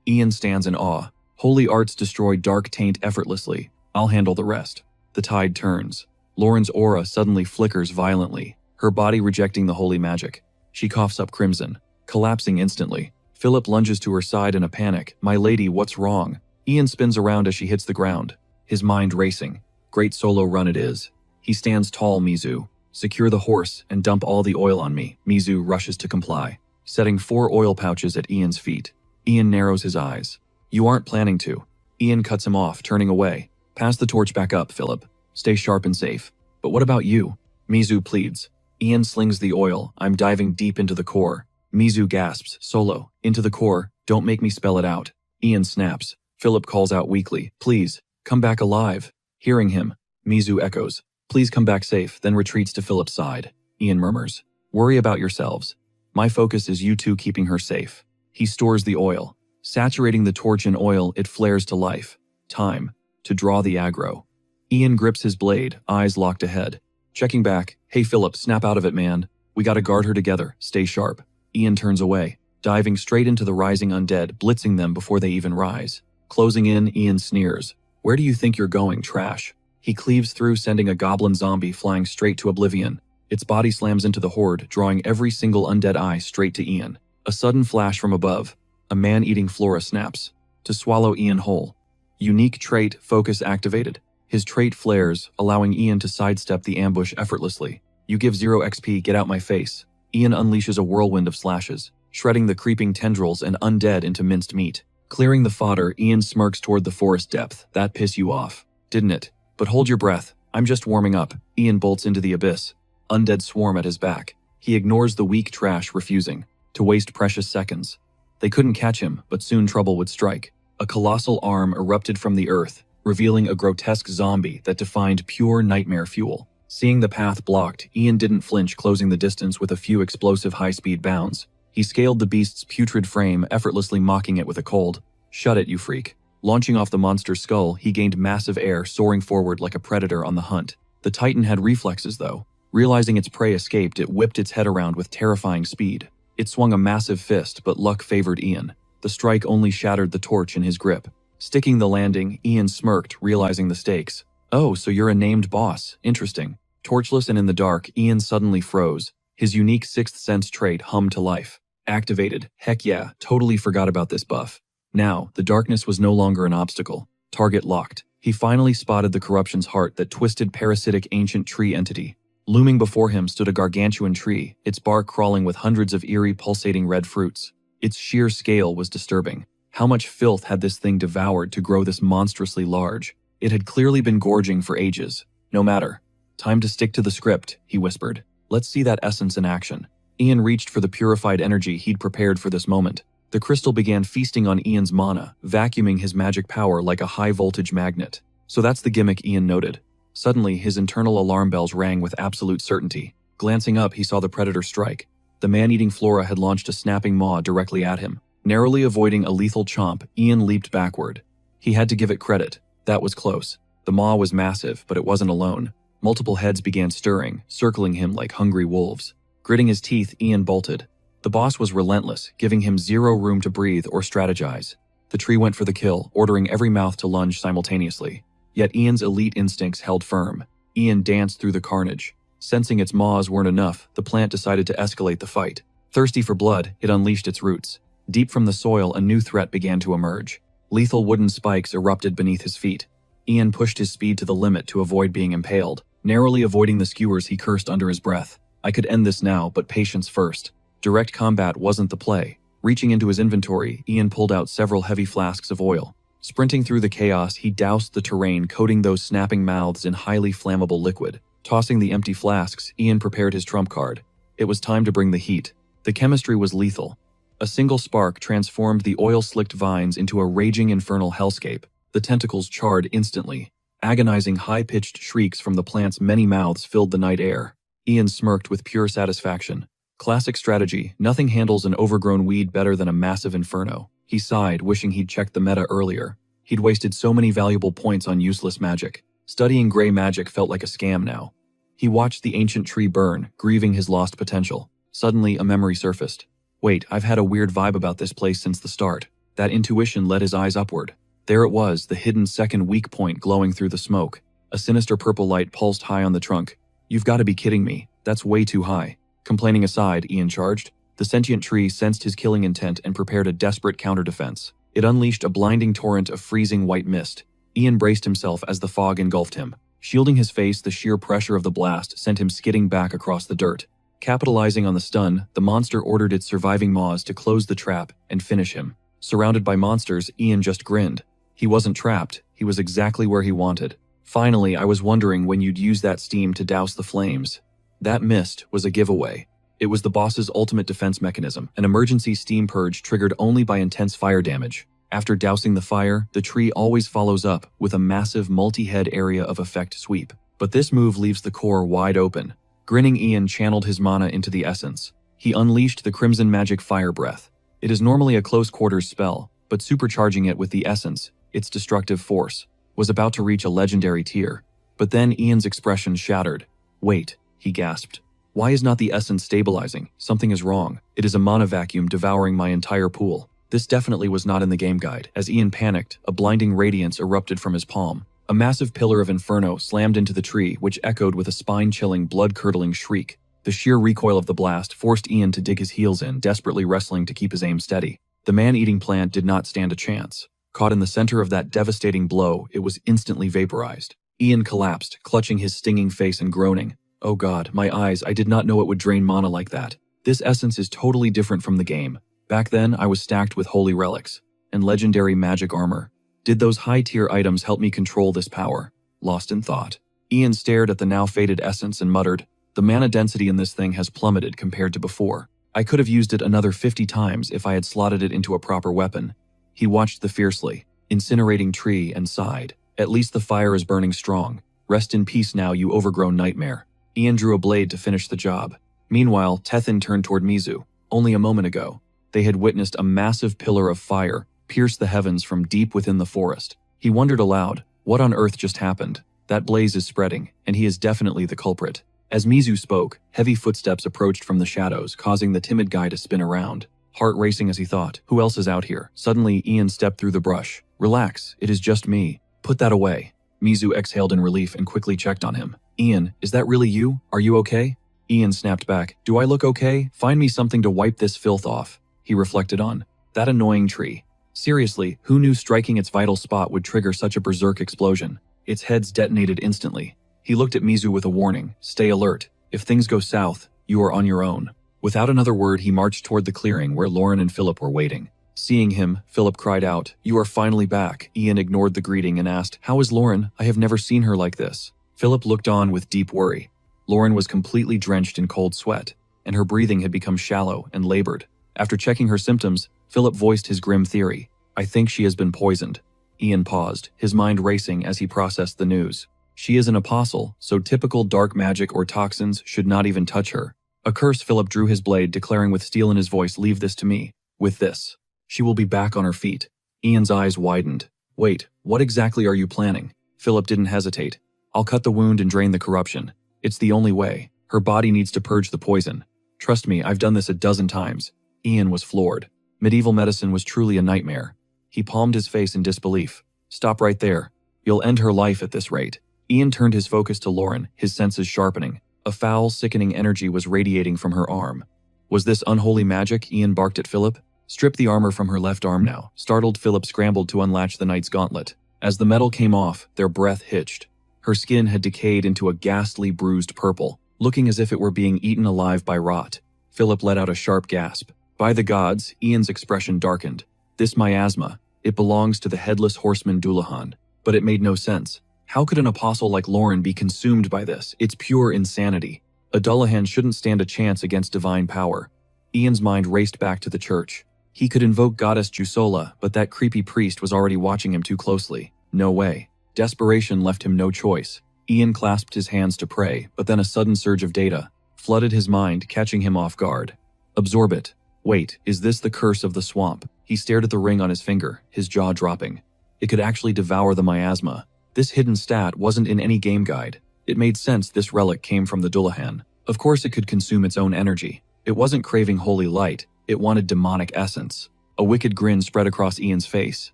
Ian stands in awe. Holy arts destroy dark taint effortlessly. I'll handle the rest. The tide turns. Lauren's aura suddenly flickers violently, her body rejecting the holy magic. She coughs up crimson, collapsing instantly. Philip lunges to her side in a panic. "My lady, what's wrong?" Ian spins around as she hits the ground, his mind racing. Great solo run it is. He stands tall, "Mizu. Secure the horse and dump all the oil on me." Mizu rushes to comply, setting 4 oil pouches at Ian's feet. Ian narrows his eyes. "You aren't planning to." Ian cuts him off, turning away. "Pass the torch back up, Philip. Stay sharp and safe." "But what about you?" Mizu pleads. Ian slings the oil. "I'm diving deep into the core." Mizu gasps. "Solo. Into the core. Don't make me spell it out." Ian snaps. Philip calls out weakly, "Please, come back alive." Hearing him, Mizu echoes, "Please come back safe," then retreats to Philip's side. Ian murmurs, "Worry about yourselves. My focus is you two keeping her safe." He stores the oil. Saturating the torch in oil, it flares to life. Time to draw the aggro. Ian grips his blade, eyes locked ahead. Checking back, "Hey Philip, snap out of it, man." We gotta guard her together, stay sharp. Ian turns away, diving straight into the rising undead, blitzing them before they even rise. Closing in, Ian sneers. Where do you think you're going, trash? He cleaves through, sending a goblin zombie flying straight to oblivion. Its body slams into the horde, drawing every single undead eye straight to Ian. A sudden flash from above. A man-eating flora snaps to swallow Ian whole. Unique trait, focus activated. His trait flares, allowing Ian to sidestep the ambush effortlessly. You give 0 XP, get out my face. Ian unleashes a whirlwind of slashes, shredding the creeping tendrils and undead into minced meat. Clearing the fodder, Ian smirks toward the forest depth. That piss you off, didn't it? But hold your breath, I'm just warming up. Ian bolts into the abyss. Undead swarm at his back. He ignores the weak trash, refusing to waste precious seconds. They couldn't catch him, but soon trouble would strike. A colossal arm erupted from the earth, revealing a grotesque zombie that defined pure nightmare fuel. Seeing the path blocked, Ian didn't flinch, closing the distance with a few explosive high-speed bounds. He scaled the beast's putrid frame, effortlessly mocking it with a cold, "Shut it, you freak." Launching off the monster's skull, he gained massive air, soaring forward like a predator on the hunt. The titan had reflexes, though. Realizing its prey escaped, it whipped its head around with terrifying speed. It swung a massive fist, but luck favored Ian. The strike only shattered the torch in his grip. Sticking the landing, Ian smirked, realizing the stakes. Oh, so you're a named boss. Interesting. Torchless and in the dark, Ian suddenly froze. His unique sixth sense trait hummed to life. Activated. Heck yeah, totally forgot about this buff. Now, the darkness was no longer an obstacle. Target locked. He finally spotted the corruption's heart, that twisted parasitic ancient tree entity. Looming before him stood a gargantuan tree, its bark crawling with hundreds of eerie, pulsating red fruits. Its sheer scale was disturbing. How much filth had this thing devoured to grow this monstrously large? It had clearly been gorging for ages. No matter. Time to stick to the script, he whispered. Let's see that essence in action. Ian reached for the purified energy he'd prepared for this moment. The crystal began feasting on Ian's mana, vacuuming his magic power like a high-voltage magnet. So that's the gimmick, Ian noted. Suddenly, his internal alarm bells rang with absolute certainty. Glancing up, he saw the predator strike. The man-eating flora had launched a snapping maw directly at him. Narrowly avoiding a lethal chomp, Ian leaped backward. He had to give it credit. That was close. The maw was massive, but it wasn't alone. Multiple heads began stirring, circling him like hungry wolves. Gritting his teeth, Ian bolted. The boss was relentless, giving him zero room to breathe or strategize. The tree went for the kill, ordering every mouth to lunge simultaneously. Yet Ian's elite instincts held firm. Ian danced through the carnage. Sensing its maws weren't enough, the plant decided to escalate the fight. Thirsty for blood, it unleashed its roots. Deep from the soil, a new threat began to emerge. Lethal wooden spikes erupted beneath his feet. Ian pushed his speed to the limit to avoid being impaled. Narrowly avoiding the skewers, he cursed under his breath. I could end this now, but patience first. Direct combat wasn't the play. Reaching into his inventory, Ian pulled out several heavy flasks of oil. Sprinting through the chaos, he doused the terrain, coating those snapping mouths in highly flammable liquid. Tossing the empty flasks, Ian prepared his trump card. It was time to bring the heat. The chemistry was lethal. A single spark transformed the oil-slicked vines into a raging infernal hellscape. The tentacles charred instantly. Agonizing high-pitched shrieks from the plant's many mouths filled the night air. Ian smirked with pure satisfaction. Classic strategy, nothing handles an overgrown weed better than a massive inferno. He sighed, wishing he'd checked the meta earlier. He'd wasted so many valuable points on useless magic. Studying gray magic felt like a scam now. He watched the ancient tree burn, grieving his lost potential. Suddenly, a memory surfaced. Wait, I've had a weird vibe about this place since the start. That intuition led his eyes upward. There it was, the hidden second weak point glowing through the smoke. A sinister purple light pulsed high on the trunk. You've got to be kidding me. That's way too high. Complaining aside, Ian charged. The sentient tree sensed his killing intent and prepared a desperate counter-defense. It unleashed a blinding torrent of freezing white mist. Ian braced himself as the fog engulfed him. Shielding his face, the sheer pressure of the blast sent him skidding back across the dirt. Capitalizing on the stun, the monster ordered its surviving maws to close the trap and finish him. Surrounded by monsters, Ian just grinned. He wasn't trapped. He was exactly where he wanted. Finally, I was wondering when you'd use that steam to douse the flames. That mist was a giveaway. It was the boss's ultimate defense mechanism, an emergency steam purge triggered only by intense fire damage. After dousing the fire, the tree always follows up with a massive multi-head area of effect sweep. But this move leaves the core wide open. Grinning, Ian channeled his mana into the essence. He unleashed the Crimson Magic Fire Breath. It is normally a close quarters spell, but supercharging it with the essence, its destructive force, was about to reach a legendary tier. But then Ian's expression shattered. Wait, he gasped. Why is not the essence stabilizing? Something is wrong. It is a mana vacuum devouring my entire pool. This definitely was not in the game guide. As Ian panicked, a blinding radiance erupted from his palm. A massive pillar of inferno slammed into the tree, which echoed with a spine-chilling, blood-curdling shriek. The sheer recoil of the blast forced Ian to dig his heels in, desperately wrestling to keep his aim steady. The man-eating plant did not stand a chance. Caught in the center of that devastating blow, it was instantly vaporized. Ian collapsed, clutching his stinging face and groaning. Oh god, my eyes, I did not know it would drain mana like that. This essence is totally different from the game. Back then, I was stacked with holy relics and legendary magic armor. Did those high-tier items help me control this power? Lost in thought, Ian stared at the now faded essence and muttered, the mana density in this thing has plummeted compared to before. I could have used it another 50 times if I had slotted it into a proper weapon. He watched the fiercely incinerating tree and sighed. At least the fire is burning strong. Rest in peace now, you overgrown nightmare. Ian drew a blade to finish the job. Meanwhile, Tethin turned toward Mizu. Only a moment ago, they had witnessed a massive pillar of fire pierce the heavens from deep within the forest. He wondered aloud, what on earth just happened? That blaze is spreading, and he is definitely the culprit. As Mizu spoke, heavy footsteps approached from the shadows, causing the timid guy to spin around. Heart racing as he thought, who else is out here? Suddenly, Ian stepped through the brush. Relax, it is just me. Put that away. Mizu exhaled in relief and quickly checked on him. Ian, is that really you? Are you okay? Ian snapped back. Do I look okay? Find me something to wipe this filth off. He reflected on. That annoying tree. Seriously, who knew striking its vital spot would trigger such a berserk explosion? Its heads detonated instantly. He looked at Mizu with a warning. Stay alert. If things go south, you are on your own. Without another word, he marched toward the clearing where Lauren and Philip were waiting. Seeing him, Philip cried out, You are finally back. Ian ignored the greeting and asked, How is Lauren? I have never seen her like this. Philip looked on with deep worry. Lauren was completely drenched in cold sweat, and her breathing had become shallow and labored. After checking her symptoms, Philip voiced his grim theory. I think she has been poisoned. Ian paused, his mind racing as he processed the news. She is an apostle, so typical dark magic or toxins should not even touch her. A curse, Philip drew his blade, declaring with steel in his voice, Leave this to me. With this, she will be back on her feet. Ian's eyes widened. Wait, what exactly are you planning? Philip didn't hesitate. I'll cut the wound and drain the corruption. It's the only way. Her body needs to purge the poison. Trust me, I've done this a dozen times. Ian was floored. Medieval medicine was truly a nightmare. He palmed his face in disbelief. Stop right there. You'll end her life at this rate. Ian turned his focus to Lauren, his senses sharpening. A foul, sickening energy was radiating from her arm. Was this unholy magic? Ian barked at Philip. Strip the armor from her left arm now. Startled, Philip scrambled to unlatch the knight's gauntlet. As the metal came off, their breath hitched. Her skin had decayed into a ghastly, bruised purple, looking as if it were being eaten alive by rot. Philip let out a sharp gasp. By the gods, Ian's expression darkened. This miasma, it belongs to the headless horseman Dullahan. But it made no sense. How could an apostle like Lauren be consumed by this? It's pure insanity. A Dullahan shouldn't stand a chance against divine power. Ian's mind raced back to the church. He could invoke goddess Jusola, but that creepy priest was already watching him too closely. No way. Desperation left him no choice. Ian clasped his hands to pray, but then a sudden surge of data flooded his mind, catching him off guard. Absorb it. Wait, is this the curse of the swamp? He stared at the ring on his finger, his jaw dropping. It could actually devour the miasma. This hidden stat wasn't in any game guide. It made sense this relic came from the Dullahan. Of course it could consume its own energy. It wasn't craving holy light, it wanted demonic essence. A wicked grin spread across Ian's face.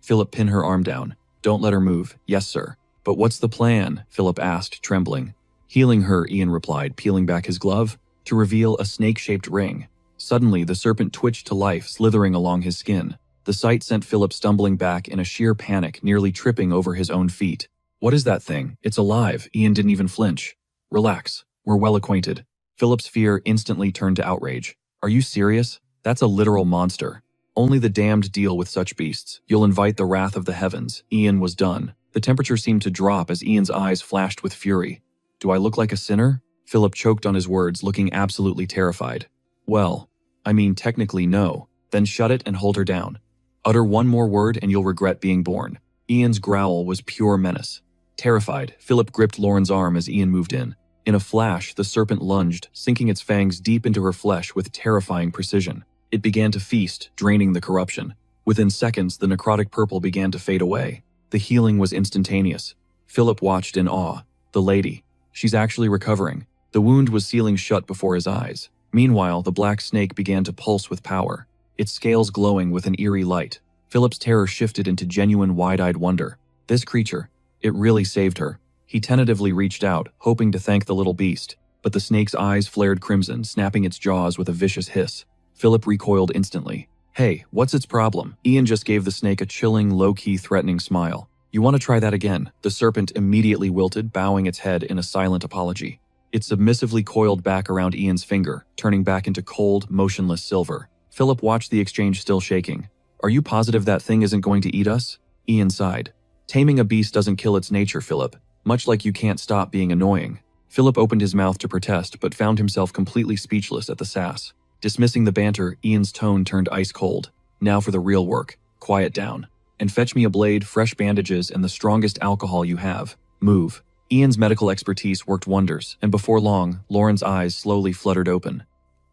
Philip pinned her arm down. Don't let her move. Yes, sir. But what's the plan? Philip asked, trembling. Healing her, Ian replied, peeling back his glove, to reveal a snake-shaped ring. Suddenly, the serpent twitched to life, slithering along his skin. The sight sent Philip stumbling back in a sheer panic, nearly tripping over his own feet. What is that thing? It's alive. Ian didn't even flinch. Relax. We're well acquainted. Philip's fear instantly turned to outrage. Are you serious? That's a literal monster. Only the damned deal with such beasts. You'll invite the wrath of the heavens. Ian was done. The temperature seemed to drop as Ian's eyes flashed with fury. Do I look like a sinner? Philip choked on his words, looking absolutely terrified. Well, I mean technically no. Then shut it and hold her down. Utter one more word and you'll regret being born. Ian's growl was pure menace. Terrified, Philip gripped Lauren's arm as Ian moved in. In a flash, the serpent lunged, sinking its fangs deep into her flesh with terrifying precision. It began to feast, draining the corruption. Within seconds, the necrotic purple began to fade away. The healing was instantaneous. Philip watched in awe. The lady. She's actually recovering. The wound was sealing shut before his eyes. Meanwhile, the black snake began to pulse with power, its scales glowing with an eerie light. Philip's terror shifted into genuine wide-eyed wonder. This creature, it really saved her. He tentatively reached out, hoping to thank the little beast, but the snake's eyes flared crimson, snapping its jaws with a vicious hiss. Philip recoiled instantly. Hey, what's its problem? Ian just gave the snake a chilling, low-key threatening smile. You want to try that again? The serpent immediately wilted, bowing its head in a silent apology. It submissively coiled back around Ian's finger, turning back into cold, motionless silver. Philip watched the exchange still shaking. Are you positive that thing isn't going to eat us? Ian sighed. Taming a beast doesn't kill its nature, Philip. Much like you can't stop being annoying. Philip opened his mouth to protest, but found himself completely speechless at the sass. Dismissing the banter, Ian's tone turned ice cold. Now for the real work. Quiet down. And fetch me a blade, fresh bandages, and the strongest alcohol you have. Move. Ian's medical expertise worked wonders, and before long, Lauren's eyes slowly fluttered open.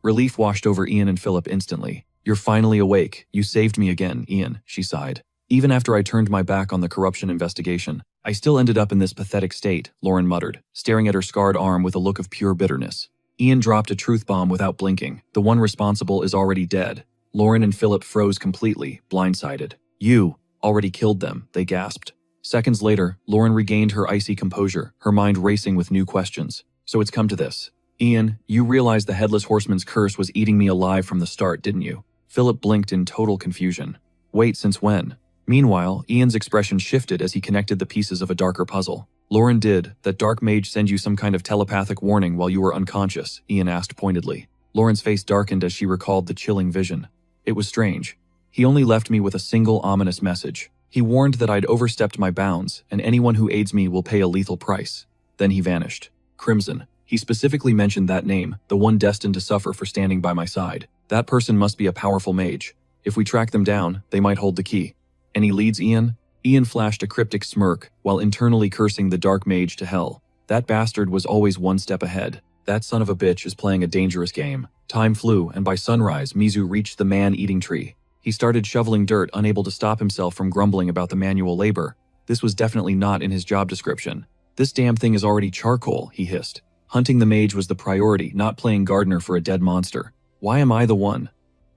Relief washed over Ian and Philip instantly. You're finally awake. You saved me again, Ian, she sighed. Even after I turned my back on the corruption investigation, I still ended up in this pathetic state, Lauren muttered, staring at her scarred arm with a look of pure bitterness. Ian dropped a truth bomb without blinking. The one responsible is already dead. Lauren and Philip froze completely, blindsided. You already killed them, they gasped. Seconds later, Lauren regained her icy composure, her mind racing with new questions. So it's come to this. Ian, you realize the Headless Horseman's curse was eating me alive from the start, didn't you? Philip blinked in total confusion. Wait, since when? Meanwhile, Ian's expression shifted as he connected the pieces of a darker puzzle. Lauren, did that dark mage send you some kind of telepathic warning while you were unconscious? Ian asked pointedly. Lauren's face darkened as she recalled the chilling vision. It was strange. He only left me with a single ominous message. He warned that I'd overstepped my bounds, and anyone who aids me will pay a lethal price. Then he vanished. Crimson. He specifically mentioned that name, the one destined to suffer for standing by my side. That person must be a powerful mage. If we track them down, they might hold the key. Any leads, Ian? Ian flashed a cryptic smirk, while internally cursing the dark mage to hell. That bastard was always one step ahead. That son of a bitch is playing a dangerous game. Time flew, and by sunrise, Mizu reached the man-eating tree. He started shoveling dirt, unable to stop himself from grumbling about the manual labor. This was definitely not in his job description. This damn thing is already charcoal, he hissed. Hunting the mage was the priority, not playing gardener for a dead monster. Why am I the one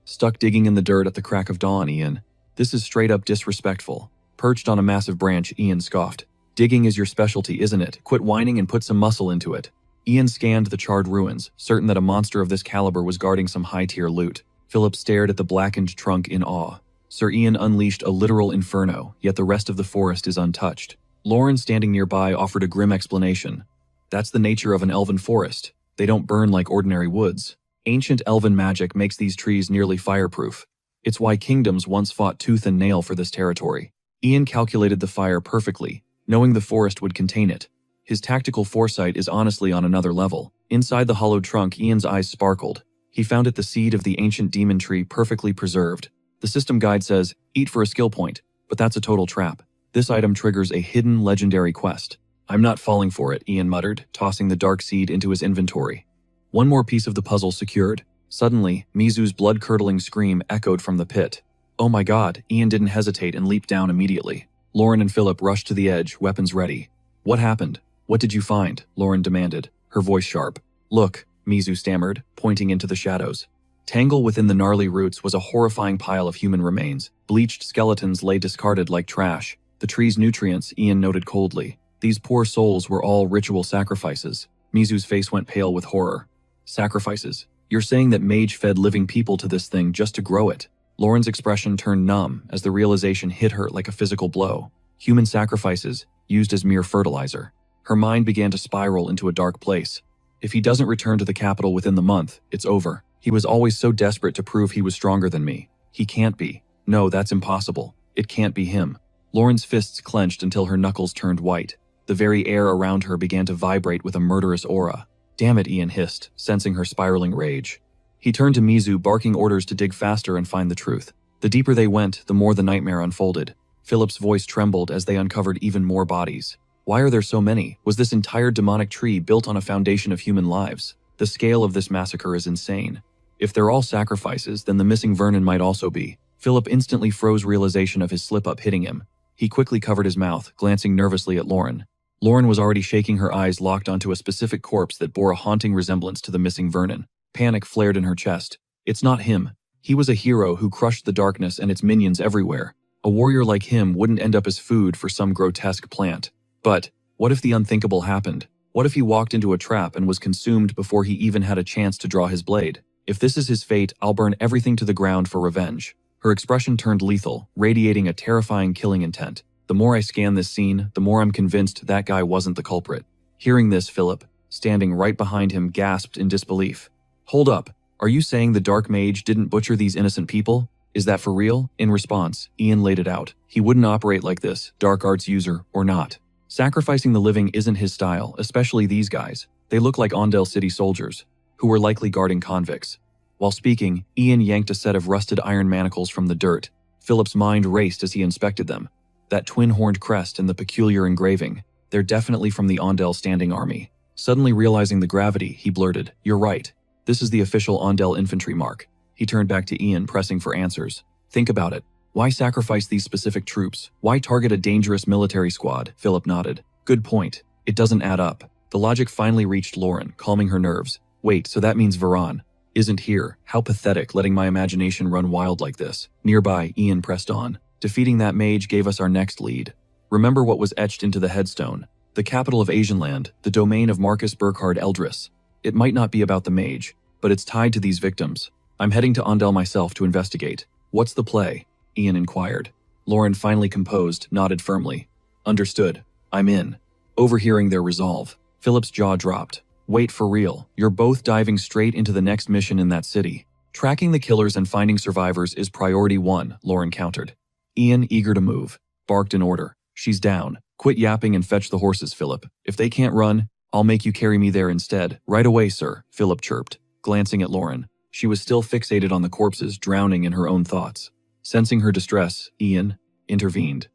stuck digging in the dirt at the crack of dawn, Ian? This is straight up disrespectful. Perched on a massive branch, Ian scoffed. Digging is your specialty, isn't it? Quit whining and put some muscle into it. Ian scanned the charred ruins, certain that a monster of this caliber was guarding some high-tier loot. Philip stared at the blackened trunk in awe. Sir Ian unleashed a literal inferno, yet the rest of the forest is untouched. Lauren, standing nearby, offered a grim explanation. That's the nature of an elven forest. They don't burn like ordinary woods. Ancient elven magic makes these trees nearly fireproof. It's why kingdoms once fought tooth and nail for this territory. Ian calculated the fire perfectly, knowing the forest would contain it. His tactical foresight is honestly on another level. Inside the hollowed trunk, Ian's eyes sparkled. He found it the seed of the ancient demon tree perfectly preserved. The system guide says, eat for a skill point, but that's a total trap. This item triggers a hidden legendary quest. I'm not falling for it, Ian muttered, tossing the dark seed into his inventory. One more piece of the puzzle secured. Suddenly, Mizu's blood-curdling scream echoed from the pit. Oh my god, Ian didn't hesitate and leaped down immediately. Lauren and Philip rushed to the edge, weapons ready. What happened? What did you find? Lauren demanded, her voice sharp. Look, Mizu stammered, pointing into the shadows. Tangled within the gnarly roots was a horrifying pile of human remains. Bleached skeletons lay discarded like trash. The tree's nutrients, Ian noted coldly. These poor souls were all ritual sacrifices. Mizu's face went pale with horror. Sacrifices? You're saying that mage fed living people to this thing just to grow it? Lauren's expression turned numb as the realization hit her like a physical blow. Human sacrifices, used as mere fertilizer. Her mind began to spiral into a dark place. If he doesn't return to the capital within the month, it's over. He was always so desperate to prove he was stronger than me. He can't be. No, that's impossible. It can't be him. Lauren's fists clenched until her knuckles turned white. The very air around her began to vibrate with a murderous aura. Damn it, Ian hissed, sensing her spiraling rage. He turned to Mizu, barking orders to dig faster and find the truth. The deeper they went, the more the nightmare unfolded. Philip's voice trembled as they uncovered even more bodies. Why are there so many? Was this entire demonic tree built on a foundation of human lives? The scale of this massacre is insane. If they're all sacrifices, then the missing Vernon might also be. Philip instantly froze, realization of his slip-up hitting him. He quickly covered his mouth, glancing nervously at Lauren. Lauren was already shaking, her eyes locked onto a specific corpse that bore a haunting resemblance to the missing Vernon. Panic flared in her chest. It's not him. He was a hero who crushed the darkness and its minions everywhere. A warrior like him wouldn't end up as food for some grotesque plant. But what if the unthinkable happened? What if he walked into a trap and was consumed before he even had a chance to draw his blade? If this is his fate, I'll burn everything to the ground for revenge. Her expression turned lethal, radiating a terrifying killing intent. The more I scan this scene, the more I'm convinced that guy wasn't the culprit. Hearing this, Philip, standing right behind him, gasped in disbelief. Hold up, are you saying the Dark Mage didn't butcher these innocent people? Is that for real? In response, Ian laid it out. He wouldn't operate like this, dark arts user or not. Sacrificing the living isn't his style, especially these guys. They look like Ondale City soldiers, who were likely guarding convicts. While speaking, Ian yanked a set of rusted iron manacles from the dirt. Philip's mind raced as he inspected them. That twin-horned crest and the peculiar engraving. They're definitely from the Ondale Standing Army. Suddenly realizing the gravity, he blurted, "You're right. This is the official Ondale infantry mark." He turned back to Ian, pressing for answers. Think about it. Why sacrifice these specific troops? Why target a dangerous military squad? Philip nodded. Good point. It doesn't add up. The logic finally reached Lauren, calming her nerves. Wait, so that means Varan isn't here. How pathetic, letting my imagination run wild like this. Nearby, Ian pressed on. Defeating that mage gave us our next lead. Remember what was etched into the headstone. The capital of Asianland, the domain of Marcus Burkhard Eldris. It might not be about the mage, but it's tied to these victims. I'm heading to Ondale myself to investigate. What's the play? Ian inquired. Lauren, finally composed, nodded firmly. Understood. I'm in. Overhearing their resolve, Philip's jaw dropped. Wait, for real? You're both diving straight into the next mission in that city. Tracking the killers and finding survivors is priority one, Lauren countered. Ian, eager to move, barked an order. She's down. Quit yapping and fetch the horses, Philip. If they can't run, I'll make you carry me there instead. Right away, sir, Philip chirped, glancing at Lauren. She was still fixated on the corpses, drowning in her own thoughts. Sensing her distress, Ian intervened.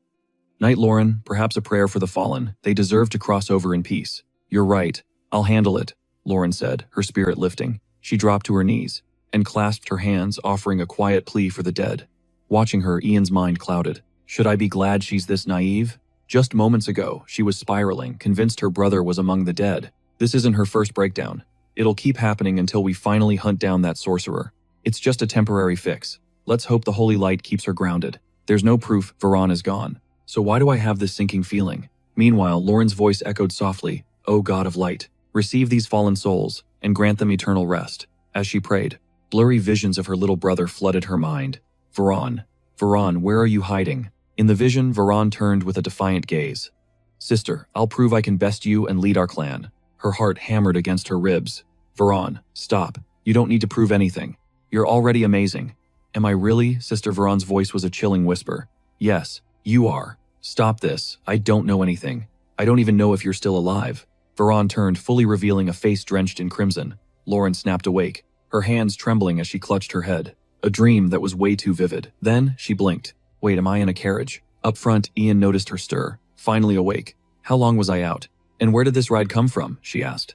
Night, Lauren, perhaps a prayer for the fallen. They deserve to cross over in peace. You're right. I'll handle it, Lauren said, her spirit lifting. She dropped to her knees and clasped her hands, offering a quiet plea for the dead. Watching her, Ian's mind clouded. Should I be glad she's this naive? Just moments ago, she was spiraling, convinced her brother was among the dead. This isn't her first breakdown. It'll keep happening until we finally hunt down that sorcerer. It's just a temporary fix. Let's hope the holy light keeps her grounded. There's no proof Varan is gone. So why do I have this sinking feeling? Meanwhile, Lauren's voice echoed softly, "O God of light, receive these fallen souls and grant them eternal rest." As she prayed, blurry visions of her little brother flooded her mind. Varan, Varan, where are you hiding? In the vision, Varan turned with a defiant gaze. Sister, I'll prove I can best you and lead our clan. Her heart hammered against her ribs. Varan, stop. You don't need to prove anything. You're already amazing. Am I really? Sister Varan's voice was a chilling whisper. Yes, you are. Stop this. I don't know anything. I don't even know if you're still alive. Varan turned, fully revealing a face drenched in crimson. Lauren snapped awake, her hands trembling as she clutched her head. A dream that was way too vivid. Then she blinked. Wait, am I in a carriage? Up front, Ian noticed her stir, finally awake. How long was I out? And where did this ride come from? She asked.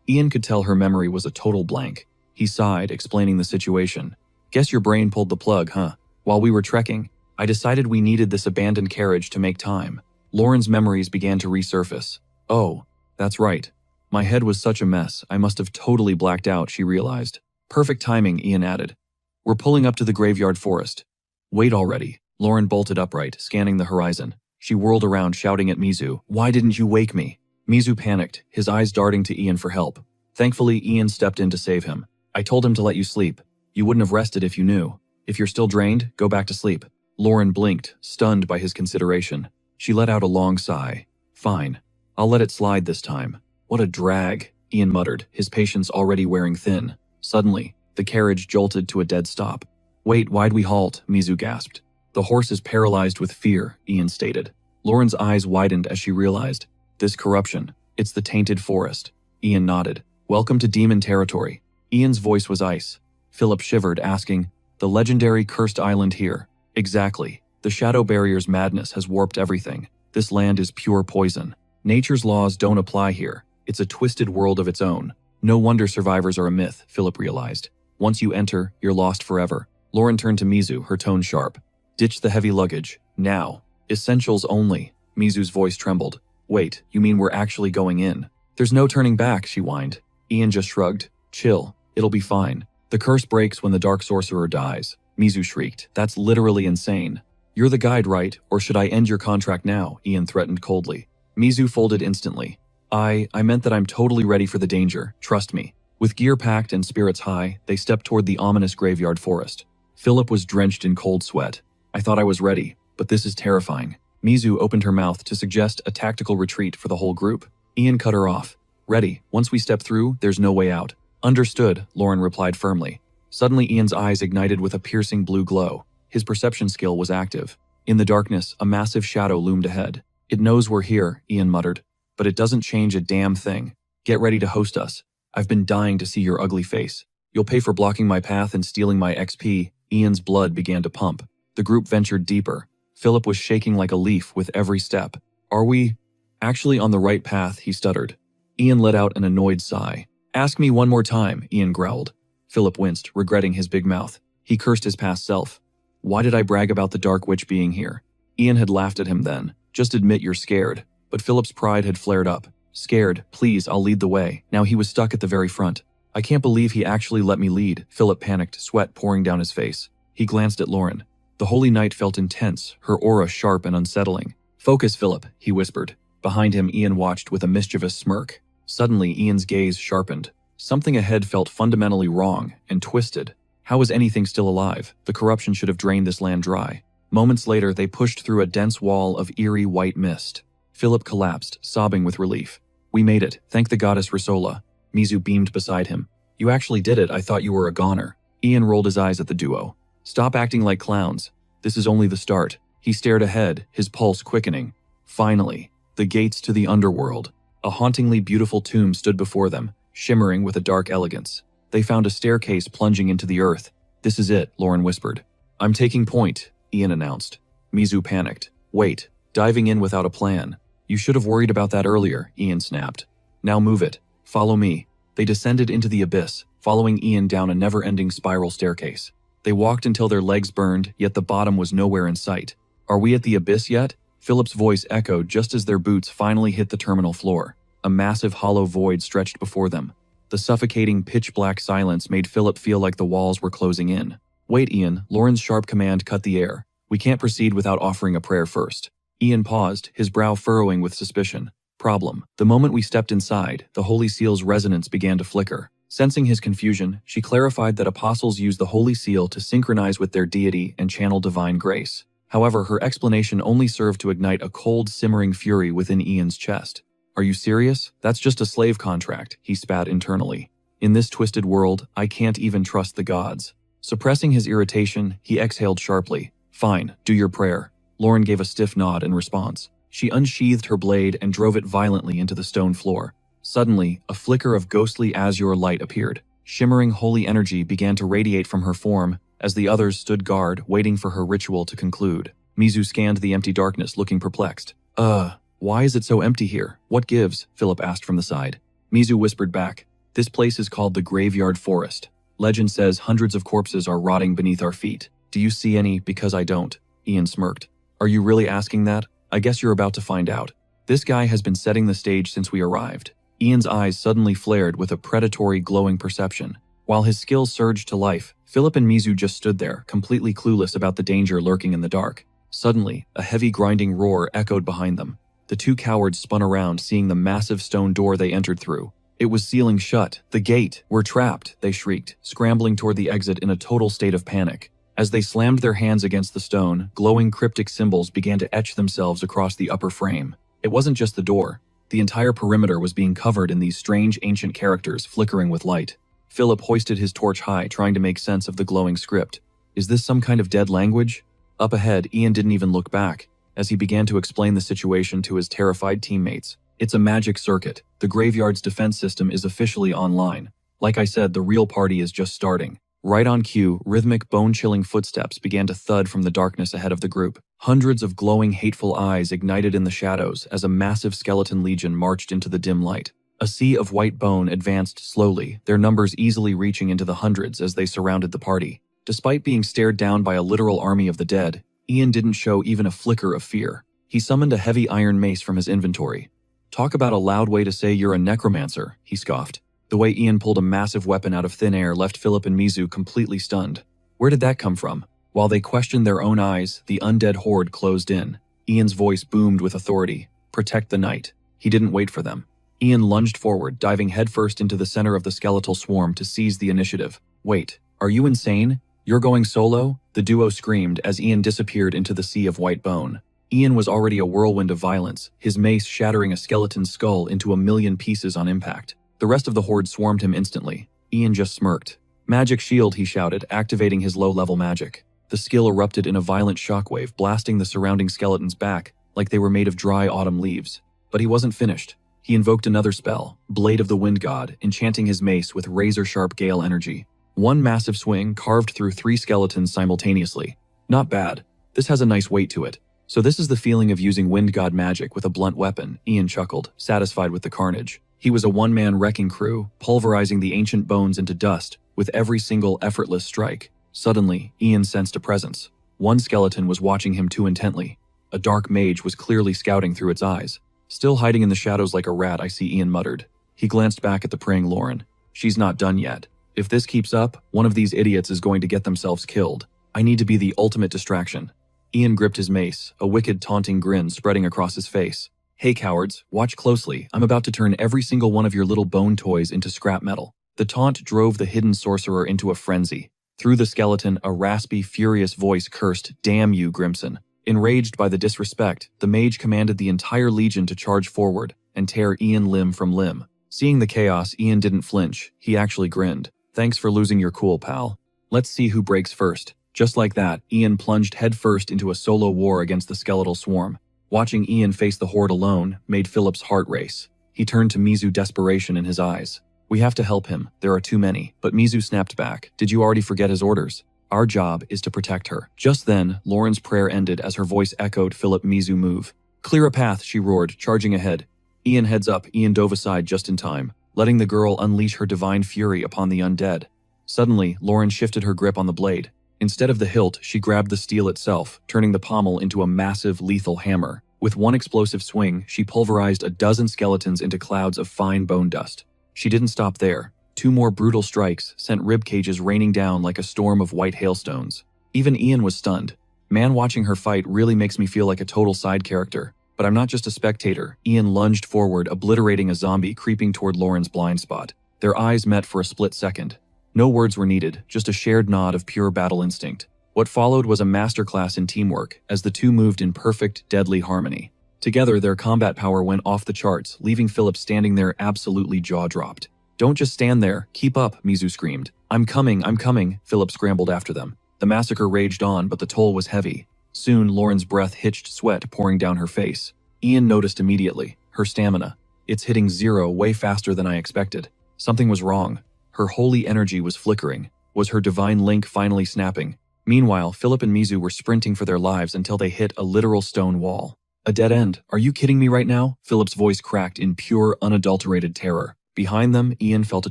Ian could tell her memory was a total blank. He sighed, explaining the situation. Guess your brain pulled the plug, huh? While we were trekking, I decided we needed this abandoned carriage to make time. Lauren's memories began to resurface. Oh, that's right. My head was such a mess, I must have totally blacked out, she realized. Perfect timing, Ian added. We're pulling up to the graveyard forest. Wait already. Lauren bolted upright, scanning the horizon. She whirled around, shouting at Mizu, "Why didn't you wake me?" Mizu panicked, his eyes darting to Ian for help. Thankfully, Ian stepped in to save him. I told him to let you sleep. You wouldn't have rested if you knew. If you're still drained, go back to sleep. Lauren blinked, stunned by his consideration. She let out a long sigh. Fine. I'll let it slide this time. What a drag, Ian muttered, his patience already wearing thin. Suddenly, the carriage jolted to a dead stop. Wait, why'd we halt? Mizu gasped. The horse is paralyzed with fear, Ian stated. Lauren's eyes widened as she realized. This corruption. It's the tainted forest. Ian nodded. Welcome to demon territory. Ian's voice was ice. Philip shivered, asking, the legendary cursed island here. Exactly. The shadow barrier's madness has warped everything. This land is pure poison. Nature's laws don't apply here. It's a twisted world of its own. No wonder survivors are a myth, Philip realized. Once you enter, you're lost forever. Lauren turned to Mizu, her tone sharp. Ditch the heavy luggage. Now. Essentials only. Mizu's voice trembled. Wait, you mean we're actually going in? There's no turning back, she whined. Ian just shrugged. Chill, it'll be fine. The curse breaks when the Dark Sorcerer dies. Mizu shrieked. That's literally insane. You're the guide, right? Or should I end your contract now? Ian threatened coldly. Mizu folded instantly. I meant that I'm totally ready for the danger, trust me. With gear packed and spirits high, they stepped toward the ominous graveyard forest. Philip was drenched in cold sweat. I thought I was ready, but this is terrifying. Mizu opened her mouth to suggest a tactical retreat for the whole group. Ian cut her off. Ready. Once we step through, there's no way out. Understood, Lauren replied firmly. Suddenly Ian's eyes ignited with a piercing blue glow. His perception skill was active. In the darkness, a massive shadow loomed ahead. It knows we're here, Ian muttered. But it doesn't change a damn thing. Get ready to host us. I've been dying to see your ugly face. You'll pay for blocking my path and stealing my XP. Ian's blood began to pump. The group ventured deeper. Philip was shaking like a leaf with every step. Are we actually on the right path? He stuttered. Ian let out an annoyed sigh. Ask me one more time, Ian growled. Philip winced, regretting his big mouth. He cursed his past self. Why did I brag about the Dark Witch being here? Ian had laughed at him then. Just admit you're scared. But Philip's pride had flared up. Scared, please, I'll lead the way. Now he was stuck at the very front. I can't believe he actually let me lead. Philip panicked, sweat pouring down his face. He glanced at Lauren. The Holy Knight felt intense, her aura sharp and unsettling. Focus, Philip, he whispered. Behind him, Ian watched with a mischievous smirk. Suddenly, Ian's gaze sharpened. Something ahead felt fundamentally wrong and twisted. How was anything still alive? The corruption should have drained this land dry. Moments later, they pushed through a dense wall of eerie white mist. Philip collapsed, sobbing with relief. We made it. Thank the goddess Risola. Mizu beamed beside him. You actually did it. I thought you were a goner. Ian rolled his eyes at the duo. Stop acting like clowns. This is only the start. He stared ahead, his pulse quickening. Finally, the gates to the underworld. A hauntingly beautiful tomb stood before them, shimmering with a dark elegance. They found a staircase plunging into the earth. This is it, Lauren whispered. I'm taking point, Ian announced. Mizu panicked. Wait, diving in without a plan. You should have worried about that earlier, Ian snapped. Now move it. Follow me. They descended into the abyss, following Ian down a never-ending spiral staircase. They walked until their legs burned, yet the bottom was nowhere in sight. Are we at the abyss yet? Philip's voice echoed just as their boots finally hit the terminal floor. A massive hollow void stretched before them. The suffocating pitch-black silence made Philip feel like the walls were closing in. Wait, Ian, Lauren's sharp command cut the air. We can't proceed without offering a prayer first. Ian paused, his brow furrowing with suspicion. Problem. The moment we stepped inside, the Holy Seal's resonance began to flicker. Sensing his confusion, she clarified that apostles use the Holy Seal to synchronize with their deity and channel divine grace. However, her explanation only served to ignite a cold, simmering fury within Ian's chest. Are you serious? That's just a slave contract, he spat internally. In this twisted world, I can't even trust the gods. Suppressing his irritation, he exhaled sharply. Fine, do your prayer. Lauren gave a stiff nod in response. She unsheathed her blade and drove it violently into the stone floor. Suddenly, a flicker of ghostly azure light appeared. Shimmering holy energy began to radiate from her form as the others stood guard, waiting for her ritual to conclude. Mizu scanned the empty darkness, looking perplexed. Why is it so empty here? What gives? Philip asked from the side. Mizu whispered back. This place is called the Graveyard Forest. Legend says hundreds of corpses are rotting beneath our feet. Do you see any? Because I don't. Ian smirked. Are you really asking that? I guess you're about to find out. This guy has been setting the stage since we arrived. Ian's eyes suddenly flared with a predatory, glowing perception. While his skills surged to life, Philip and Mizu just stood there, completely clueless about the danger lurking in the dark. Suddenly, a heavy grinding roar echoed behind them. The two cowards spun around, seeing the massive stone door they entered through. It was sealing shut. The gate! We're trapped, they shrieked, scrambling toward the exit in a total state of panic. As they slammed their hands against the stone, glowing cryptic symbols began to etch themselves across the upper frame. It wasn't just the door. The entire perimeter was being covered in these strange ancient characters flickering with light. Philip hoisted his torch high, trying to make sense of the glowing script. Is this some kind of dead language? Up ahead, Ian didn't even look back, as he began to explain the situation to his terrified teammates. It's a magic circuit. The graveyard's defense system is officially online. Like I said, the real party is just starting. Right on cue, rhythmic, bone-chilling footsteps began to thud from the darkness ahead of the group. Hundreds of glowing, hateful eyes ignited in the shadows as a massive skeleton legion marched into the dim light. A sea of white bone advanced slowly, their numbers easily reaching into the hundreds as they surrounded the party. Despite being stared down by a literal army of the dead, Ian didn't show even a flicker of fear. He summoned a heavy iron mace from his inventory. Talk about a loud way to say you're a necromancer, he scoffed. The way Ian pulled a massive weapon out of thin air left Philip and Mizu completely stunned. Where did that come from? While they questioned their own eyes, the undead horde closed in. Ian's voice boomed with authority. Protect the knight. He didn't wait for them. Ian lunged forward, diving headfirst into the center of the skeletal swarm to seize the initiative. Wait, are you insane? You're going solo? The duo screamed as Ian disappeared into the sea of white bone. Ian was already a whirlwind of violence, his mace shattering a skeleton's skull into a million pieces on impact. The rest of the horde swarmed him instantly. Ian just smirked. Magic shield, he shouted, activating his low-level magic. The skill erupted in a violent shockwave, blasting the surrounding skeletons back like they were made of dry autumn leaves. But he wasn't finished. He invoked another spell, Blade of the Wind God, enchanting his mace with razor-sharp gale energy. One massive swing carved through 3 skeletons simultaneously. Not bad. This has a nice weight to it. So this is the feeling of using Wind God magic with a blunt weapon, Ian chuckled, satisfied with the carnage. He was a one-man wrecking crew, pulverizing the ancient bones into dust with every single effortless strike. Suddenly, Ian sensed a presence. One skeleton was watching him too intently. A dark mage was clearly scouting through its eyes. Still hiding in the shadows like a rat, I see, Ian muttered. He glanced back at the praying Lauren. She's not done yet. If this keeps up, one of these idiots is going to get themselves killed. I need to be the ultimate distraction. Ian gripped his mace, a wicked taunting grin spreading across his face. Hey cowards, watch closely. I'm about to turn every single one of your little bone toys into scrap metal. The taunt drove the hidden sorcerer into a frenzy. Through the skeleton, a raspy, furious voice cursed, "Damn you, Grimson." Enraged by the disrespect, the mage commanded the entire legion to charge forward and tear Ian limb from limb. Seeing the chaos, Ian didn't flinch. He actually grinned. Thanks for losing your cool, pal. Let's see who breaks first. Just like that, Ian plunged headfirst into a solo war against the skeletal swarm. Watching Ian face the horde alone made Philip's heart race. He turned to Mizu, desperation in his eyes. We have to help him. There are too many. But Mizu snapped back. Did you already forget his orders? Our job is to protect her. Just then, Lauren's prayer ended as her voice echoed Philip Mizu move. Clear a path, she roared, charging ahead. Ian heads up. Ian dove aside just in time, letting the girl unleash her divine fury upon the undead. Suddenly, Lauren shifted her grip on the blade. Instead of the hilt, she grabbed the steel itself, turning the pommel into a massive, lethal hammer. With one explosive swing, she pulverized a dozen skeletons into clouds of fine bone dust. She didn't stop there. 2 more brutal strikes sent rib cages raining down like a storm of white hailstones. Even Ian was stunned. Man, watching her fight really makes me feel like a total side character. But I'm not just a spectator. Ian lunged forward, obliterating a zombie creeping toward Lauren's blind spot. Their eyes met for a split second. No words were needed, just a shared nod of pure battle instinct. What followed was a masterclass in teamwork, as the two moved in perfect, deadly harmony. Together, their combat power went off the charts, leaving Philip standing there absolutely jaw-dropped. Don't just stand there, keep up, Mizu screamed. I'm coming, Philip scrambled after them. The massacre raged on, but the toll was heavy. Soon, Lauren's breath hitched, sweat pouring down her face. Ian noticed immediately. Her stamina. It's hitting 0 way faster than I expected. Something was wrong. Her holy energy was flickering. Was her divine link finally snapping? Meanwhile, Philip and Mizu were sprinting for their lives until they hit a literal stone wall. A dead end. Are you kidding me right now? Philip's voice cracked in pure, unadulterated terror. Behind them, Ian felt a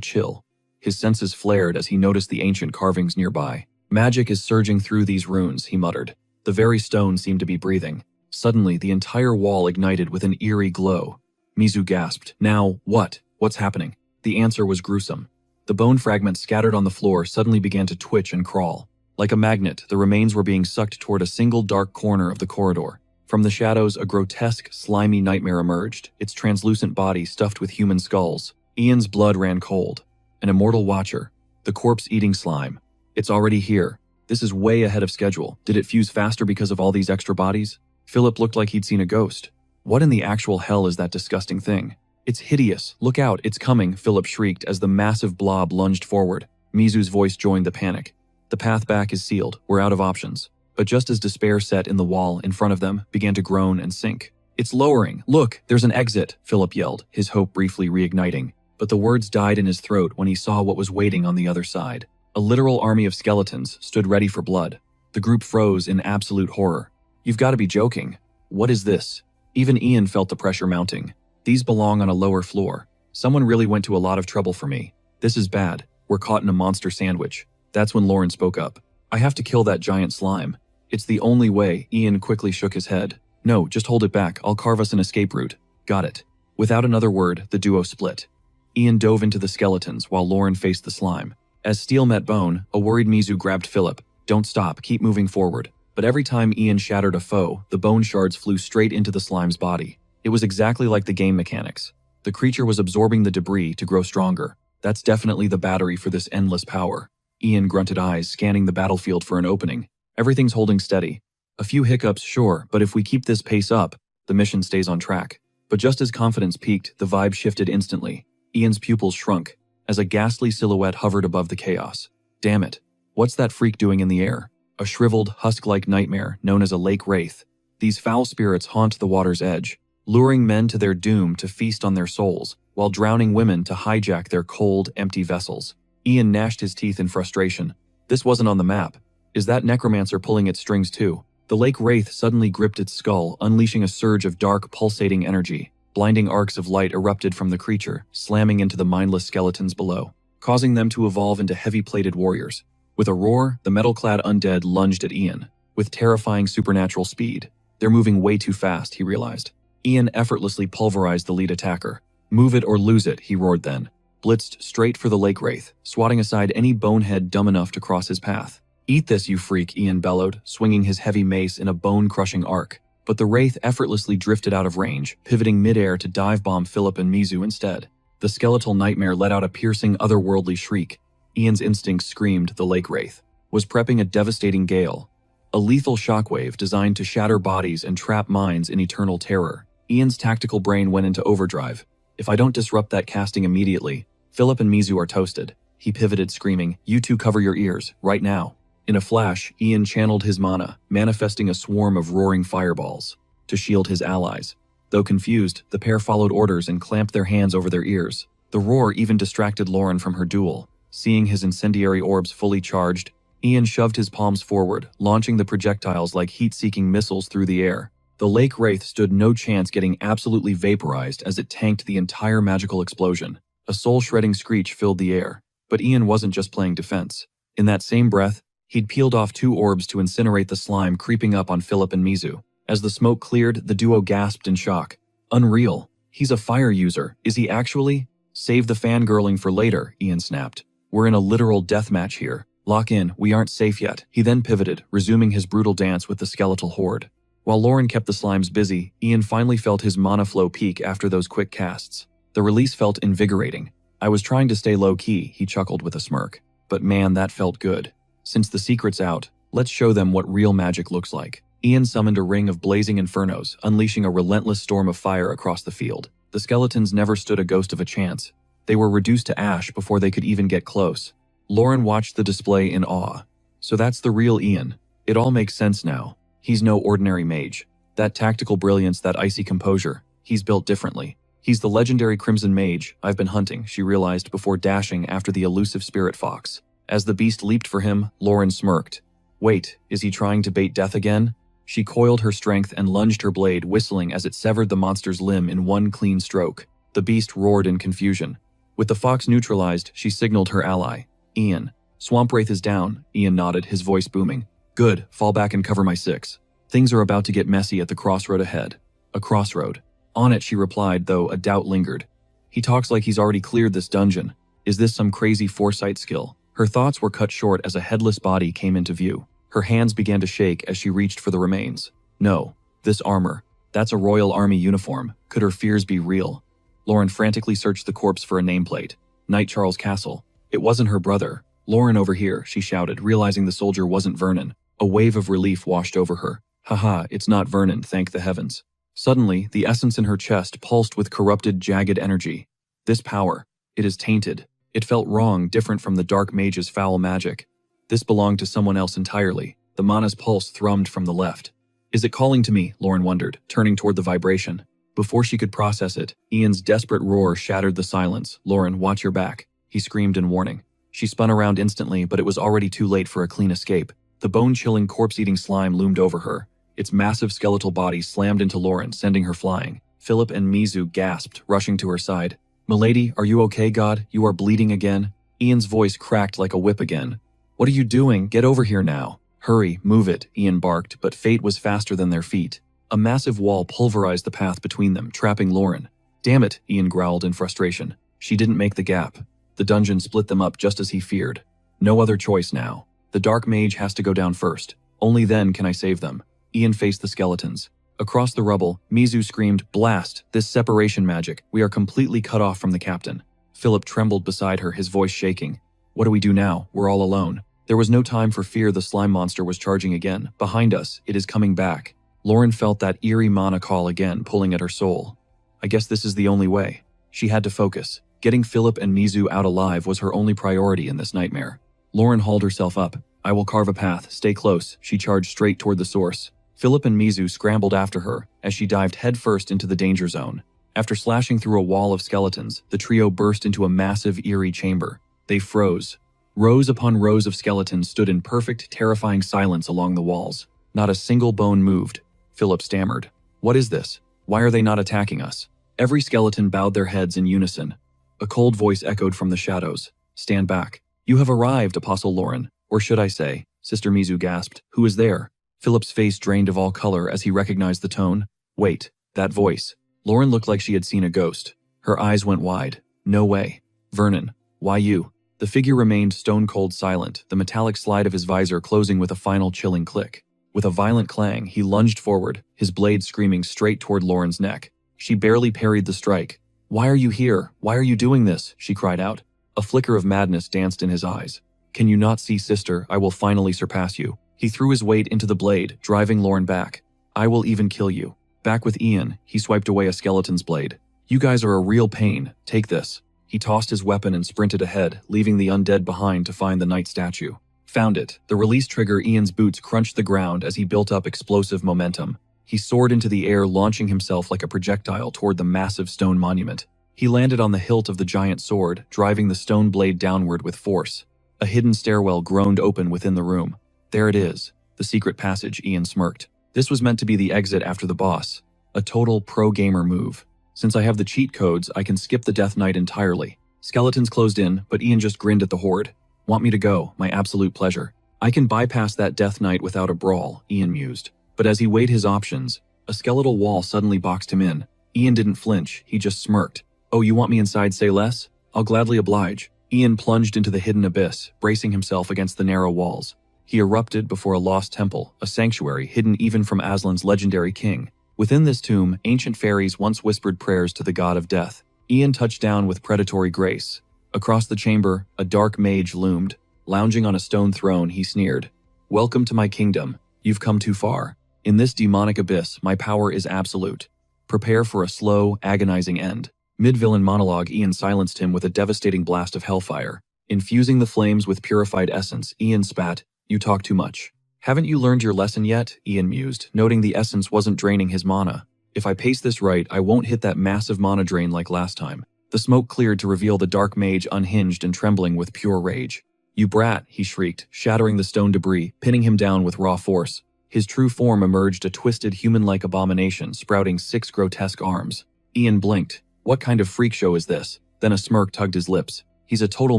chill. His senses flared as he noticed the ancient carvings nearby. Magic is surging through these runes, he muttered. The very stone seemed to be breathing. Suddenly, the entire wall ignited with an eerie glow. Mizu gasped. Now, what? What's happening? The answer was gruesome. The bone fragments scattered on the floor suddenly began to twitch and crawl. Like a magnet, the remains were being sucked toward a single dark corner of the corridor. From the shadows, a grotesque, slimy nightmare emerged, its translucent body stuffed with human skulls. Ian's blood ran cold. An immortal watcher. The corpse-eating slime. It's already here. This is way ahead of schedule. Did it fuse faster because of all these extra bodies? Philip looked like he'd seen a ghost. What in the actual hell is that disgusting thing? It's hideous. Look out, it's coming, Philip shrieked as the massive blob lunged forward. Mizu's voice joined the panic. The path back is sealed. We're out of options. But just as despair set in the wall in front of them began to groan and sink. It's lowering. Look, there's an exit, Philip yelled, his hope briefly reigniting. But the words died in his throat when he saw what was waiting on the other side. A literal army of skeletons stood ready for blood. The group froze in absolute horror. You've got to be joking. What is this? Even Ian felt the pressure mounting. These belong on a lower floor. Someone really went to a lot of trouble for me. This is bad. We're caught in a monster sandwich. That's when Lauren spoke up. I have to kill that giant slime. It's the only way. Ian quickly shook his head. No, just hold it back. I'll carve us an escape route. Got it. Without another word, the duo split. Ian dove into the skeletons while Lauren faced the slime. As steel met bone, a worried Mizu grabbed Philip. "Don't stop, keep moving forward." But every time Ian shattered a foe, the bone shards flew straight into the slime's body. It was exactly like the game mechanics. The creature was absorbing the debris to grow stronger. That's definitely the battery for this endless power. Ian grunted eyes, scanning the battlefield for an opening. Everything's holding steady. A few hiccups, sure, but if we keep this pace up, the mission stays on track. But just as confidence peaked, the vibe shifted instantly. Ian's pupils shrunk, as a ghastly silhouette hovered above the chaos. Damn it. What's that freak doing in the air? A shriveled, husk-like nightmare known as a lake wraith. These foul spirits haunt the water's edge, luring men to their doom to feast on their souls, while drowning women to hijack their cold, empty vessels. Ian gnashed his teeth in frustration. This wasn't on the map. Is that necromancer pulling its strings too? The lake wraith suddenly gripped its skull, unleashing a surge of dark, pulsating energy. Blinding arcs of light erupted from the creature, slamming into the mindless skeletons below, causing them to evolve into heavy-plated warriors. With a roar, the metal-clad undead lunged at Ian, with terrifying supernatural speed. They're moving way too fast, he realized. Ian effortlessly pulverized the lead attacker. "Move it or lose it," he roared then. Blitzed straight for the lake wraith, swatting aside any bonehead dumb enough to cross his path. "Eat this, you freak," Ian bellowed, swinging his heavy mace in a bone-crushing arc. But the wraith effortlessly drifted out of range, pivoting midair to dive-bomb Philip and Mizu instead. The skeletal nightmare let out a piercing, otherworldly shriek. Ian's instincts screamed the lake wraith was prepping a devastating gale, a lethal shockwave designed to shatter bodies and trap minds in eternal terror. Ian's tactical brain went into overdrive. If I don't disrupt that casting immediately, Philip and Mizu are toasted. He pivoted, screaming, "You two cover your ears, right now." In a flash, Ian channeled his mana, manifesting a swarm of roaring fireballs to shield his allies. Though confused, the pair followed orders and clamped their hands over their ears. The roar even distracted Lauren from her duel. Seeing his incendiary orbs fully charged, Ian shoved his palms forward, launching the projectiles like heat-seeking missiles through the air. The lake wraith stood no chance, getting absolutely vaporized as it tanked the entire magical explosion. A soul-shredding screech filled the air. But Ian wasn't just playing defense. In that same breath, he'd peeled off 2 orbs to incinerate the slime creeping up on Philip and Mizu. As the smoke cleared, the duo gasped in shock. "Unreal. He's a fire user. Is he actually?" "Save the fangirling for later," Ian snapped. "We're in a literal deathmatch here. Lock in, we aren't safe yet." He then pivoted, resuming his brutal dance with the skeletal horde. While Lauren kept the slimes busy, Ian finally felt his mana flow peak after those quick casts. The release felt invigorating. "I was trying to stay low-key," he chuckled with a smirk. "But man, that felt good. Since the secret's out, let's show them what real magic looks like." Ian summoned a ring of blazing infernos, unleashing a relentless storm of fire across the field. The skeletons never stood a ghost of a chance. They were reduced to ash before they could even get close. Lauren watched the display in awe. So that's the real Ian. It all makes sense now. He's no ordinary mage. That tactical brilliance, that icy composure, he's built differently. He's the legendary Crimson Mage I've been hunting, she realized before dashing after the elusive spirit fox. As the beast leaped for him, Lauren smirked. Wait, is he trying to bait death again? She coiled her strength and lunged her blade, whistling as it severed the monster's limb in one clean stroke. The beast roared in confusion. With the fox neutralized, she signaled her ally. "Ian, Swamp Wraith is down," Ian nodded, his voice booming. "Good, fall back and cover my 6. Things are about to get messy at the crossroad ahead." "A crossroad." "On it," she replied, though a doubt lingered. "He talks like he's already cleared this dungeon. Is this some crazy foresight skill?" Her thoughts were cut short as a headless body came into view. Her hands began to shake as she reached for the remains. No, this armor. That's a Royal Army uniform. Could her fears be real? Lauren frantically searched the corpse for a nameplate. Knight Charles Castle. It wasn't her brother. "Lauren, over here," she shouted, realizing the soldier wasn't Vernon. A wave of relief washed over her. "Haha, it's not Vernon, thank the heavens." Suddenly, the essence in her chest pulsed with corrupted, jagged energy. This power, it is tainted. It felt wrong, different from the dark mage's foul magic. This belonged to someone else entirely. The mana's pulse thrummed from the left. "Is it calling to me?" Lauren wondered, turning toward the vibration. Before she could process it, Ian's desperate roar shattered the silence. "Lauren, watch your back," he screamed in warning. She spun around instantly, but it was already too late for a clean escape. The bone-chilling, corpse-eating slime loomed over her. Its massive skeletal body slammed into Lauren, sending her flying. Philip and Mizu gasped, rushing to her side. "Milady, are you okay, God? You are bleeding again?" Ian's voice cracked like a whip again. "What are you doing? Get over here now." "Hurry, move it," Ian barked, but fate was faster than their feet. A massive wall pulverized the path between them, trapping Lauren. Damn it, Ian growled in frustration. She didn't make the gap. The dungeon split them up just as he feared. No other choice now. The dark mage has to go down first. Only then can I save them. Ian faced the skeletons. Across the rubble, Mizu screamed, "Blast! This separation magic. We are completely cut off from the captain." Philip trembled beside her, his voice shaking. "What do we do now? We're all alone." There was no time for fear. The slime monster was charging again. Behind us, it is coming back. Lauren felt that eerie mana call again, pulling at her soul. I guess this is the only way. She had to focus. Getting Philip and Mizu out alive was her only priority in this nightmare. Lauren hauled herself up. "I will carve a path. Stay close." She charged straight toward the source. Philip and Mizu scrambled after her as she dived headfirst into the danger zone. After slashing through a wall of skeletons, the trio burst into a massive, eerie chamber. They froze. Rows upon rows of skeletons stood in perfect, terrifying silence along the walls. Not a single bone moved. Philip stammered. "What is this? Why are they not attacking us?" Every skeleton bowed their heads in unison. A cold voice echoed from the shadows. "Stand back. You have arrived, Apostle Lauren. Or should I say," Sister Mizu gasped. "Who is there?" Philip's face drained of all color as he recognized the tone. Wait, that voice. Lauren looked like she had seen a ghost. Her eyes went wide. "No way. Vernon, why you?" The figure remained stone-cold silent, the metallic slide of his visor closing with a final chilling click. With a violent clang, he lunged forward, his blade screaming straight toward Lauren's neck. She barely parried the strike. "Why are you here? Why are you doing this?" she cried out. A flicker of madness danced in his eyes. "Can you not see, sister? I will finally surpass you." He threw his weight into the blade, driving Lauren back. "I will even kill you." Back with Ian, he swiped away a skeleton's blade. "You guys are a real pain. Take this." He tossed his weapon and sprinted ahead, leaving the undead behind to find the knight statue. Found it. The release trigger. Ian's boots crunched the ground as he built up explosive momentum. He soared into the air, launching himself like a projectile toward the massive stone monument. He landed on the hilt of the giant sword, driving the stone blade downward with force. A hidden stairwell groaned open within the room. "There it is. The secret passage," Ian smirked. This was meant to be the exit after the boss. A total pro-gamer move. Since I have the cheat codes, I can skip the Death Knight entirely. Skeletons closed in, but Ian just grinned at the horde. "Want me to go? My absolute pleasure. I can bypass that Death Knight without a brawl," Ian mused. But as he weighed his options, a skeletal wall suddenly boxed him in. Ian didn't flinch, he just smirked. "Oh, you want me inside, say less? I'll gladly oblige." Ian plunged into the hidden abyss, bracing himself against the narrow walls. He erupted before a lost temple, a sanctuary hidden even from Aslan's legendary king. Within this tomb, ancient fairies once whispered prayers to the god of death. Ian touched down with predatory grace. Across the chamber, a dark mage loomed. Lounging on a stone throne, he sneered. "Welcome to my kingdom. You've come too far. In this demonic abyss, my power is absolute. Prepare for a slow, agonizing end." Mid-villain monologue, Ian silenced him with a devastating blast of hellfire. Infusing the flames with purified essence, Ian spat, "You talk too much." "Haven't you learned your lesson yet?" Ian mused, noting the essence wasn't draining his mana. "If I pace this right, I won't hit that massive mana drain like last time." The smoke cleared to reveal the dark mage unhinged and trembling with pure rage. "You brat," he shrieked, shattering the stone debris, pinning him down with raw force. His true form emerged, a twisted human-like abomination sprouting 6 grotesque arms. Ian blinked. What kind of freak show is this? Then a smirk tugged his lips. He's a total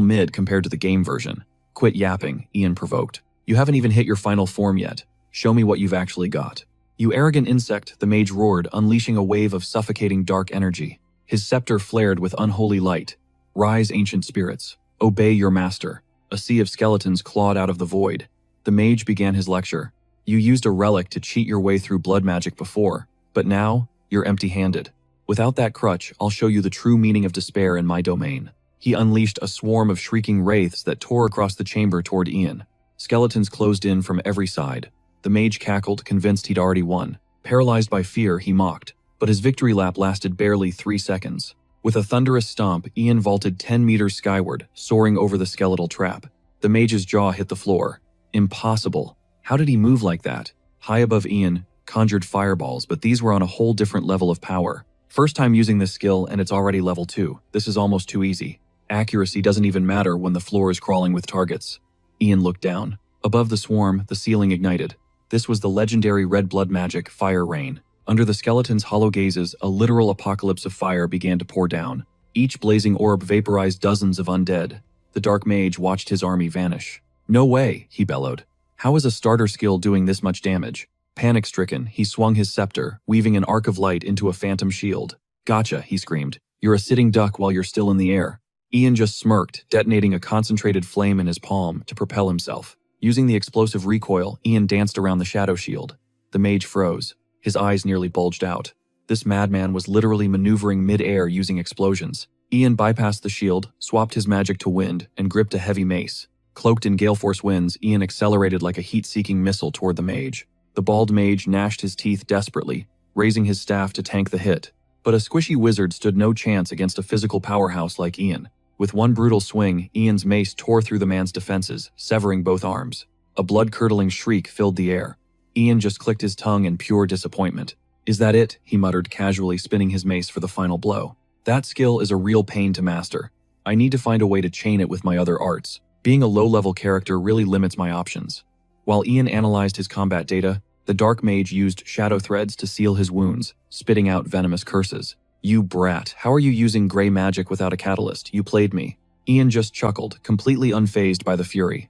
mid compared to the game version. "Quit yapping," Ian provoked. "You haven't even hit your final form yet. Show me what you've actually got." "You arrogant insect," the mage roared, unleashing a wave of suffocating dark energy. His scepter flared with unholy light. "Rise, ancient spirits. Obey your master." A sea of skeletons clawed out of the void. The mage began his lecture. "You used a relic to cheat your way through blood magic before, but now, you're empty-handed. Without that crutch, I'll show you the true meaning of despair in my domain." He unleashed a swarm of shrieking wraiths that tore across the chamber toward Ian. Skeletons closed in from every side. The mage cackled, convinced he'd already won. Paralyzed by fear, he mocked. But his victory lap lasted barely 3 seconds. With a thunderous stomp, Ian vaulted 10 meters skyward, soaring over the skeletal trap. The mage's jaw hit the floor. Impossible. How did he move like that? High above Ian, conjured fireballs, but these were on a whole different level of power. First time using this skill, and it's already level 2. This is almost too easy. Accuracy doesn't even matter when the floor is crawling with targets. Ian looked down. Above the swarm, the ceiling ignited. This was the legendary red blood magic, Fire Rain. Under the skeleton's hollow gazes, a literal apocalypse of fire began to pour down. Each blazing orb vaporized dozens of undead. The dark mage watched his army vanish. "No way," he bellowed. "How is a starter skill doing this much damage?" Panic-stricken, he swung his scepter, weaving an arc of light into a phantom shield. Gotcha, he screamed. You're a sitting duck while you're still in the air. Ian just smirked, detonating a concentrated flame in his palm to propel himself. Using the explosive recoil, Ian danced around the shadow shield. The mage froze. His eyes nearly bulged out. This madman was literally maneuvering mid-air using explosions. Ian bypassed the shield, swapped his magic to wind, and gripped a heavy mace. Cloaked in gale force winds, Ian accelerated like a heat-seeking missile toward the mage. The bald mage gnashed his teeth desperately, raising his staff to tank the hit. But a squishy wizard stood no chance against a physical powerhouse like Ian. With one brutal swing, Ian's mace tore through the man's defenses, severing both arms. A blood-curdling shriek filled the air. Ian just clicked his tongue in pure disappointment. Is that it? He muttered, casually spinning his mace for the final blow. That skill is a real pain to master. I need to find a way to chain it with my other arts. Being a low-level character really limits my options. While Ian analyzed his combat data, the dark mage used shadow threads to seal his wounds, spitting out venomous curses. You brat, how are you using gray magic without a catalyst? You played me. Ian just chuckled, completely unfazed by the fury.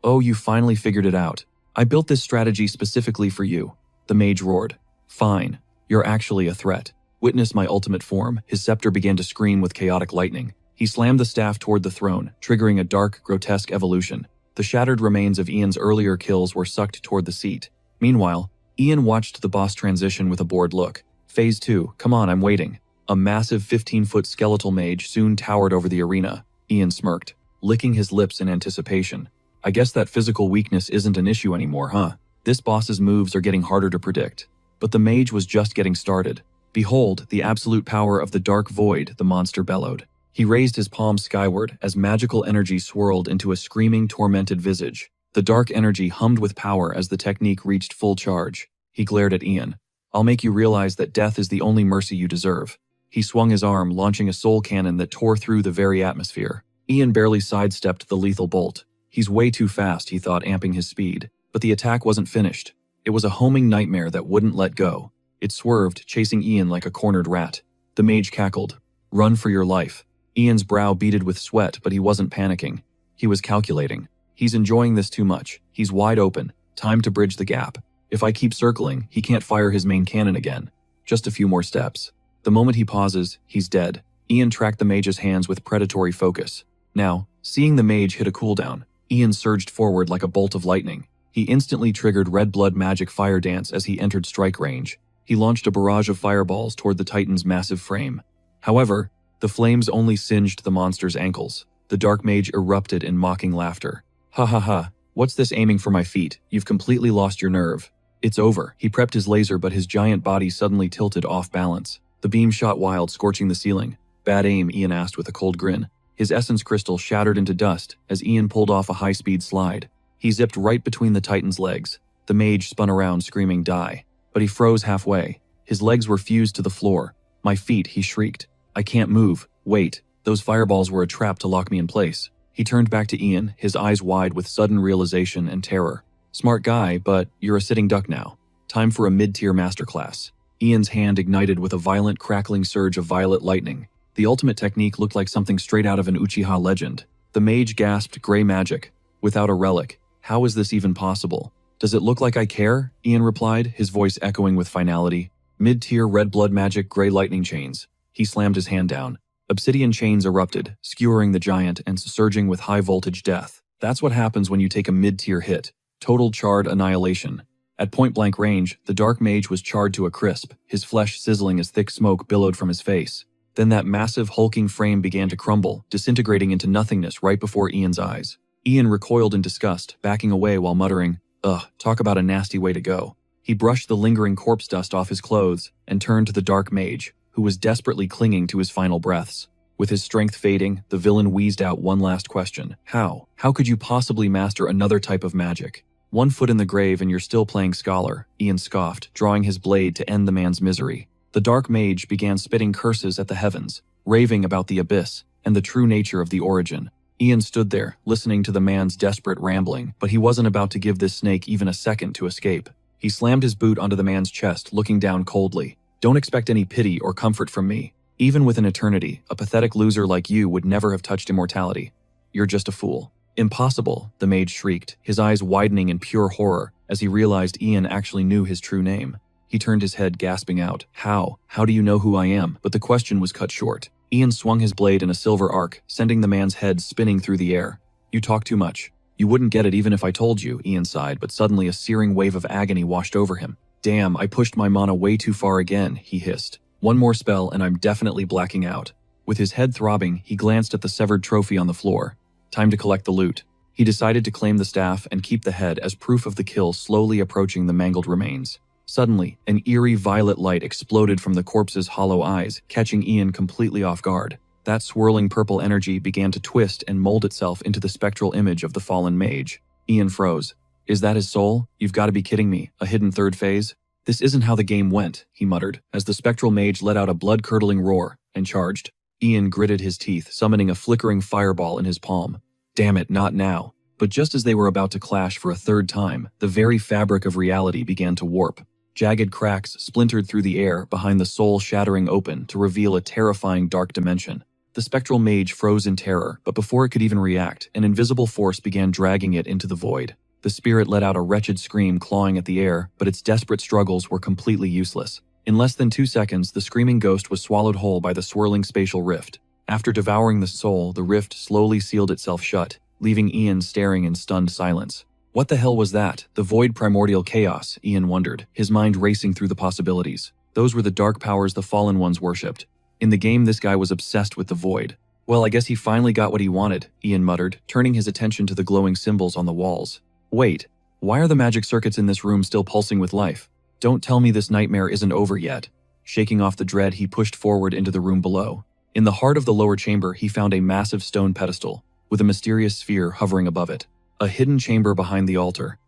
Oh, you finally figured it out. I built this strategy specifically for you. The mage roared. Fine. You're actually a threat. Witness my ultimate form. His scepter began to scream with chaotic lightning. He slammed the staff toward the throne, triggering a dark, grotesque evolution. The shattered remains of Ian's earlier kills were sucked toward the seat. Meanwhile, Ian watched the boss transition with a bored look. Phase 2, come on, I'm waiting. A massive 15-foot skeletal mage soon towered over the arena. Ian smirked, licking his lips in anticipation. I guess that physical weakness isn't an issue anymore, huh? This boss's moves are getting harder to predict. But the mage was just getting started. Behold, the absolute power of the dark void, the monster bellowed. He raised his palm skyward as magical energy swirled into a screaming, tormented visage. The dark energy hummed with power as the technique reached full charge. He glared at Ian. I'll make you realize that death is the only mercy you deserve. He swung his arm, launching a soul cannon that tore through the very atmosphere. Ian barely sidestepped the lethal bolt. He's way too fast, he thought, amping his speed. But the attack wasn't finished. It was a homing nightmare that wouldn't let go. It swerved, chasing Ian like a cornered rat. The mage cackled. Run for your life. Ian's brow beaded with sweat, but he wasn't panicking. He was calculating. He's enjoying this too much. He's wide open. Time to bridge the gap. If I keep circling, he can't fire his main cannon again. Just a few more steps. The moment he pauses, he's dead. Ian tracked the mage's hands with predatory focus. Now, seeing the mage hit a cooldown, Ian surged forward like a bolt of lightning. He instantly triggered red blood magic fire dance as he entered strike range. He launched a barrage of fireballs toward the Titan's massive frame. However, the flames only singed the monster's ankles. The dark mage erupted in mocking laughter. Ha ha ha, what's this aiming for my feet? You've completely lost your nerve. It's over. He prepped his laser, but his giant body suddenly tilted off balance. The beam shot wild, scorching the ceiling. Bad aim, Ian asked with a cold grin. His essence crystal shattered into dust as Ian pulled off a high-speed slide. He zipped right between the Titan's legs. The mage spun around, screaming, die. But he froze halfway. His legs were fused to the floor. My feet, he shrieked. I can't move. Wait, those fireballs were a trap to lock me in place. He turned back to Ian, his eyes wide with sudden realization and terror. Smart guy, but you're a sitting duck now. Time for a mid-tier masterclass. Ian's hand ignited with a violent, crackling surge of violet lightning. The ultimate technique looked like something straight out of an Uchiha legend. The mage gasped, gray magic. Without a relic. How is this even possible? Does it look like I care? Ian replied, his voice echoing with finality. Mid-tier red blood magic, gray lightning chains. He slammed his hand down. Obsidian chains erupted, skewering the giant and surging with high-voltage death. That's what happens when you take a mid-tier hit. Total charred annihilation. At point-blank range, the dark mage was charred to a crisp, his flesh sizzling as thick smoke billowed from his face. Then that massive, hulking frame began to crumble, disintegrating into nothingness right before Ian's eyes. Ian recoiled in disgust, backing away while muttering, ugh, talk about a nasty way to go. He brushed the lingering corpse dust off his clothes and turned to the dark mage, who was desperately clinging to his final breaths. With his strength fading, the villain wheezed out one last question. How? How could you possibly master another type of magic? 1 foot in the grave and you're still playing scholar, Ian scoffed, drawing his blade to end the man's misery. The dark mage began spitting curses at the heavens, raving about the abyss and the true nature of the origin. Ian stood there, listening to the man's desperate rambling, but he wasn't about to give this snake even a second to escape. He slammed his boot onto the man's chest, looking down coldly. Don't expect any pity or comfort from me. Even with an eternity, a pathetic loser like you would never have touched immortality. You're just a fool. Impossible, the mage shrieked, his eyes widening in pure horror as he realized Ian actually knew his true name. He turned his head, gasping out, "How? How do you know who I am?" But the question was cut short. Ian swung his blade in a silver arc, sending the man's head spinning through the air. "You talk too much. You wouldn't get it even if I told you," Ian sighed, but suddenly a searing wave of agony washed over him. "Damn, I pushed my mana way too far again," he hissed. "One more spell and I'm definitely blacking out." With his head throbbing, he glanced at the severed trophy on the floor. Time to collect the loot. He decided to claim the staff and keep the head as proof of the kill, slowly approaching the mangled remains. Suddenly, an eerie violet light exploded from the corpse's hollow eyes, catching Ian completely off guard. That swirling purple energy began to twist and mold itself into the spectral image of the fallen mage. Ian froze. "Is that his soul? You've got to be kidding me. A hidden third phase? This isn't how the game went," he muttered, as the spectral mage let out a blood-curdling roar and charged. Ian gritted his teeth, summoning a flickering fireball in his palm. Damn it, not now. But just as they were about to clash for a third time, the very fabric of reality began to warp. Jagged cracks splintered through the air behind the soul, shattering open to reveal a terrifying dark dimension. The spectral mage froze in terror, but before it could even react, an invisible force began dragging it into the void. The spirit let out a wretched scream, clawing at the air, but its desperate struggles were completely useless. In less than 2 seconds, the screaming ghost was swallowed whole by the swirling spatial rift. After devouring the soul, the rift slowly sealed itself shut, leaving Ian staring in stunned silence. What the hell was that? The void primordial chaos, Ian wondered, his mind racing through the possibilities. Those were the dark powers the fallen ones worshipped. In the game, this guy was obsessed with the void. Well, I guess he finally got what he wanted, Ian muttered, turning his attention to the glowing symbols on the walls. Wait, why are the magic circuits in this room still pulsing with life? Don't tell me this nightmare isn't over yet. Shaking off the dread, he pushed forward into the room below. In the heart of the lower chamber, he found a massive stone pedestal, with a mysterious sphere hovering above it. A hidden chamber behind the altar.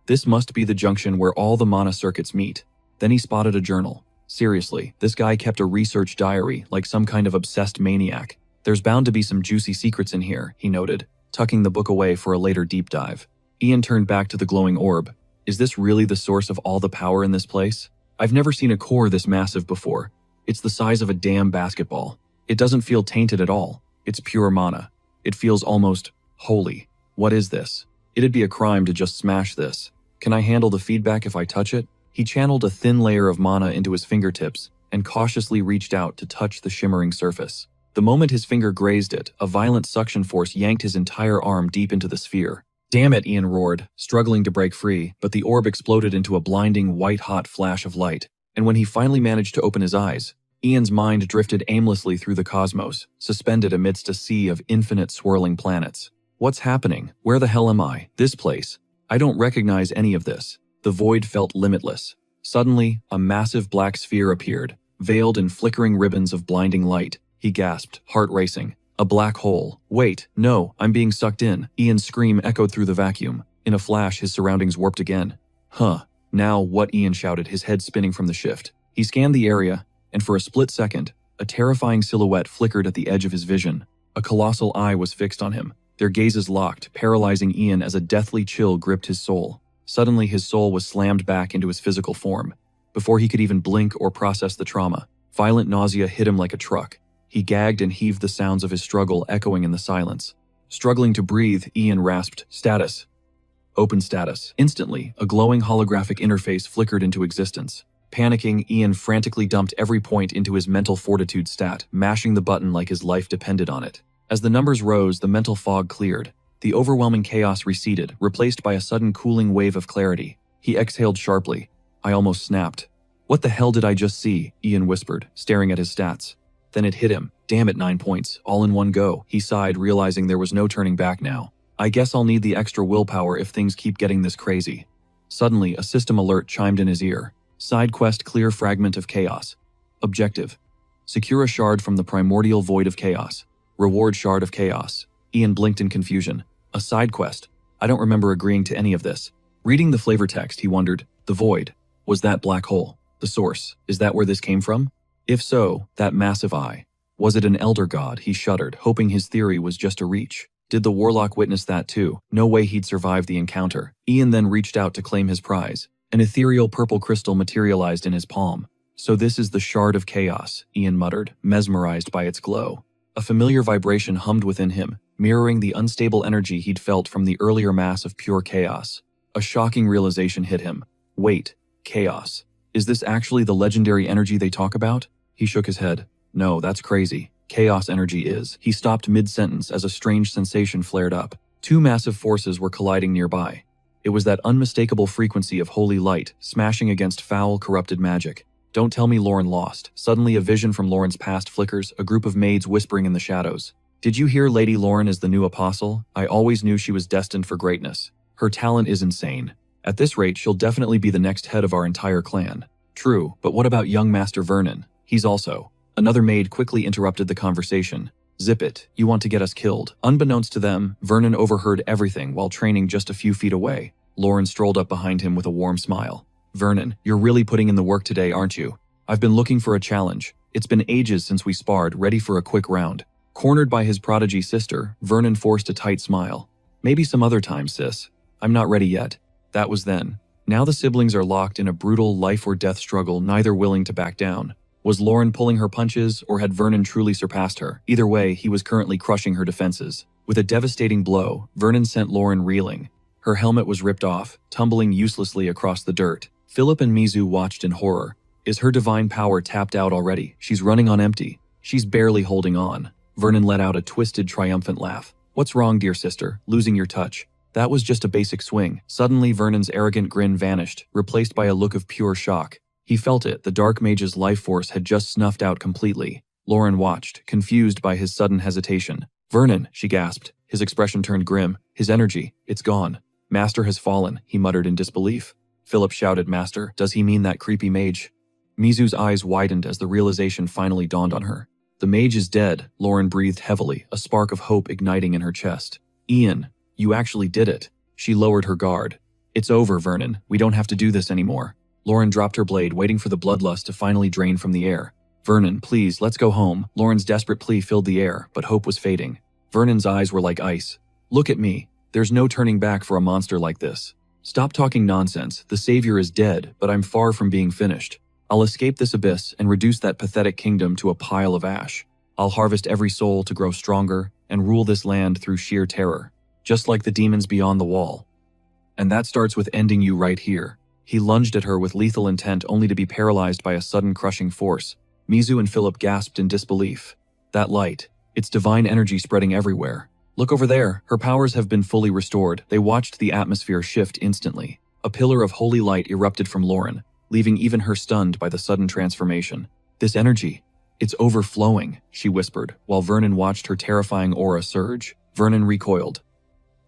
This must be the junction where all the mana circuits meet. Then he spotted a journal. Seriously, this guy kept a research diary like some kind of obsessed maniac. There's bound to be some juicy secrets in here, he noted, tucking the book away for a later deep dive. Ian turned back to the glowing orb. Is this really the source of all the power in this place? I've never seen a core this massive before. It's the size of a damn basketball. It doesn't feel tainted at all. It's pure mana. It feels almost holy. What is this? It'd be a crime to just smash this. Can I handle the feedback if I touch it? He channeled a thin layer of mana into his fingertips and cautiously reached out to touch the shimmering surface. The moment his finger grazed it, a violent suction force yanked his entire arm deep into the sphere. Damn it, Ian roared, struggling to break free, but the orb exploded into a blinding, white-hot flash of light. And when he finally managed to open his eyes, Ian's mind drifted aimlessly through the cosmos, suspended amidst a sea of infinite swirling planets. What's happening? Where the hell am I? This place? I don't recognize any of this. The void felt limitless. Suddenly, a massive black sphere appeared, veiled in flickering ribbons of blinding light. He gasped, heart racing. A black hole. Wait, no, I'm being sucked in. Ian's scream echoed through the vacuum. In a flash, his surroundings warped again. Huh. Now what? Ian shouted, his head spinning from the shift. He scanned the area, and for a split second, a terrifying silhouette flickered at the edge of his vision. A colossal eye was fixed on him. Their gazes locked, paralyzing Ian as a deathly chill gripped his soul. Suddenly, his soul was slammed back into his physical form. Before he could even blink or process the trauma, violent nausea hit him like a truck. He gagged and heaved, the sounds of his struggle echoing in the silence. Struggling to breathe, Ian rasped, "Status." Open status. Instantly, a glowing holographic interface flickered into existence. Panicking, Ian frantically dumped every point into his mental fortitude stat, mashing the button like his life depended on it. As the numbers rose, the mental fog cleared. The overwhelming chaos receded, replaced by a sudden cooling wave of clarity. He exhaled sharply. I almost snapped. What the hell did I just see? Ian whispered, staring at his stats. Then it hit him. Damn it, 9 points, all in one go. He sighed, realizing there was no turning back now. I guess I'll need the extra willpower if things keep getting this crazy. Suddenly, a system alert chimed in his ear. Side quest: clear fragment of chaos. Objective: secure a shard from the primordial void of chaos. Reward: shard of chaos. Ian blinked in confusion. A side quest? I don't remember agreeing to any of this. Reading the flavor text, he wondered, the void. Was that black hole? The source? Is that where this came from? If so, that massive eye. Was it an elder god? He shuddered, hoping his theory was just a reach. Did the warlock witness that too? No way he'd survive the encounter. Ian then reached out to claim his prize. An ethereal purple crystal materialized in his palm. So this is the shard of chaos, Ian muttered, mesmerized by its glow. A familiar vibration hummed within him, mirroring the unstable energy he'd felt from the earlier mass of pure chaos. A shocking realization hit him. Wait, chaos. Is this actually the legendary energy they talk about? He shook his head. No, that's crazy. Chaos energy is. He stopped mid-sentence as a strange sensation flared up. Two massive forces were colliding nearby. It was that unmistakable frequency of holy light, smashing against foul, corrupted magic. Don't tell me Lauren lost. Suddenly a vision from Lauren's past flickers, a group of maids whispering in the shadows. Did you hear Lady Lauren is the new apostle? I always knew she was destined for greatness. Her talent is insane. At this rate, she'll definitely be the next head of our entire clan. True, but what about young Master Vernon? He's also. Another maid quickly interrupted the conversation. Zip it, you want to get us killed. Unbeknownst to them, Vernon overheard everything while training just a few feet away. Lauren strolled up behind him with a warm smile. Vernon, you're really putting in the work today, aren't you? I've been looking for a challenge. It's been ages since we sparred, ready for a quick round. Cornered by his prodigy sister, Vernon forced a tight smile. Maybe some other time, sis. I'm not ready yet. That was then. Now the siblings are locked in a brutal life-or-death struggle, neither willing to back down. Was Lauren pulling her punches, or had Vernon truly surpassed her? Either way, he was currently crushing her defenses. With a devastating blow, Vernon sent Lauren reeling. Her helmet was ripped off, tumbling uselessly across the dirt. Philip and Mizu watched in horror. Is her divine power tapped out already? She's running on empty. She's barely holding on. Vernon let out a twisted, triumphant laugh. What's wrong, dear sister? Losing your touch? That was just a basic swing. Suddenly, Vernon's arrogant grin vanished, replaced by a look of pure shock. He felt it. The dark mage's life force had just snuffed out completely. Lauren watched, confused by his sudden hesitation. Vernon, she gasped. His expression turned grim. His energy, it's gone. Master has fallen, he muttered in disbelief. Philip shouted, Master, does he mean that creepy mage? Mizu's eyes widened as the realization finally dawned on her. The mage is dead, Lauren breathed heavily, a spark of hope igniting in her chest. Ian, you actually did it. She lowered her guard. It's over, Vernon. We don't have to do this anymore. Lauren dropped her blade, waiting for the bloodlust to finally drain from the air. Vernon, please, let's go home. Lauren's desperate plea filled the air, but hope was fading. Vernon's eyes were like ice. Look at me. There's no turning back for a monster like this. Stop talking nonsense. The savior is dead, but I'm far from being finished. I'll escape this abyss and reduce that pathetic kingdom to a pile of ash. I'll harvest every soul to grow stronger and rule this land through sheer terror, just like the demons beyond the wall. And that starts with ending you right here. He lunged at her with lethal intent only to be paralyzed by a sudden crushing force. Mizu and Philip gasped in disbelief. That light, its divine energy spreading everywhere. Look over there, her powers have been fully restored. They watched the atmosphere shift instantly. A pillar of holy light erupted from Lauren, leaving even her stunned by the sudden transformation. This energy, it's overflowing, she whispered, while Vernon watched her terrifying aura surge. Vernon recoiled.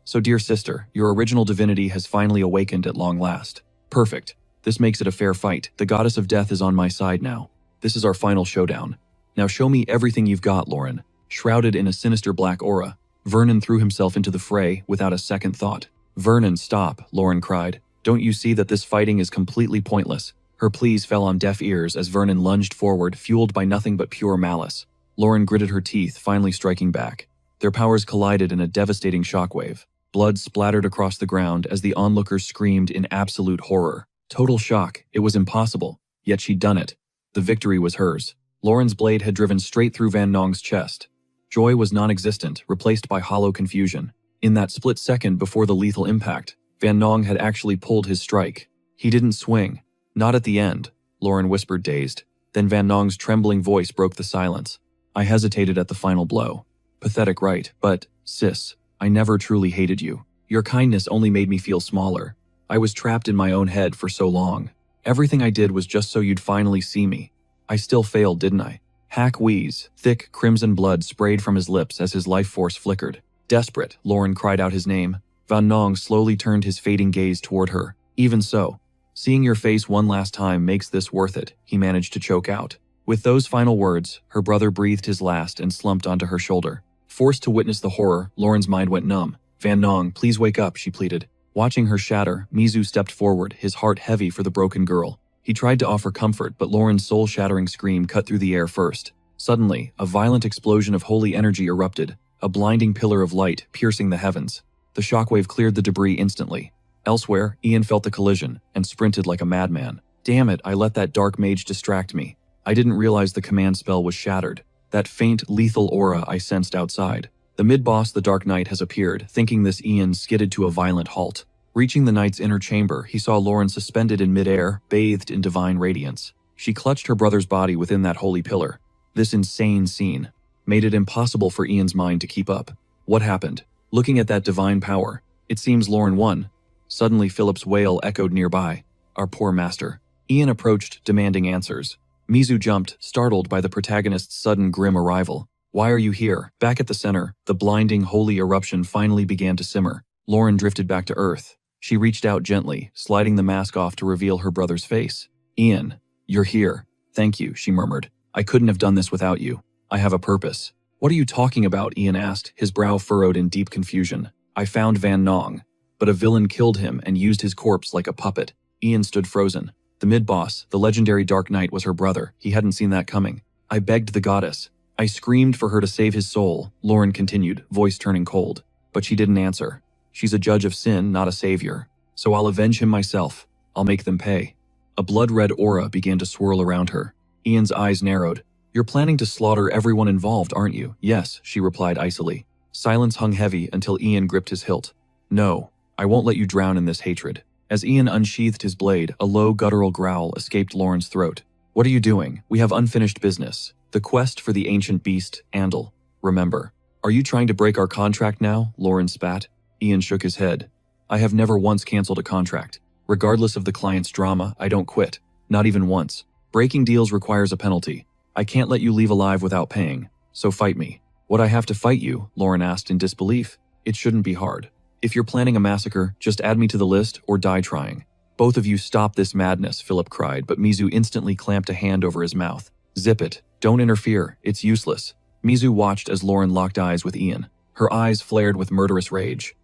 So dear sister, your original divinity has finally awakened at long last. Perfect. This makes it a fair fight. The goddess of death is on my side now. This is our final showdown. Now show me everything you've got, Lauren. Shrouded in a sinister black aura, Vernon threw himself into the fray without a second thought. Vernon, stop, Lauren cried. Don't you see that this fighting is completely pointless? Her pleas fell on deaf ears as Vernon lunged forward, fueled by nothing but pure malice. Lauren gritted her teeth, finally striking back. Their powers collided in a devastating shockwave. Blood splattered across the ground as the onlookers screamed in absolute horror. Total shock. It was impossible. Yet she'd done it. The victory was hers. Lauren's blade had driven straight through Van Nong's chest. Joy was non-existent, replaced by hollow confusion. In that split second before the lethal impact, Van Nong had actually pulled his strike. He didn't swing. Not at the end, Lauren whispered, dazed. Then Van Nong's trembling voice broke the silence. I hesitated at the final blow. Pathetic, right? But, sis, I never truly hated you. Your kindness only made me feel smaller. I was trapped in my own head for so long. Everything I did was just so you'd finally see me. I still failed, didn't I? Hack wheeze, thick crimson blood sprayed from his lips as his life force flickered. Desperate, Lauren cried out his name. Van Nong slowly turned his fading gaze toward her. Even so, seeing your face one last time makes this worth it, he managed to choke out. With those final words, her brother breathed his last and slumped onto her shoulder. Forced to witness the horror, Lauren's mind went numb. Van Nong, please wake up, she pleaded. Watching her shatter, Mizu stepped forward, his heart heavy for the broken girl. He tried to offer comfort, but Lauren's soul-shattering scream cut through the air first. Suddenly, a violent explosion of holy energy erupted, a blinding pillar of light piercing the heavens. The shockwave cleared the debris instantly. Elsewhere, Ian felt the collision and sprinted like a madman. Damn it, I let that dark mage distract me. I didn't realize the command spell was shattered. That faint, lethal aura I sensed outside. The mid-boss, the Dark Knight, has appeared, thinking this Ian skidded to a violent halt. Reaching the knight's inner chamber, he saw Lauren suspended in midair, bathed in divine radiance. She clutched her brother's body within that holy pillar. This insane scene made it impossible for Ian's mind to keep up. What happened? Looking at that divine power, it seems Lauren won. Suddenly Philip's wail echoed nearby. Our poor master. Ian approached, demanding answers. Mizu jumped, startled by the protagonist's sudden grim arrival. Why are you here? Back at the center, the blinding holy eruption finally began to simmer. Lauren drifted back to Earth. She reached out gently, sliding the mask off to reveal her brother's face. Ian, you're here. Thank you, she murmured. I couldn't have done this without you. I have a purpose. What are you talking about? Ian asked, his brow furrowed in deep confusion. I found Van Nong, but a villain killed him and used his corpse like a puppet. Ian stood frozen. The mid-boss, the legendary Dark Knight, was her brother. He hadn't seen that coming. I begged the goddess. I screamed for her to save his soul, Lauren continued, voice turning cold. But she didn't answer. She's a judge of sin, not a savior. So I'll avenge him myself. I'll make them pay. A blood-red aura began to swirl around her. Ian's eyes narrowed. You're planning to slaughter everyone involved, aren't you? Yes, she replied icily. Silence hung heavy until Ian gripped his hilt. No, I won't let you drown in this hatred. As Ian unsheathed his blade, a low guttural growl escaped Lauren's throat. What are you doing? We have unfinished business. The quest for the ancient beast, Andal. Remember. Are you trying to break our contract now? Lauren spat. Ian shook his head. I have never once canceled a contract. Regardless of the client's drama, I don't quit. Not even once. Breaking deals requires a penalty. I can't let you leave alive without paying. So fight me. Would I have to fight you? Lauren asked in disbelief. It shouldn't be hard. If you're planning a massacre, just add me to the list or die trying. Both of you stop this madness, Philip cried, but Mizu instantly clamped a hand over his mouth. Zip it. Don't interfere. It's useless. Mizu watched as Lauren locked eyes with Ian. Her eyes flared with murderous rage.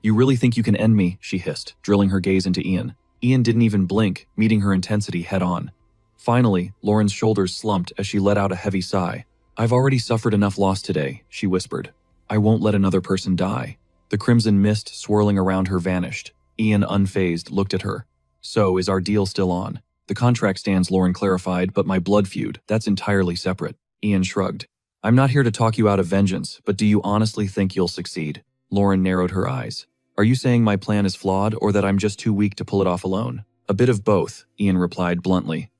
You really think you can end me? She hissed, drilling her gaze into Ian. Ian didn't even blink, meeting her intensity head-on. Finally, Lauren's shoulders slumped as she let out a heavy sigh. I've already suffered enough loss today, she whispered. I won't let another person die. The crimson mist swirling around her vanished. Ian, unfazed, looked at her. So, is our deal still on? The contract stands, Lauren clarified, but my blood feud, that's entirely separate. Ian shrugged. I'm not here to talk you out of vengeance, but do you honestly think you'll succeed? Lauren narrowed her eyes. Are you saying my plan is flawed or that I'm just too weak to pull it off alone? A bit of both, Ian replied bluntly.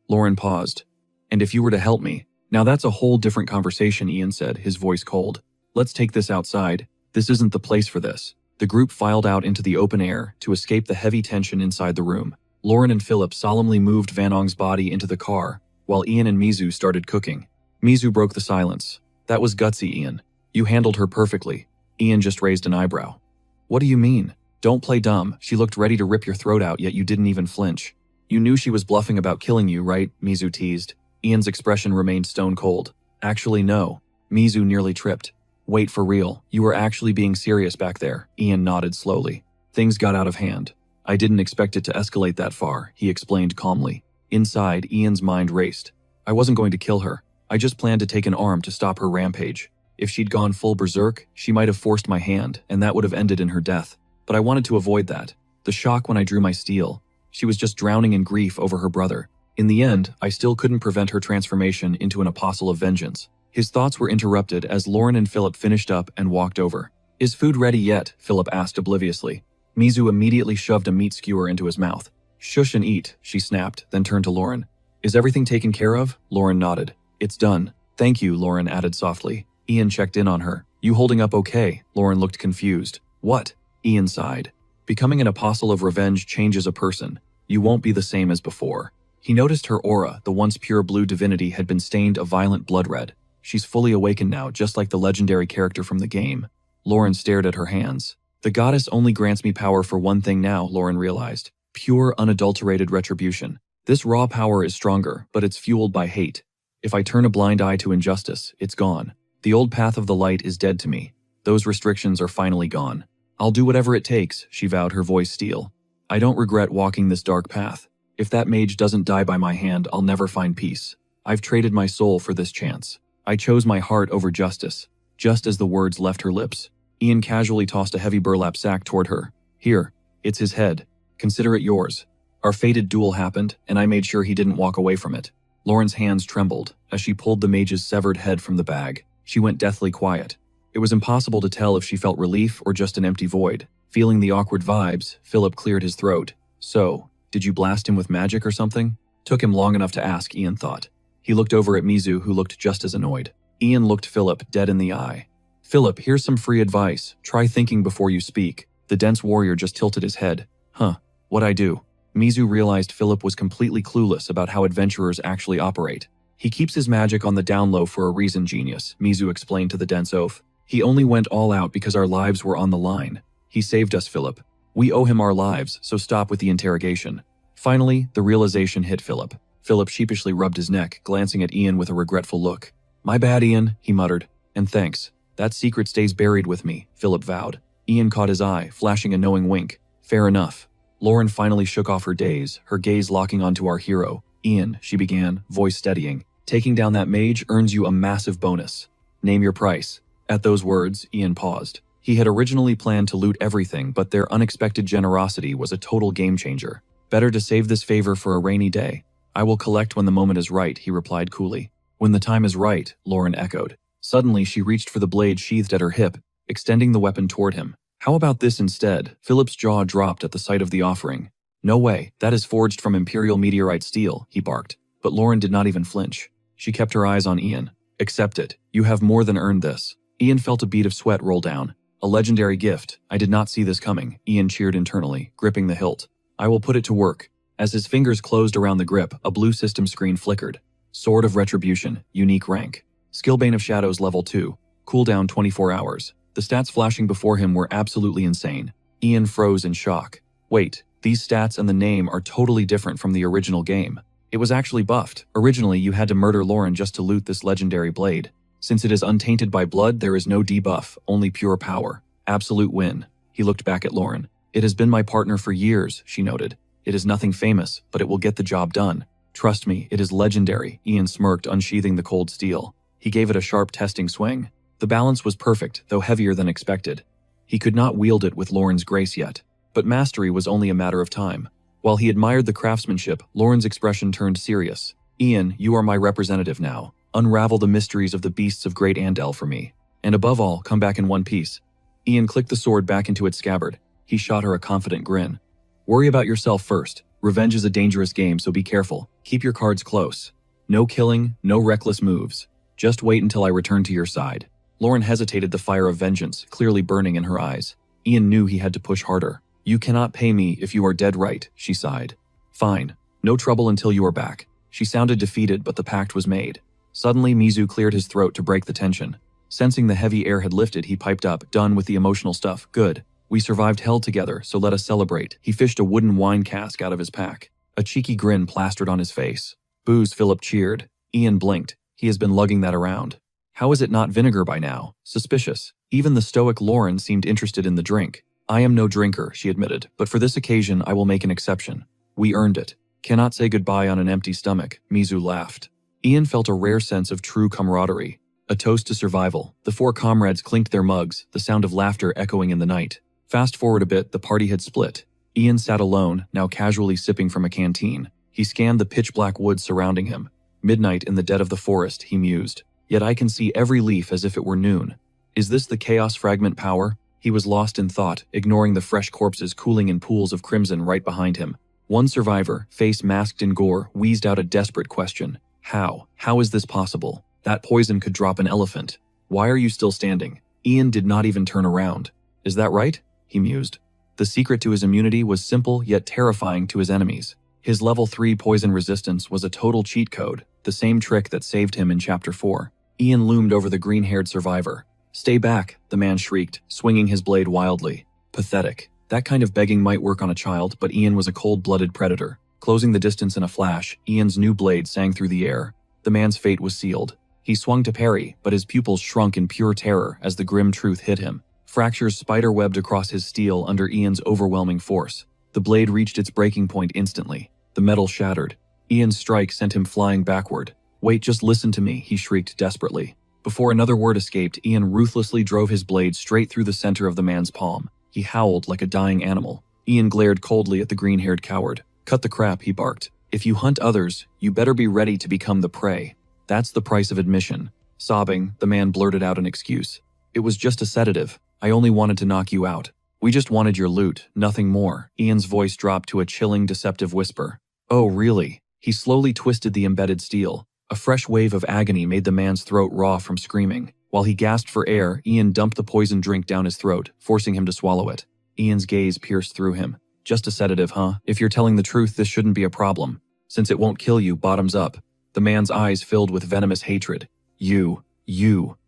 Lauren paused. And if you were to help me? Now that's a whole different conversation, Ian said, his voice cold. Let's take this outside. This isn't the place for this. The group filed out into the open air to escape the heavy tension inside the room. Lauren and Philip solemnly moved Van Ong's body into the car, while Ian and Mizu started cooking. Mizu broke the silence. That was gutsy, Ian. You handled her perfectly. Ian just raised an eyebrow. What do you mean? Don't play dumb. She looked ready to rip your throat out, yet you didn't even flinch. You knew she was bluffing about killing you, right? Mizu teased. Ian's expression remained stone cold. Actually, no. Mizu nearly tripped. Wait, for real. You were actually being serious back there. Ian nodded slowly. Things got out of hand. I didn't expect it to escalate that far, he explained calmly. Inside, Ian's mind raced. I wasn't going to kill her. I just planned to take an arm to stop her rampage. If she'd gone full berserk, she might have forced my hand, and that would have ended in her death. But I wanted to avoid that. The shock when I drew my steel. She was just drowning in grief over her brother. In the end, I still couldn't prevent her transformation into an apostle of vengeance. His thoughts were interrupted as Lauren and Philip finished up and walked over. Is food ready yet? Philip asked obliviously. Mizu immediately shoved a meat skewer into his mouth. Shush and eat, she snapped, then turned to Lauren. Is everything taken care of? Lauren nodded. It's done. Thank you, Lauren added softly. Ian checked in on her. You holding up okay? Lauren looked confused. What? Ian sighed. Becoming an apostle of revenge changes a person. You won't be the same as before. He noticed her aura, the once pure blue divinity, had been stained a violent blood red. She's fully awakened now, just like the legendary character from the game. Lauren stared at her hands. The goddess only grants me power for one thing now, Lauren realized. Pure, unadulterated retribution. This raw power is stronger, but it's fueled by hate. If I turn a blind eye to injustice, it's gone. The old path of the light is dead to me. Those restrictions are finally gone. I'll do whatever it takes, she vowed, her voice steel. I don't regret walking this dark path. If that mage doesn't die by my hand, I'll never find peace. I've traded my soul for this chance. I chose my heart over justice. Just as the words left her lips, Ian casually tossed a heavy burlap sack toward her. Here, it's his head. Consider it yours. Our fated duel happened, and I made sure he didn't walk away from it. Lauren's hands trembled as she pulled the mage's severed head from the bag. She went deathly quiet. It was impossible to tell if she felt relief or just an empty void. Feeling the awkward vibes, Philip cleared his throat. So, did you blast him with magic or something? Took him long enough to ask, Ian thought. He looked over at Mizu, who looked just as annoyed. Ian looked Philip dead in the eye. Philip, here's some free advice. Try thinking before you speak. The dense warrior just tilted his head. Huh, what'd I do? Mizu realized Philip was completely clueless about how adventurers actually operate. He keeps his magic on the down low for a reason, genius, Mizu explained to the dense oaf. He only went all out because our lives were on the line. He saved us, Philip. We owe him our lives, so stop with the interrogation. Finally, the realization hit Philip. Philip sheepishly rubbed his neck, glancing at Ian with a regretful look. My bad, Ian, he muttered. And thanks. That secret stays buried with me, Philip vowed. Ian caught his eye, flashing a knowing wink. Fair enough. Lauren finally shook off her daze, her gaze locking onto our hero. Ian, she began, voice steadying. Taking down that mage earns you a massive bonus. Name your price. At those words, Ian paused. He had originally planned to loot everything, but their unexpected generosity was a total game changer. Better to save this favor for a rainy day. I will collect when the moment is right, he replied coolly. When the time is right, Lauren echoed. Suddenly, she reached for the blade sheathed at her hip, extending the weapon toward him. How about this instead? Philip's jaw dropped at the sight of the offering. No way, that is forged from Imperial meteorite steel, he barked. But Lauren did not even flinch. She kept her eyes on Ian. Accept it. You have more than earned this. Ian felt a bead of sweat roll down. A legendary gift. I did not see this coming, Ian cheered internally, gripping the hilt. I will put it to work. As his fingers closed around the grip, a blue system screen flickered. Sword of Retribution, unique rank. Skillbane of Shadows level 2, cooldown 24 hours. The stats flashing before him were absolutely insane. Ian froze in shock. Wait, these stats and the name are totally different from the original game. It was actually buffed. Originally, you had to murder Lauren just to loot this legendary blade. Since it is untainted by blood, there is no debuff, only pure power. Absolute win. He looked back at Lauren. It has been my partner for years, she noted. It is nothing famous, but it will get the job done. Trust me, it is legendary, Ian smirked, unsheathing the cold steel. He gave it a sharp testing swing. The balance was perfect, though heavier than expected. He could not wield it with Lauren's grace yet, but mastery was only a matter of time. While he admired the craftsmanship, Lauren's expression turned serious. Ian, you are my representative now. Unravel the mysteries of the beasts of Great Andel for me. And above all, come back in one piece. Ian clicked the sword back into its scabbard. He shot her a confident grin. Worry about yourself first. Revenge is a dangerous game, so be careful. Keep your cards close. No killing, no reckless moves. Just wait until I return to your side. Lauren hesitated, the fire of vengeance clearly burning in her eyes. Ian knew he had to push harder. You cannot pay me if you are dead right, she sighed. Fine. No trouble until you are back. She sounded defeated, but the pact was made. Suddenly, Mizu cleared his throat to break the tension. Sensing the heavy air had lifted, he piped up, done with the emotional stuff. Good. We survived hell together, so let us celebrate. He fished a wooden wine cask out of his pack. A cheeky grin plastered on his face. Booze, Philip cheered. Ian blinked. He has been lugging that around. How is it not vinegar by now? Suspicious. Even the stoic Lauren seemed interested in the drink. I am no drinker, she admitted, but for this occasion I will make an exception. We earned it. Cannot say goodbye on an empty stomach, Mizu laughed. Ian felt a rare sense of true camaraderie. A toast to survival. The four comrades clinked their mugs, the sound of laughter echoing in the night. Fast forward a bit, the party had split. Ian sat alone, now casually sipping from a canteen. He scanned the pitch-black woods surrounding him. Midnight in the dead of the forest, he mused. Yet I can see every leaf as if it were noon. Is this the chaos fragment power? He was lost in thought, ignoring the fresh corpses cooling in pools of crimson right behind him. One survivor, face masked in gore, wheezed out a desperate question. How? How is this possible? That poison could drop an elephant. Why are you still standing? Ian did not even turn around. Is that right? He mused. The secret to his immunity was simple yet terrifying to his enemies. His level 3 poison resistance was a total cheat code, the same trick that saved him in Chapter 4. Ian loomed over the green-haired survivor. Stay back, the man shrieked, swinging his blade wildly. Pathetic. That kind of begging might work on a child, but Ian was a cold-blooded predator. Closing the distance in a flash, Ian's new blade sang through the air. The man's fate was sealed. He swung to parry, but his pupils shrunk in pure terror as the grim truth hit him. Fractures spider-webbed across his steel under Ian's overwhelming force. The blade reached its breaking point instantly. The metal shattered. Ian's strike sent him flying backward. Wait, just listen to me, he shrieked desperately. Before another word escaped, Ian ruthlessly drove his blade straight through the center of the man's palm. He howled like a dying animal. Ian glared coldly at the green-haired coward. Cut the crap, he barked. If you hunt others, you better be ready to become the prey. That's the price of admission. Sobbing, the man blurted out an excuse. It was just a sedative. I only wanted to knock you out. We just wanted your loot, nothing more. Ian's voice dropped to a chilling, deceptive whisper. Oh, really? He slowly twisted the embedded steel. A fresh wave of agony made the man's throat raw from screaming. While he gasped for air, Ian dumped the poison drink down his throat, forcing him to swallow it. Ian's gaze pierced through him. Just a sedative, huh? If you're telling the truth, this shouldn't be a problem. Since it won't kill you, bottoms up. The man's eyes filled with venomous hatred. You,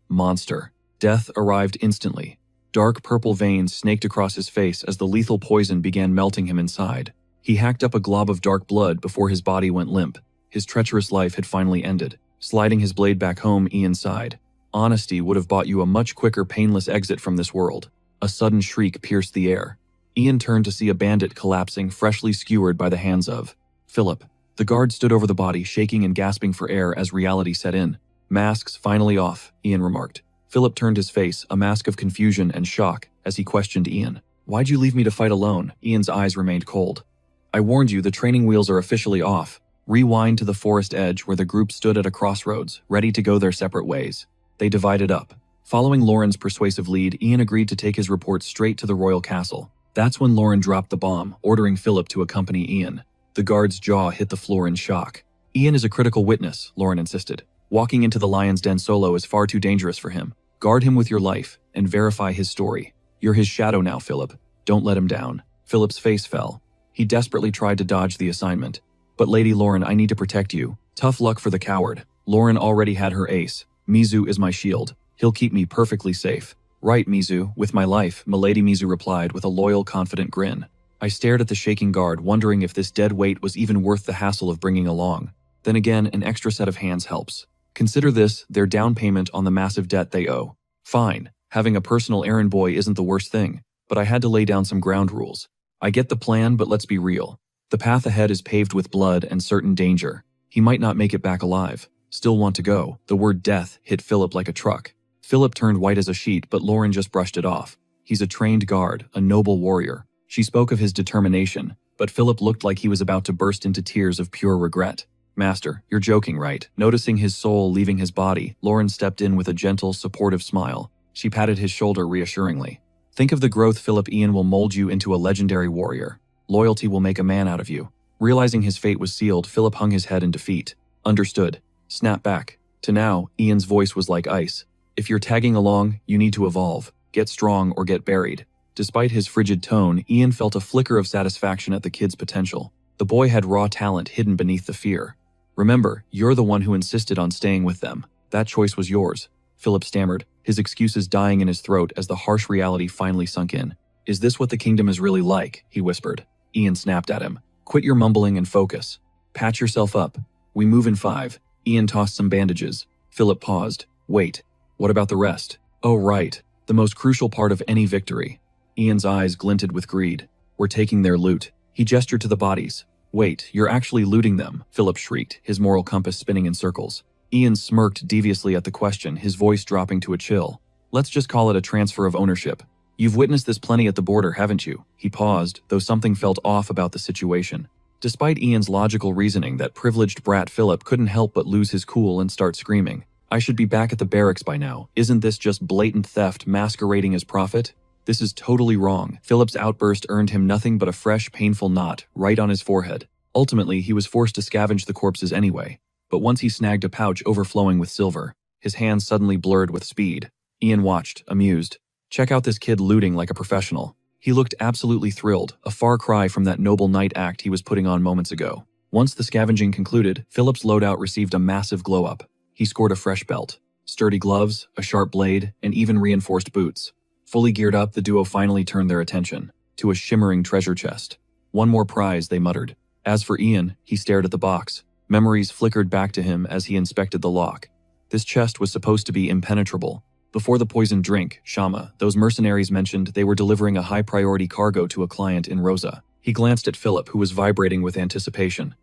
monster. Death arrived instantly. Dark purple veins snaked across his face as the lethal poison began melting him inside. He hacked up a glob of dark blood before his body went limp. His treacherous life had finally ended. Sliding his blade back home, Ian sighed. Honesty would have bought you a much quicker, painless exit from this world. A sudden shriek pierced the air. Ian turned to see a bandit collapsing, freshly skewered by the hands of Philip. The guard stood over the body, shaking and gasping for air as reality set in. Masks finally off, Ian remarked. Philip turned his face, a mask of confusion and shock, as he questioned Ian. Why'd you leave me to fight alone? Ian's eyes remained cold. I warned you, the training wheels are officially off. Rewind to the forest edge where the group stood at a crossroads, ready to go their separate ways. They divided up. Following Lauren's persuasive lead, Ian agreed to take his report straight to the royal castle. That's when Lauren dropped the bomb, ordering Philip to accompany Ian. The guard's jaw hit the floor in shock. Ian is a critical witness, Lauren insisted. Walking into the lion's den solo is far too dangerous for him. Guard him with your life and verify his story. You're his shadow now, Philip. Don't let him down. Philip's face fell. He desperately tried to dodge the assignment. But Lady Lauren, I need to protect you. Tough luck for the coward. Lauren already had her ace. Mizu is my shield. He'll keep me perfectly safe. Right, Mizu, with my life, Milady Mizu replied with a loyal, confident grin. I stared at the shaking guard, wondering if this dead weight was even worth the hassle of bringing along. Then again, an extra set of hands helps. Consider this their down payment on the massive debt they owe. Fine, having a personal errand boy isn't the worst thing, but I had to lay down some ground rules. I get the plan, but let's be real. The path ahead is paved with blood and certain danger. He might not make it back alive. Still want to go. The word death hit Philip like a truck. Philip turned white as a sheet, but Lauren just brushed it off. He's a trained guard, a noble warrior. She spoke of his determination, but Philip looked like he was about to burst into tears of pure regret. Master, you're joking, right? Noticing his soul leaving his body, Lauren stepped in with a gentle, supportive smile. She patted his shoulder reassuringly. Think of the growth, Philip. Ian will mold you into a legendary warrior. Loyalty will make a man out of you. Realizing his fate was sealed, Philip hung his head in defeat. Understood. Snap back. To now, Ian's voice was like ice. If you're tagging along, you need to evolve. Get strong or get buried. Despite his frigid tone, Ian felt a flicker of satisfaction at the kid's potential. The boy had raw talent hidden beneath the fear. Remember, you're the one who insisted on staying with them. That choice was yours. Philip stammered, his excuses dying in his throat as the harsh reality finally sunk in. Is this what the kingdom is really like? He whispered. Ian snapped at him. Quit your mumbling and focus. Patch yourself up. We move in 5. Ian tossed some bandages. Philip paused. Wait, what about the rest? Oh, right. The most crucial part of any victory. Ian's eyes glinted with greed. We're taking their loot. He gestured to the bodies. Wait, you're actually looting them, Philip shrieked, his moral compass spinning in circles. Ian smirked deviously at the question, his voice dropping to a chill. Let's just call it a transfer of ownership. You've witnessed this plenty at the border, haven't you? He paused, though something felt off about the situation. Despite Ian's logical reasoning, that privileged brat Philip couldn't help but lose his cool and start screaming. I should be back at the barracks by now. Isn't this just blatant theft masquerading as profit? This is totally wrong. Philip's outburst earned him nothing but a fresh, painful knot right on his forehead. Ultimately, he was forced to scavenge the corpses anyway. But once he snagged a pouch overflowing with silver, his hands suddenly blurred with speed. Ian watched, amused. Check out this kid looting like a professional. He looked absolutely thrilled, a far cry from that noble knight act he was putting on moments ago. Once the scavenging concluded, Philip's loadout received a massive glow-up. He scored a fresh belt, sturdy gloves, a sharp blade, and even reinforced boots. Fully geared up, the duo finally turned their attention to a shimmering treasure chest. One more prize, they muttered. As for Ian, he stared at the box. Memories flickered back to him as he inspected the lock. This chest was supposed to be impenetrable. Before the poisoned drink, Shama, those mercenaries mentioned they were delivering a high-priority cargo to a client in Rosa. He glanced at Philip, who was vibrating with anticipation.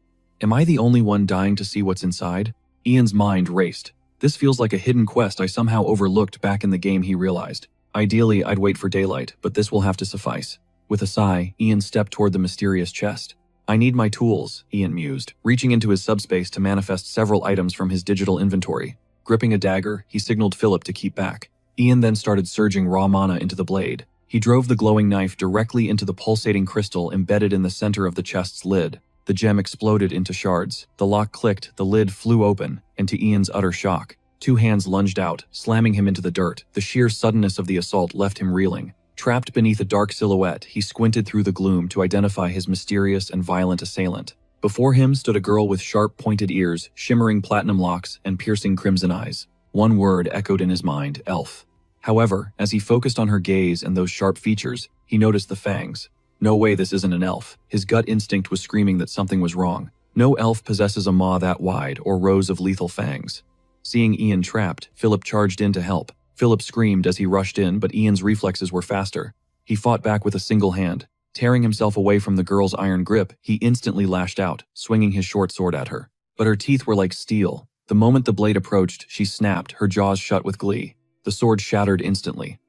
Am I the only one dying to see what's inside? Ian's mind raced. This feels like a hidden quest I somehow overlooked back in the game, he realized. Ideally, I'd wait for daylight, but this will have to suffice. With a sigh, Ian stepped toward the mysterious chest. I need my tools, Ian mused, reaching into his subspace to manifest several items from his digital inventory. Gripping a dagger, he signaled Philip to keep back. Ian then started surging raw mana into the blade. He drove the glowing knife directly into the pulsating crystal embedded in the center of the chest's lid. The gem exploded into shards. The lock clicked, the lid flew open, and to Ian's utter shock, 2 hands lunged out, slamming him into the dirt. The sheer suddenness of the assault left him reeling. Trapped beneath a dark silhouette, he squinted through the gloom to identify his mysterious and violent assailant. Before him stood a girl with sharp, pointed ears, shimmering platinum locks, and piercing crimson eyes. One word echoed in his mind: elf. However, as he focused on her gaze and those sharp features, he noticed the fangs. No way, this isn't an elf. His gut instinct was screaming that something was wrong. No elf possesses a maw that wide or rows of lethal fangs. Seeing Ian trapped, Philip charged in to help. Philip screamed as he rushed in, but Ian's reflexes were faster. He fought back with a single hand. Tearing himself away from the girl's iron grip, he instantly lashed out, swinging his short sword at her. But her teeth were like steel. The moment the blade approached, she snapped, her jaws shut with glee. The sword shattered instantly.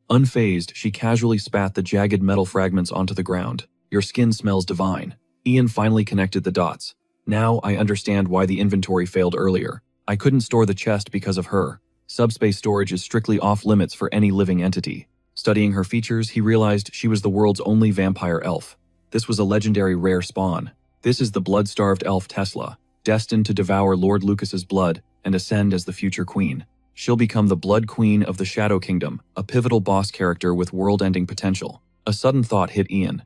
Unfazed, she casually spat the jagged metal fragments onto the ground. Your skin smells divine. Ian finally connected the dots. Now I understand why the inventory failed earlier. I couldn't store the chest because of her. Subspace storage is strictly off limits for any living entity. Studying her features, he realized she was the world's only vampire elf. This was a legendary rare spawn. This is the blood-starved elf Tesla, destined to devour Lord Lucas's blood and ascend as the future queen. She'll become the Blood Queen of the Shadow Kingdom, a pivotal boss character with world-ending potential. A sudden thought hit Ian.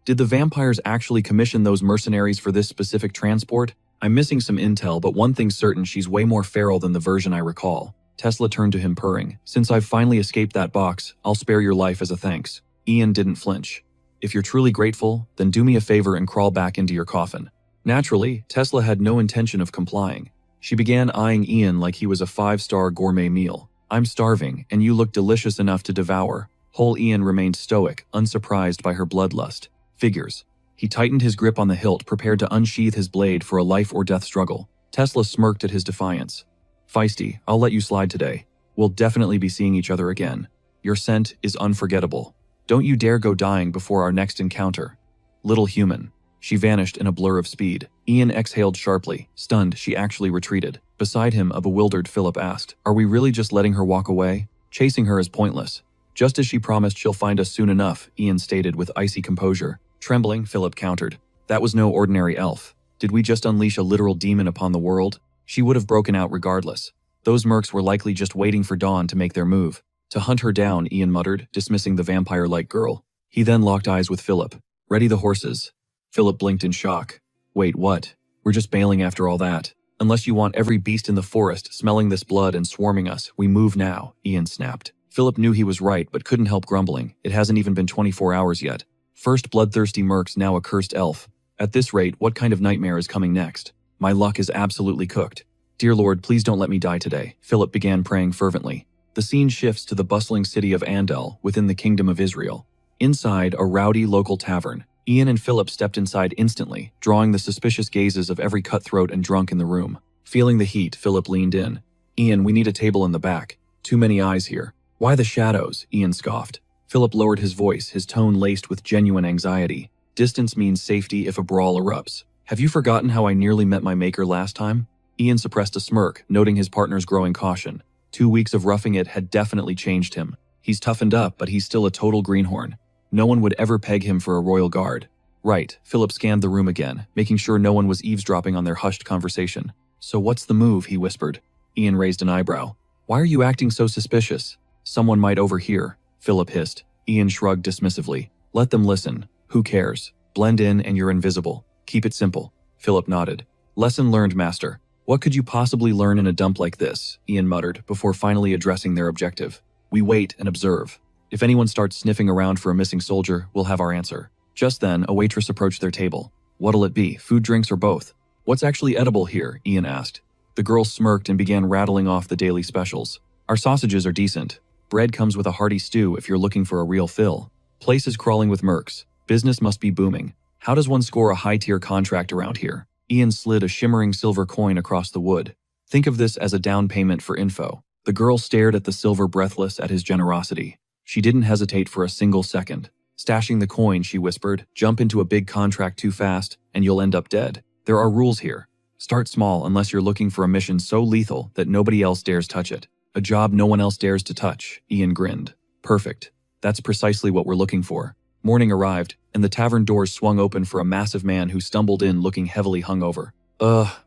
Did the vampires actually commission those mercenaries for this specific transport? I'm missing some intel, but one thing's certain: she's way more feral than the version I recall. Tesla turned to him purring. Since I've finally escaped that box, I'll spare your life as a thanks. Ian didn't flinch. If you're truly grateful, then do me a favor and crawl back into your coffin. Naturally, Tesla had no intention of complying. She began eyeing Ian like he was a 5-star gourmet meal. I'm starving, and you look delicious enough to devour. Whole Ian remained stoic, unsurprised by her bloodlust. Figures. He tightened his grip on the hilt, prepared to unsheath his blade for a life-or-death struggle. Tesla smirked at his defiance. Feisty, I'll let you slide today. We'll definitely be seeing each other again. Your scent is unforgettable. Don't you dare go dying before our next encounter. Little human. She vanished in a blur of speed. Ian exhaled sharply. Stunned, she actually retreated. Beside him, a bewildered Philip asked, "Are we really just letting her walk away? Chasing her is pointless." "Just as she promised, she'll find us soon enough," Ian stated with icy composure. Trembling, Philip countered, "That was no ordinary elf. Did we just unleash a literal demon upon the world? She would have broken out regardless. Those mercs were likely just waiting for dawn to make their move." "To hunt her down," Ian muttered, dismissing the vampire-like girl. He then locked eyes with Philip. "Ready the horses." Philip blinked in shock. "Wait, what? We're just bailing after all that. Unless you want every beast in the forest smelling this blood and swarming us, we move now," Ian snapped. Philip knew he was right, but couldn't help grumbling. It hasn't even been 24 hours yet. First bloodthirsty mercs, now a cursed elf. At this rate, what kind of nightmare is coming next? My luck is absolutely cooked. "Dear Lord, please don't let me die today," Philip began praying fervently. The scene shifts to the bustling city of Andel, within the Kingdom of Israel. Inside a rowdy local tavern, Ian and Philip stepped inside instantly, drawing the suspicious gazes of every cutthroat and drunk in the room. Feeling the heat, Philip leaned in. "Ian, we need a table in the back. Too many eyes here." "Why the shadows?" Ian scoffed. Philip lowered his voice, his tone laced with genuine anxiety. "Distance means safety if a brawl erupts. Have you forgotten how I nearly met my maker last time?" Ian suppressed a smirk, noting his partner's growing caution. 2 weeks of roughing it had definitely changed him. He's toughened up, but he's still a total greenhorn. No one would ever peg him for a royal guard. Right, Philip scanned the room again, making sure no one was eavesdropping on their hushed conversation. "So what's the move?" he whispered. Ian raised an eyebrow. "Why are you acting so suspicious?" "Someone might overhear," Philip hissed. Ian shrugged dismissively. "Let them listen. Who cares? Blend in and you're invisible. Keep it simple." Philip nodded. "Lesson learned, master." "What could you possibly learn in a dump like this?" Ian muttered, before finally addressing their objective. "We wait and observe. If anyone starts sniffing around for a missing soldier, we'll have our answer." Just then, a waitress approached their table. "What'll it be, food, drinks, or both?" "What's actually edible here?" Ian asked. The girl smirked and began rattling off the daily specials. "Our sausages are decent. Bread comes with a hearty stew if you're looking for a real fill. Place is crawling with mercs. Business must be booming. How does one score a high-tier contract around here?" Ian slid a shimmering silver coin across the wood. "Think of this as a down payment for info." The girl stared at the silver, breathless at his generosity. She didn't hesitate for a single second. Stashing the coin, she whispered, "Jump into a big contract too fast, and you'll end up dead. There are rules here. Start small unless you're looking for a mission so lethal that nobody else dares touch it." A job no one else dares to touch, Ian grinned. Perfect. That's precisely what we're looking for. Morning arrived, and the tavern doors swung open for a massive man who stumbled in looking heavily hungover.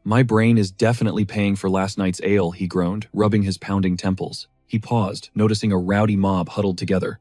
My brain is definitely paying for last night's ale, he groaned, rubbing his pounding temples. He paused, noticing a rowdy mob huddled together.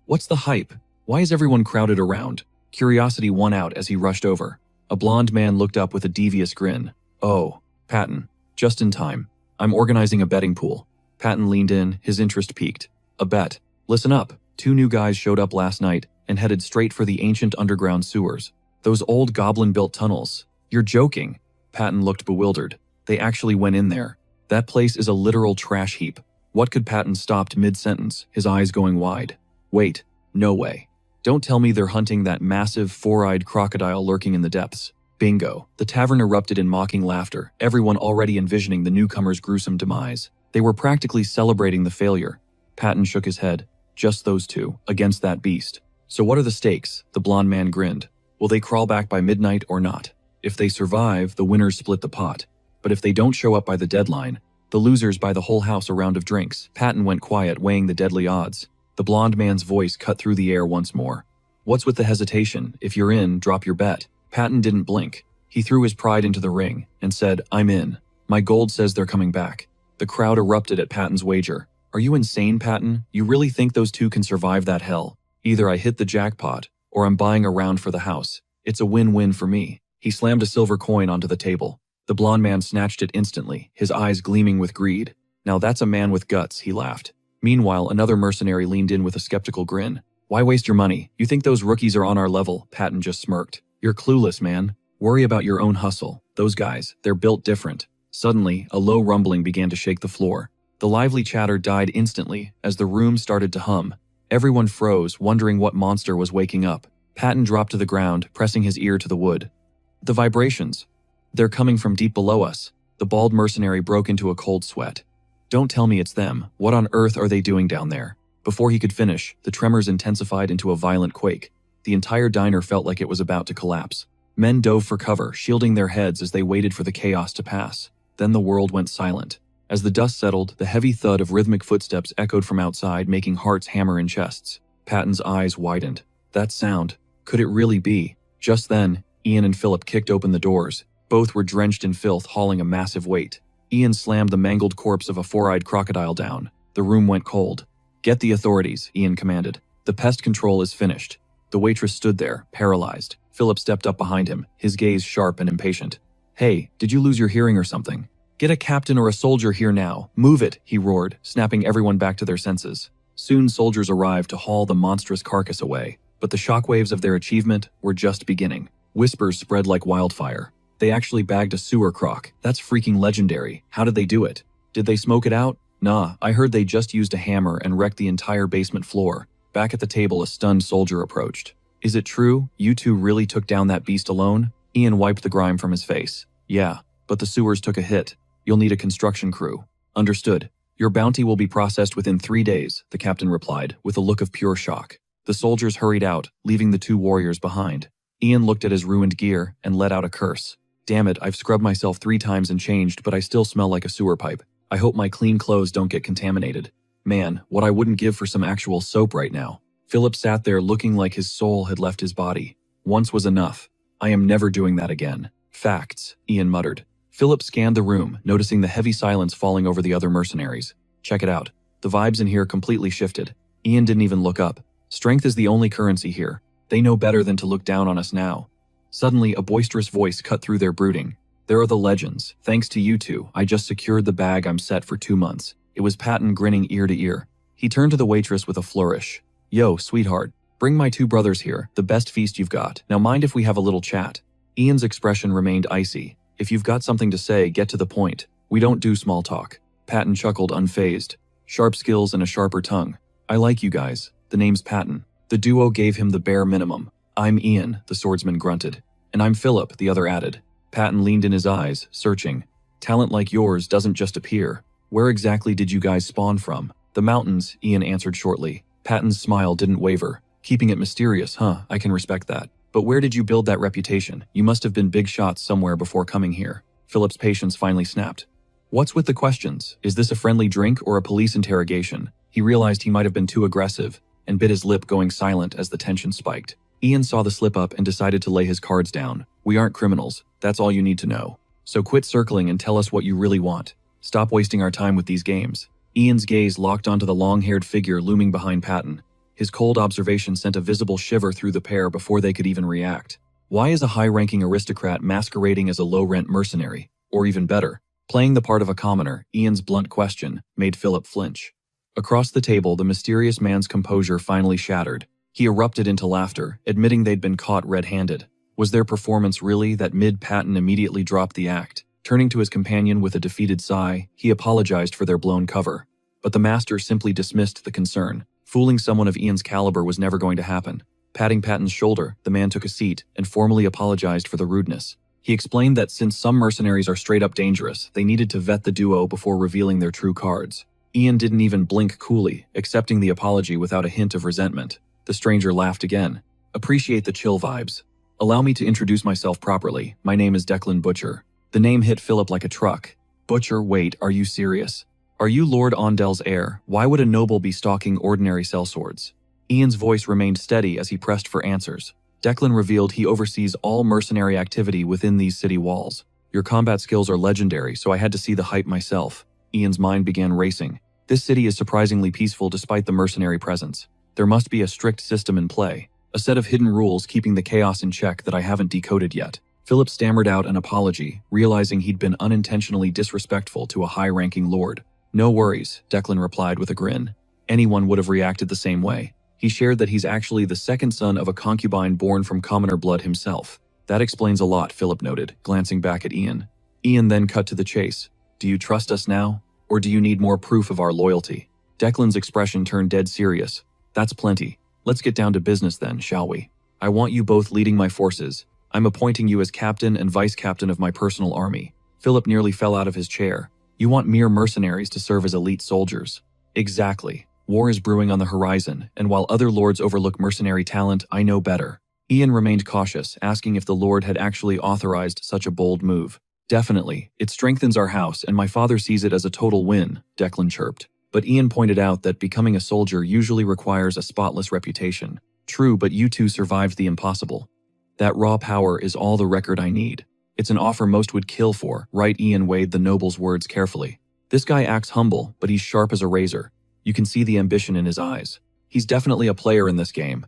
What's the hype? Why is everyone crowded around? Curiosity won out as he rushed over. A blond man looked up with a devious grin. Oh, Patton. Just in time. I'm organizing a betting pool. Patton leaned in, his interest piqued. A bet. Listen up. 2 new guys showed up last night and headed straight for the ancient underground sewers. Those old goblin-built tunnels. You're joking. Patton looked bewildered. They actually went in there. That place is a literal trash heap. What could Patton stopped mid-sentence, his eyes going wide? Wait, no way. Don't tell me they're hunting that massive, 4-eyed crocodile lurking in the depths. Bingo. The tavern erupted in mocking laughter, everyone already envisioning the newcomer's gruesome demise. They were practically celebrating the failure. Patton shook his head. Just those 2, against that beast. So what are the stakes? The blond man grinned. Will they crawl back by midnight or not? If they survive, the winners split the pot. But if they don't show up by the deadline, the losers buy the whole house a round of drinks. Patton went quiet, weighing the deadly odds. The blond man's voice cut through the air once more. What's with the hesitation? If you're in, drop your bet. Patton didn't blink. He threw his pride into the ring and said, I'm in. My gold says they're coming back. The crowd erupted at Patton's wager. Are you insane, Patton? You really think those 2 can survive that hell? Either I hit the jackpot, or I'm buying a round for the house. It's a win-win for me. He slammed a silver coin onto the table. The blond man snatched it instantly, his eyes gleaming with greed. Now that's a man with guts, he laughed. Meanwhile, another mercenary leaned in with a skeptical grin. Why waste your money? You think those rookies are on our level? Patton just smirked. You're clueless, man. Worry about your own hustle. Those guys, they're built different. Suddenly, a low rumbling began to shake the floor. The lively chatter died instantly as the room started to hum. Everyone froze, wondering what monster was waking up. Patton dropped to the ground, pressing his ear to the wood. The vibrations. They're coming from deep below us. The bald mercenary broke into a cold sweat. Don't tell me it's them. What on earth are they doing down there? Before he could finish, the tremors intensified into a violent quake. The entire diner felt like it was about to collapse. Men dove for cover, shielding their heads as they waited for the chaos to pass. Then the world went silent. As the dust settled, the heavy thud of rhythmic footsteps echoed from outside, making hearts hammer in chests. Patton's eyes widened. That sound. Could it really be? Just then, Ian and Philip kicked open the doors. Both were drenched in filth, hauling a massive weight. Ian slammed the mangled corpse of a 4-eyed crocodile down. The room went cold. Get the authorities, Ian commanded. The pest control is finished. The waitress stood there, paralyzed. Philip stepped up behind him, his gaze sharp and impatient. Hey, did you lose your hearing or something? Get a captain or a soldier here now. Move it, he roared, snapping everyone back to their senses. Soon soldiers arrived to haul the monstrous carcass away, but the shockwaves of their achievement were just beginning. Whispers spread like wildfire. They actually bagged a sewer croc. That's freaking legendary. How did they do it? Did they smoke it out? Nah, I heard they just used a hammer and wrecked the entire basement floor. Back at the table, a stunned soldier approached. Is it true? You 2 really took down that beast alone? Ian wiped the grime from his face. Yeah, but the sewers took a hit. You'll need a construction crew. Understood. Your bounty will be processed within 3 days, the captain replied, with a look of pure shock. The soldiers hurried out, leaving the 2 warriors behind. Ian looked at his ruined gear and let out a curse. Damn it, I've scrubbed myself 3 times and changed, but I still smell like a sewer pipe. I hope my clean clothes don't get contaminated. Man, what I wouldn't give for some actual soap right now. Philip sat there looking like his soul had left his body. Once was enough. I am never doing that again. Facts, Ian muttered. Philip scanned the room, noticing the heavy silence falling over the other mercenaries. Check it out. The vibes in here completely shifted. Ian didn't even look up. Strength is the only currency here. They know better than to look down on us now. Suddenly, a boisterous voice cut through their brooding. There are the legends. Thanks to you 2, I just secured the bag I'm set for 2 months. It was Patton grinning ear to ear. He turned to the waitress with a flourish. Yo, sweetheart. Bring my 2 brothers here, the best feast you've got. Now mind if we have a little chat. Ian's expression remained icy. If you've got something to say, get to the point. We don't do small talk. Patton chuckled unfazed. Sharp skills and a sharper tongue. I like you guys. The name's Patton. The duo gave him the bare minimum. I'm Ian, the swordsman grunted. And I'm Philip, the other added. Patton leaned in his eyes, searching. Talent like yours doesn't just appear. Where exactly did you guys spawn from? The mountains, Ian answered shortly. Patton's smile didn't waver. Keeping it mysterious, huh? I can respect that. But where did you build that reputation? You must have been big shots somewhere before coming here. Philip's patience finally snapped. What's with the questions? Is this a friendly drink or a police interrogation? He realized he might have been too aggressive and bit his lip, going silent as the tension spiked. Ian saw the slip up and decided to lay his cards down. We aren't criminals, that's all you need to know. So quit circling and tell us what you really want. Stop wasting our time with these games. Ian's gaze locked onto the long-haired figure looming behind Patton. His cold observation sent a visible shiver through the pair before they could even react. Why is a high-ranking aristocrat masquerading as a low-rent mercenary? Or even better, playing the part of a commoner? Ian's blunt question made Philip flinch. Across the table, the mysterious man's composure finally shattered. He erupted into laughter, admitting they'd been caught red-handed. Was their performance really that mid? Patton immediately dropped the act. Turning to his companion with a defeated sigh, he apologized for their blown cover. But the master simply dismissed the concern. Fooling someone of Ian's caliber was never going to happen. Patting Patton's shoulder, the man took a seat and formally apologized for the rudeness. He explained that since some mercenaries are straight-up dangerous, they needed to vet the duo before revealing their true cards. Ian didn't even blink, coolly accepting the apology without a hint of resentment. The stranger laughed again. Appreciate the chill vibes. Allow me to introduce myself properly. My name is Declan Butcher. The name hit Philip like a truck. Butcher, wait, are you serious? Are you Lord Ondel's heir? Why would a noble be stalking ordinary sellswords? Ian's voice remained steady as he pressed for answers. Declan revealed he oversees all mercenary activity within these city walls. Your combat skills are legendary, so I had to see the hype myself. Ian's mind began racing. This city is surprisingly peaceful despite the mercenary presence. There must be a strict system in play, a set of hidden rules keeping the chaos in check that I haven't decoded yet. Philip stammered out an apology, realizing he'd been unintentionally disrespectful to a high-ranking lord. No worries, Declan replied with a grin. Anyone would have reacted the same way. He shared that he's actually the second son of a concubine born from commoner blood himself. That explains a lot, Philip noted, glancing back at Ian. Ian then cut to the chase. Do you trust us now? Or do you need more proof of our loyalty? Declan's expression turned dead serious. That's plenty. Let's get down to business then, shall we? I want you both leading my forces. I'm appointing you as captain and vice-captain of my personal army. Philip nearly fell out of his chair. You want mere mercenaries to serve as elite soldiers? Exactly. War is brewing on the horizon, and while other lords overlook mercenary talent, I know better. Ian remained cautious, asking if the lord had actually authorized such a bold move. Definitely. It strengthens our house, and my father sees it as a total win, Declan chirped. But Ian pointed out that becoming a soldier usually requires a spotless reputation. True, but you two survived the impossible. That raw power is all the record I need. It's an offer most would kill for, right? Ian weighed the noble's words carefully. This guy acts humble, but he's sharp as a razor. You can see the ambition in his eyes. He's definitely a player in this game.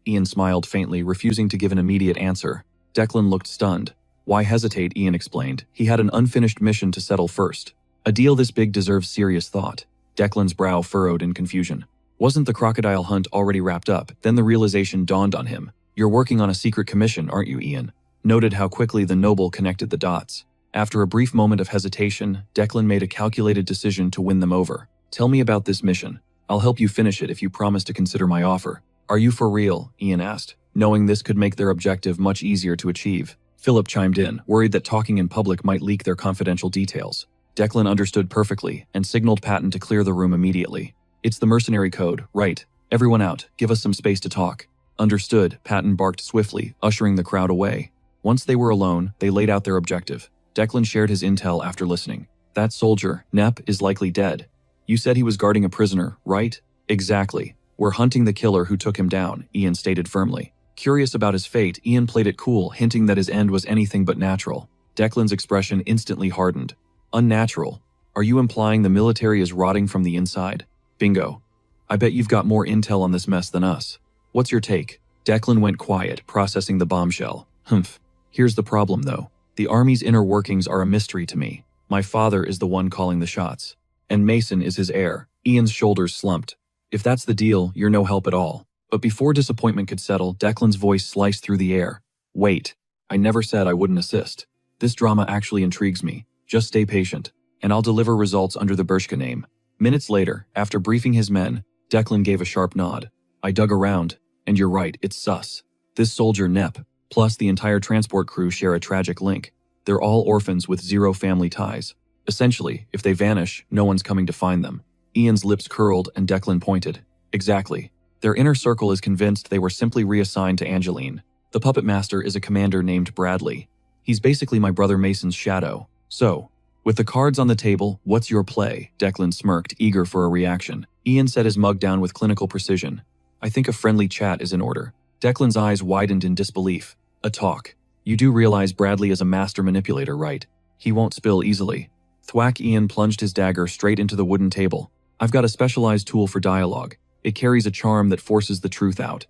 Ian smiled faintly, refusing to give an immediate answer. Declan looked stunned. Why hesitate? Ian explained. He had an unfinished mission to settle first. A deal this big deserves serious thought. Declan's brow furrowed in confusion. Wasn't the crocodile hunt already wrapped up? Then the realization dawned on him. You're working on a secret commission, aren't you, Ian? Noted how quickly the noble connected the dots. After a brief moment of hesitation, Declan made a calculated decision to win them over. Tell me about this mission. I'll help you finish it if you promise to consider my offer. Are you for real? Ian asked, knowing this could make their objective much easier to achieve. Philip chimed in, worried that talking in public might leak their confidential details. Declan understood perfectly and signaled Patton to clear the room immediately. It's the mercenary code, right? Everyone out, give us some space to talk. Understood, Patton barked swiftly, ushering the crowd away. Once they were alone, they laid out their objective. Declan shared his intel after listening. That soldier, Nep, is likely dead. You said he was guarding a prisoner, right? Exactly. We're hunting the killer who took him down, Ian stated firmly. Curious about his fate, Ian played it cool, hinting that his end was anything but natural. Declan's expression instantly hardened. Unnatural? Are you implying the military is rotting from the inside? Bingo. I bet you've got more intel on this mess than us. What's your take? Declan went quiet, processing the bombshell. Humph. Here's the problem, though. The army's inner workings are a mystery to me. My father is the one calling the shots. And Mason is his heir. Ian's shoulders slumped. If that's the deal, you're no help at all. But before disappointment could settle, Declan's voice sliced through the air. Wait. I never said I wouldn't assist. This drama actually intrigues me. Just stay patient, and I'll deliver results under the Bershka name. Minutes later, after briefing his men, Declan gave a sharp nod. I dug around, and you're right, it's sus. This soldier Nep, plus the entire transport crew share a tragic link. They're all orphans with zero family ties. Essentially, if they vanish, no one's coming to find them. Ian's lips curled and Declan pointed. Exactly. Their inner circle is convinced they were simply reassigned to Angeline. The puppet master is a commander named Bradley. He's basically my brother Mason's shadow. So, With the cards on the table, what's your play? Declan smirked, eager for a reaction. Ian set his mug down with clinical precision. I think a friendly chat is in order. Declan's eyes widened in disbelief. A talk. You do realize Bradley is a master manipulator, right? He won't spill easily. Thwack. Ian plunged his dagger straight into the wooden table. I've got a specialized tool for dialogue. It carries a charm that forces the truth out.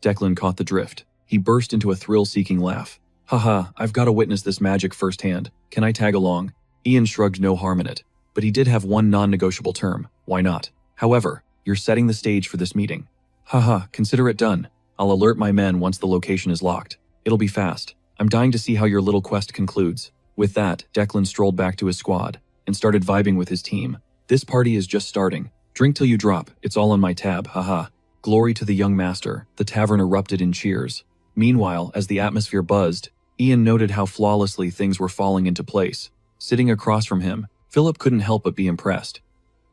Declan caught the drift. He burst into a thrill-seeking laugh. Haha, I've got to witness this magic firsthand. Can I tag along? Ian shrugged, no harm in it. But he did have one non-negotiable term. Why not? However, you're setting the stage for this meeting. Haha, consider it done. I'll alert my men once the location is locked. It'll be fast. I'm dying to see how your little quest concludes. With that, Declan strolled back to his squad and started vibing with his team. This party is just starting. Drink till you drop. It's all on my tab, haha. Glory to the young master. The tavern erupted in cheers. Meanwhile, as the atmosphere buzzed, Ian noted how flawlessly things were falling into place. Sitting across from him, Philip couldn't help but be impressed.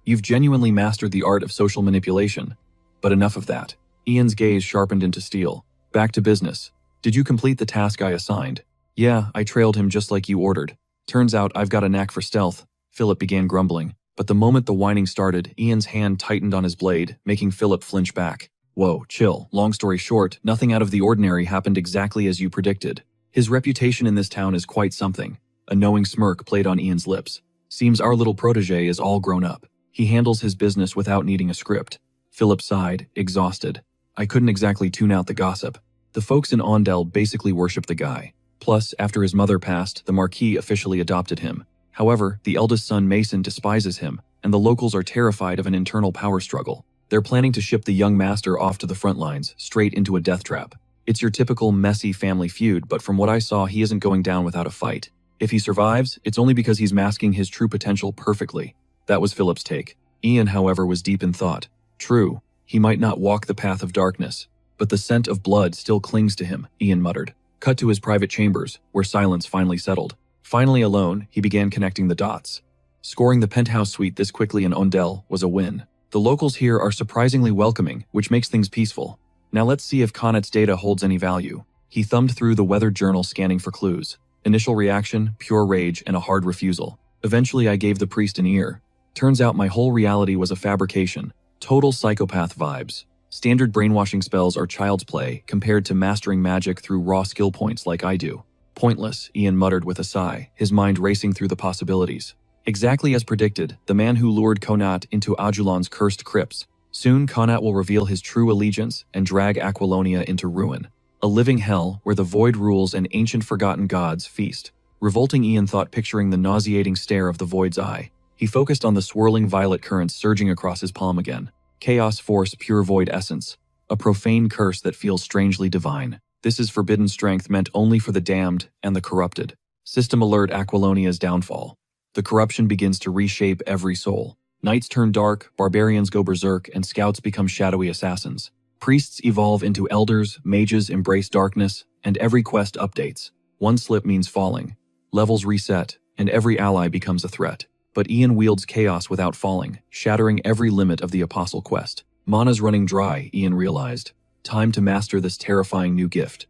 You've genuinely mastered the art of social manipulation. But enough of that. Ian's gaze sharpened into steel. Back to business. Did you complete the task I assigned? Yeah, I trailed him just like you ordered. Turns out I've got a knack for stealth. Philip began grumbling. But the moment the whining started, Ian's hand tightened on his blade, making Philip flinch back. Whoa, chill. Long story short, nothing out of the ordinary happened exactly as you predicted. His reputation in this town is quite something. A knowing smirk played on Ian's lips. Seems our little protege is all grown up. He handles his business without needing a script. Philip sighed, exhausted. I couldn't exactly tune out the gossip. The folks in Ondel basically worship the guy. Plus, after his mother passed, the Marquis officially adopted him. However, the eldest son Mason despises him, and the locals are terrified of an internal power struggle. They're planning to ship the young master off to the front lines, straight into a death trap. It's your typical messy family feud, but from what I saw, he isn't going down without a fight. If he survives, it's only because he's masking his true potential perfectly. That was Philip's take. Ian, however, was deep in thought. True, he might not walk the path of darkness, but the scent of blood still clings to him, Ian muttered. Cut to his private chambers, where silence finally settled. Finally alone, he began connecting the dots. Scoring the penthouse suite this quickly in Ondel was a win. The locals here are surprisingly welcoming, which makes things peaceful. Now let's see if Connacht's data holds any value. He thumbed through the weather journal, scanning for clues. Initial reaction, pure rage, and a hard refusal. Eventually I gave the priest an ear. Turns out my whole reality was a fabrication. Total psychopath vibes. Standard brainwashing spells are child's play compared to mastering magic through raw skill points like I do. Pointless, Ian muttered with a sigh, his mind racing through the possibilities. Exactly as predicted, the man who lured Connacht into Ajulan's cursed crypts. Soon Connacht will reveal his true allegiance and drag Aquilonia into ruin. A living hell where the void rules and ancient forgotten gods feast. Revolting, Ian thought, picturing the nauseating stare of the void's eye. He focused on the swirling violet currents surging across his palm again. Chaos force, pure void essence. A profane curse that feels strangely divine. This is forbidden strength meant only for the damned and the corrupted. System alert, Aquilonia's downfall. The corruption begins to reshape every soul. Knights turn dark, barbarians go berserk, and scouts become shadowy assassins. Priests evolve into elders, mages embrace darkness, and every quest updates. One slip means falling. Levels reset, and every ally becomes a threat. But Ian wields chaos without falling, shattering every limit of the apostle quest. Mana's running dry, Ian realized. Time to master this terrifying new gift.